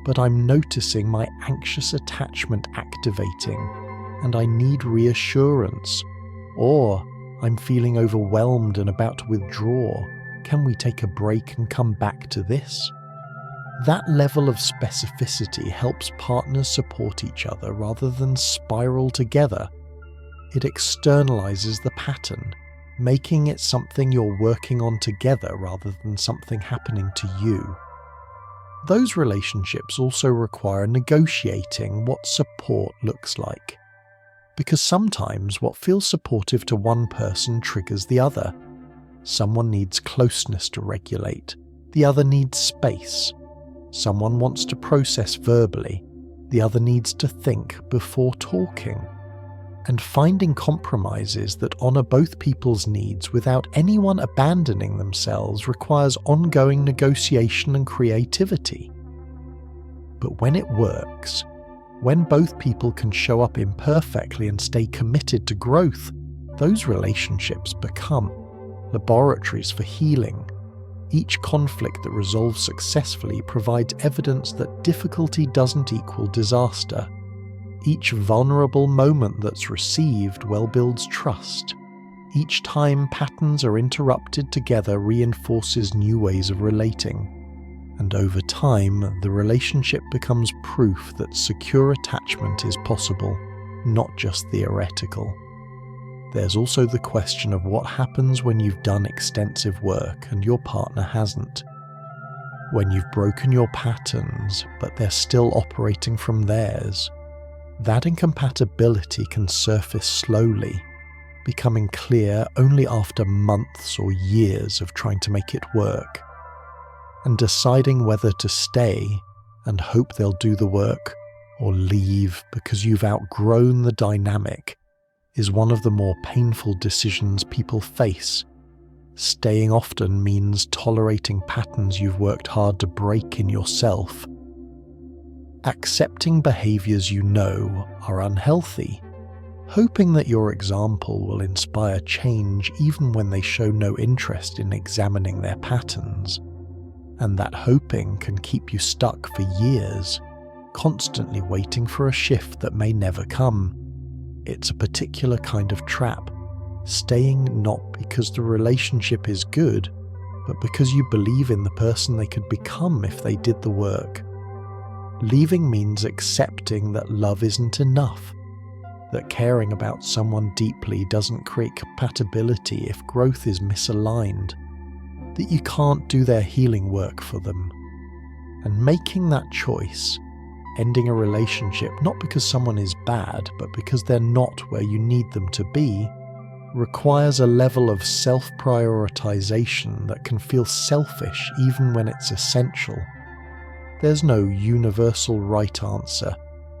but I'm noticing my anxious attachment activating, and I need reassurance. Or I'm feeling overwhelmed and about to withdraw. Can we take a break and come back to this? That level of specificity helps partners support each other rather than spiral together. It externalizes the pattern, making it something you're working on together rather than something happening to you. Those relationships also require negotiating what support looks like. Because sometimes what feels supportive to one person triggers the other. Someone needs closeness to regulate, the other needs space. Someone wants to process verbally, the other needs to think before talking. And finding compromises that honour both people's needs without anyone abandoning themselves requires ongoing negotiation and creativity. But when it works, when both people can show up imperfectly and stay committed to growth, those relationships become laboratories for healing. Each conflict that resolves successfully provides evidence that difficulty doesn't equal disaster. Each vulnerable moment that's received well builds trust. Each time patterns are interrupted together reinforces new ways of relating. And over time, the relationship becomes proof that secure attachment is possible, not just theoretical. There's also the question of what happens when you've done extensive work and your partner hasn't. When you've broken your patterns, but they're still operating from theirs. That incompatibility can surface slowly, becoming clear only after months or years of trying to make it work. And deciding whether to stay and hope they'll do the work, or leave because you've outgrown the dynamic, is one of the more painful decisions people face. Staying often means tolerating patterns you've worked hard to break in yourself. Accepting behaviours you know are unhealthy, hoping that your example will inspire change even when they show no interest in examining their patterns. And that hoping can keep you stuck for years, constantly waiting for a shift that may never come. It's a particular kind of trap, staying not because the relationship is good, but because you believe in the person they could become if they did the work. Leaving means accepting that love isn't enough, that caring about someone deeply doesn't create compatibility if growth is misaligned, that you can't do their healing work for them. And making that choice, ending a relationship not because someone is bad, but because they're not where you need them to be, requires a level of self-prioritization that can feel selfish even when it's essential. There's no universal right answer.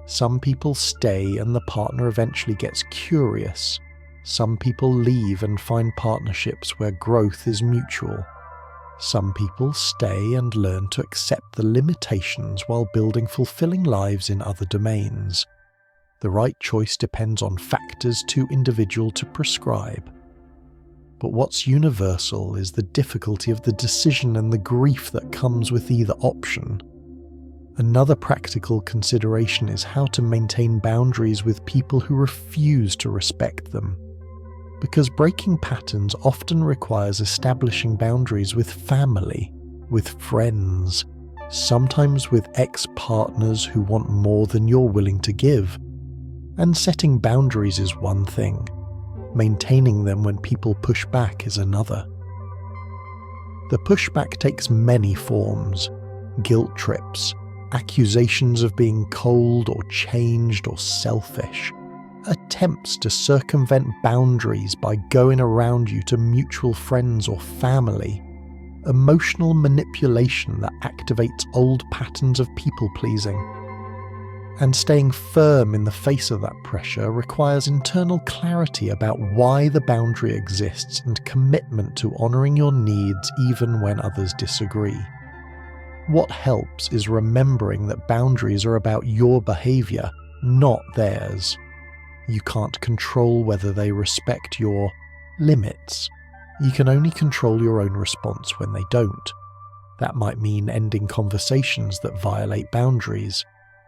Some people stay and the partner eventually gets curious. Some people leave and find partnerships where growth is mutual. Some people stay and learn to accept the limitations while building fulfilling lives in other domains. The right choice depends on factors too individual to prescribe. But what's universal is the difficulty of the decision and the grief that comes with either option. Another practical consideration is how to maintain boundaries with people who refuse to respect them. Because breaking patterns often requires establishing boundaries with family, with friends, sometimes with ex-partners who want more than you're willing to give. And setting boundaries is one thing. Maintaining them when people push back is another. The pushback takes many forms: guilt trips, accusations of being cold or changed or selfish, attempts to circumvent boundaries by going around you to mutual friends or family, emotional manipulation that activates old patterns of people-pleasing. And staying firm in the face of that pressure requires internal clarity about why the boundary exists and commitment to honouring your needs even when others disagree. What helps is remembering that boundaries are about your behaviour, not theirs. You can't control whether they respect your limits. You can only control your own response when they don't. That might mean ending conversations that violate boundaries,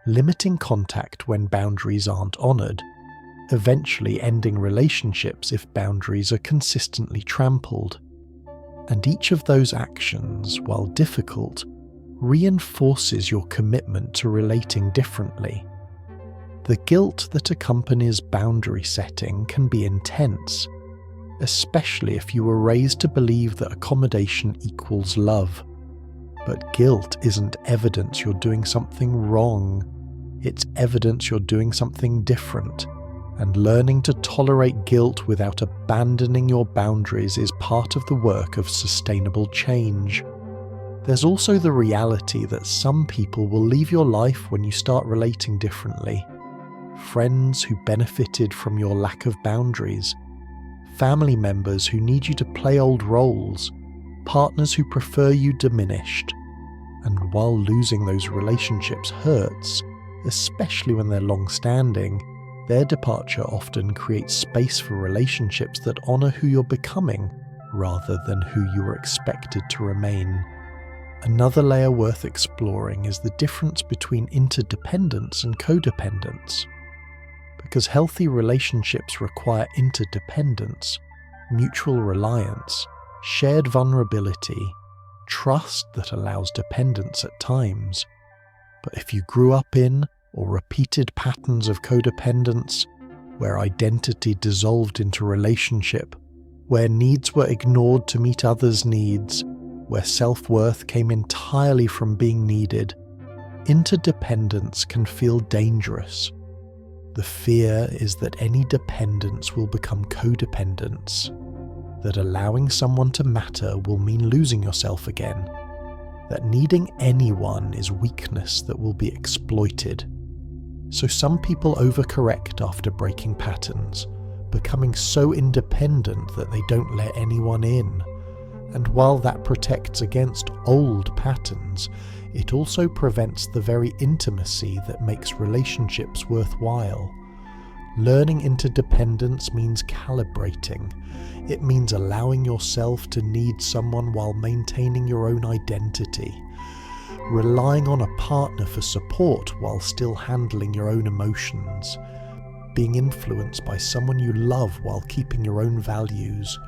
limiting contact when boundaries aren't honoured, eventually ending relationships if boundaries are consistently trampled. And each of those actions, while difficult, reinforces your commitment to relating differently. The guilt that accompanies boundary setting can be intense, especially if you were raised to believe that accommodation equals love. But guilt isn't evidence you're doing something wrong. It's evidence you're doing something different, and learning to tolerate guilt without abandoning your boundaries is part of the work of sustainable change. There's also the reality that some people will leave your life when you start relating differently. Friends who benefited from your lack of boundaries, family members who need you to play old roles, partners who prefer you diminished. And while losing those relationships hurts, especially when they're long-standing, their departure often creates space for relationships that honour who you're becoming, rather than who you were expected to remain. Another layer worth exploring is the difference between interdependence and codependence. Because healthy relationships require interdependence, mutual reliance, shared vulnerability, trust that allows dependence at times. But if you grew up in or repeated patterns of codependence, where identity dissolved into relationship, where needs were ignored to meet others' needs, where self-worth came entirely from being needed, interdependence can feel dangerous. The fear is that any dependence will become codependence, that allowing someone to matter will mean losing yourself again, that needing anyone is weakness that will be exploited. So some people overcorrect after breaking patterns, becoming so independent that they don't let anyone in. And while that protects against old patterns, it also prevents the very intimacy that makes relationships worthwhile. Learning interdependence means calibrating. It means allowing yourself to need someone while maintaining your own identity. Relying on a partner for support while still handling your own emotions. Being influenced by someone you love while keeping your own values.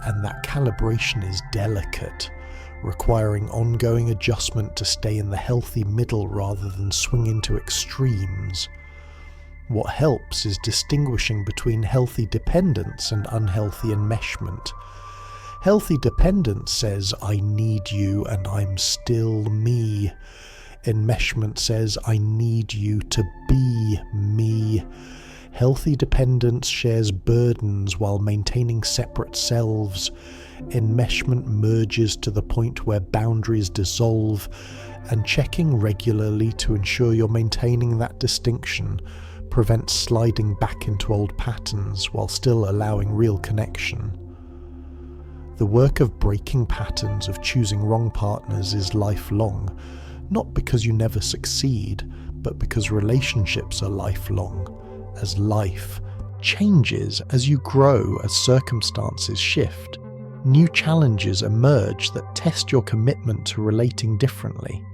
And that calibration is delicate, requiring ongoing adjustment to stay in the healthy middle rather than swing into extremes. What helps is distinguishing between healthy dependence and unhealthy enmeshment. Healthy dependence says, I need you and I'm still me. Enmeshment says, I need you to be me. Healthy dependence shares burdens while maintaining separate selves. Enmeshment merges to the point where boundaries dissolve, and checking regularly to ensure you're maintaining that distinction prevents sliding back into old patterns while still allowing real connection. The work of breaking patterns of choosing wrong partners is lifelong, not because you never succeed, but because relationships are lifelong. as life changes as you grow, as circumstances shift. New challenges emerge that test your commitment to relating differently.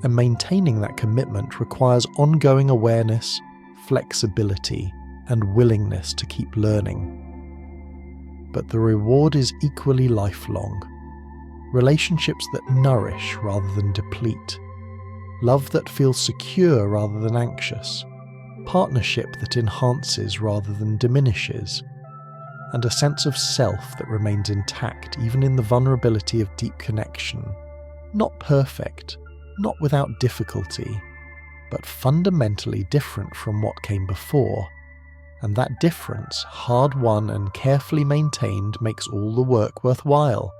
And maintaining that commitment requires ongoing awareness, flexibility, and willingness to keep learning. But the reward is equally lifelong. Relationships that nourish rather than deplete. Love that feels secure rather than anxious. Partnership that enhances rather than diminishes. And a sense of self that remains intact even in the vulnerability of deep connection. Not perfect, not without difficulty, but fundamentally different from what came before. And that difference, hard won and carefully maintained, makes all the work worthwhile.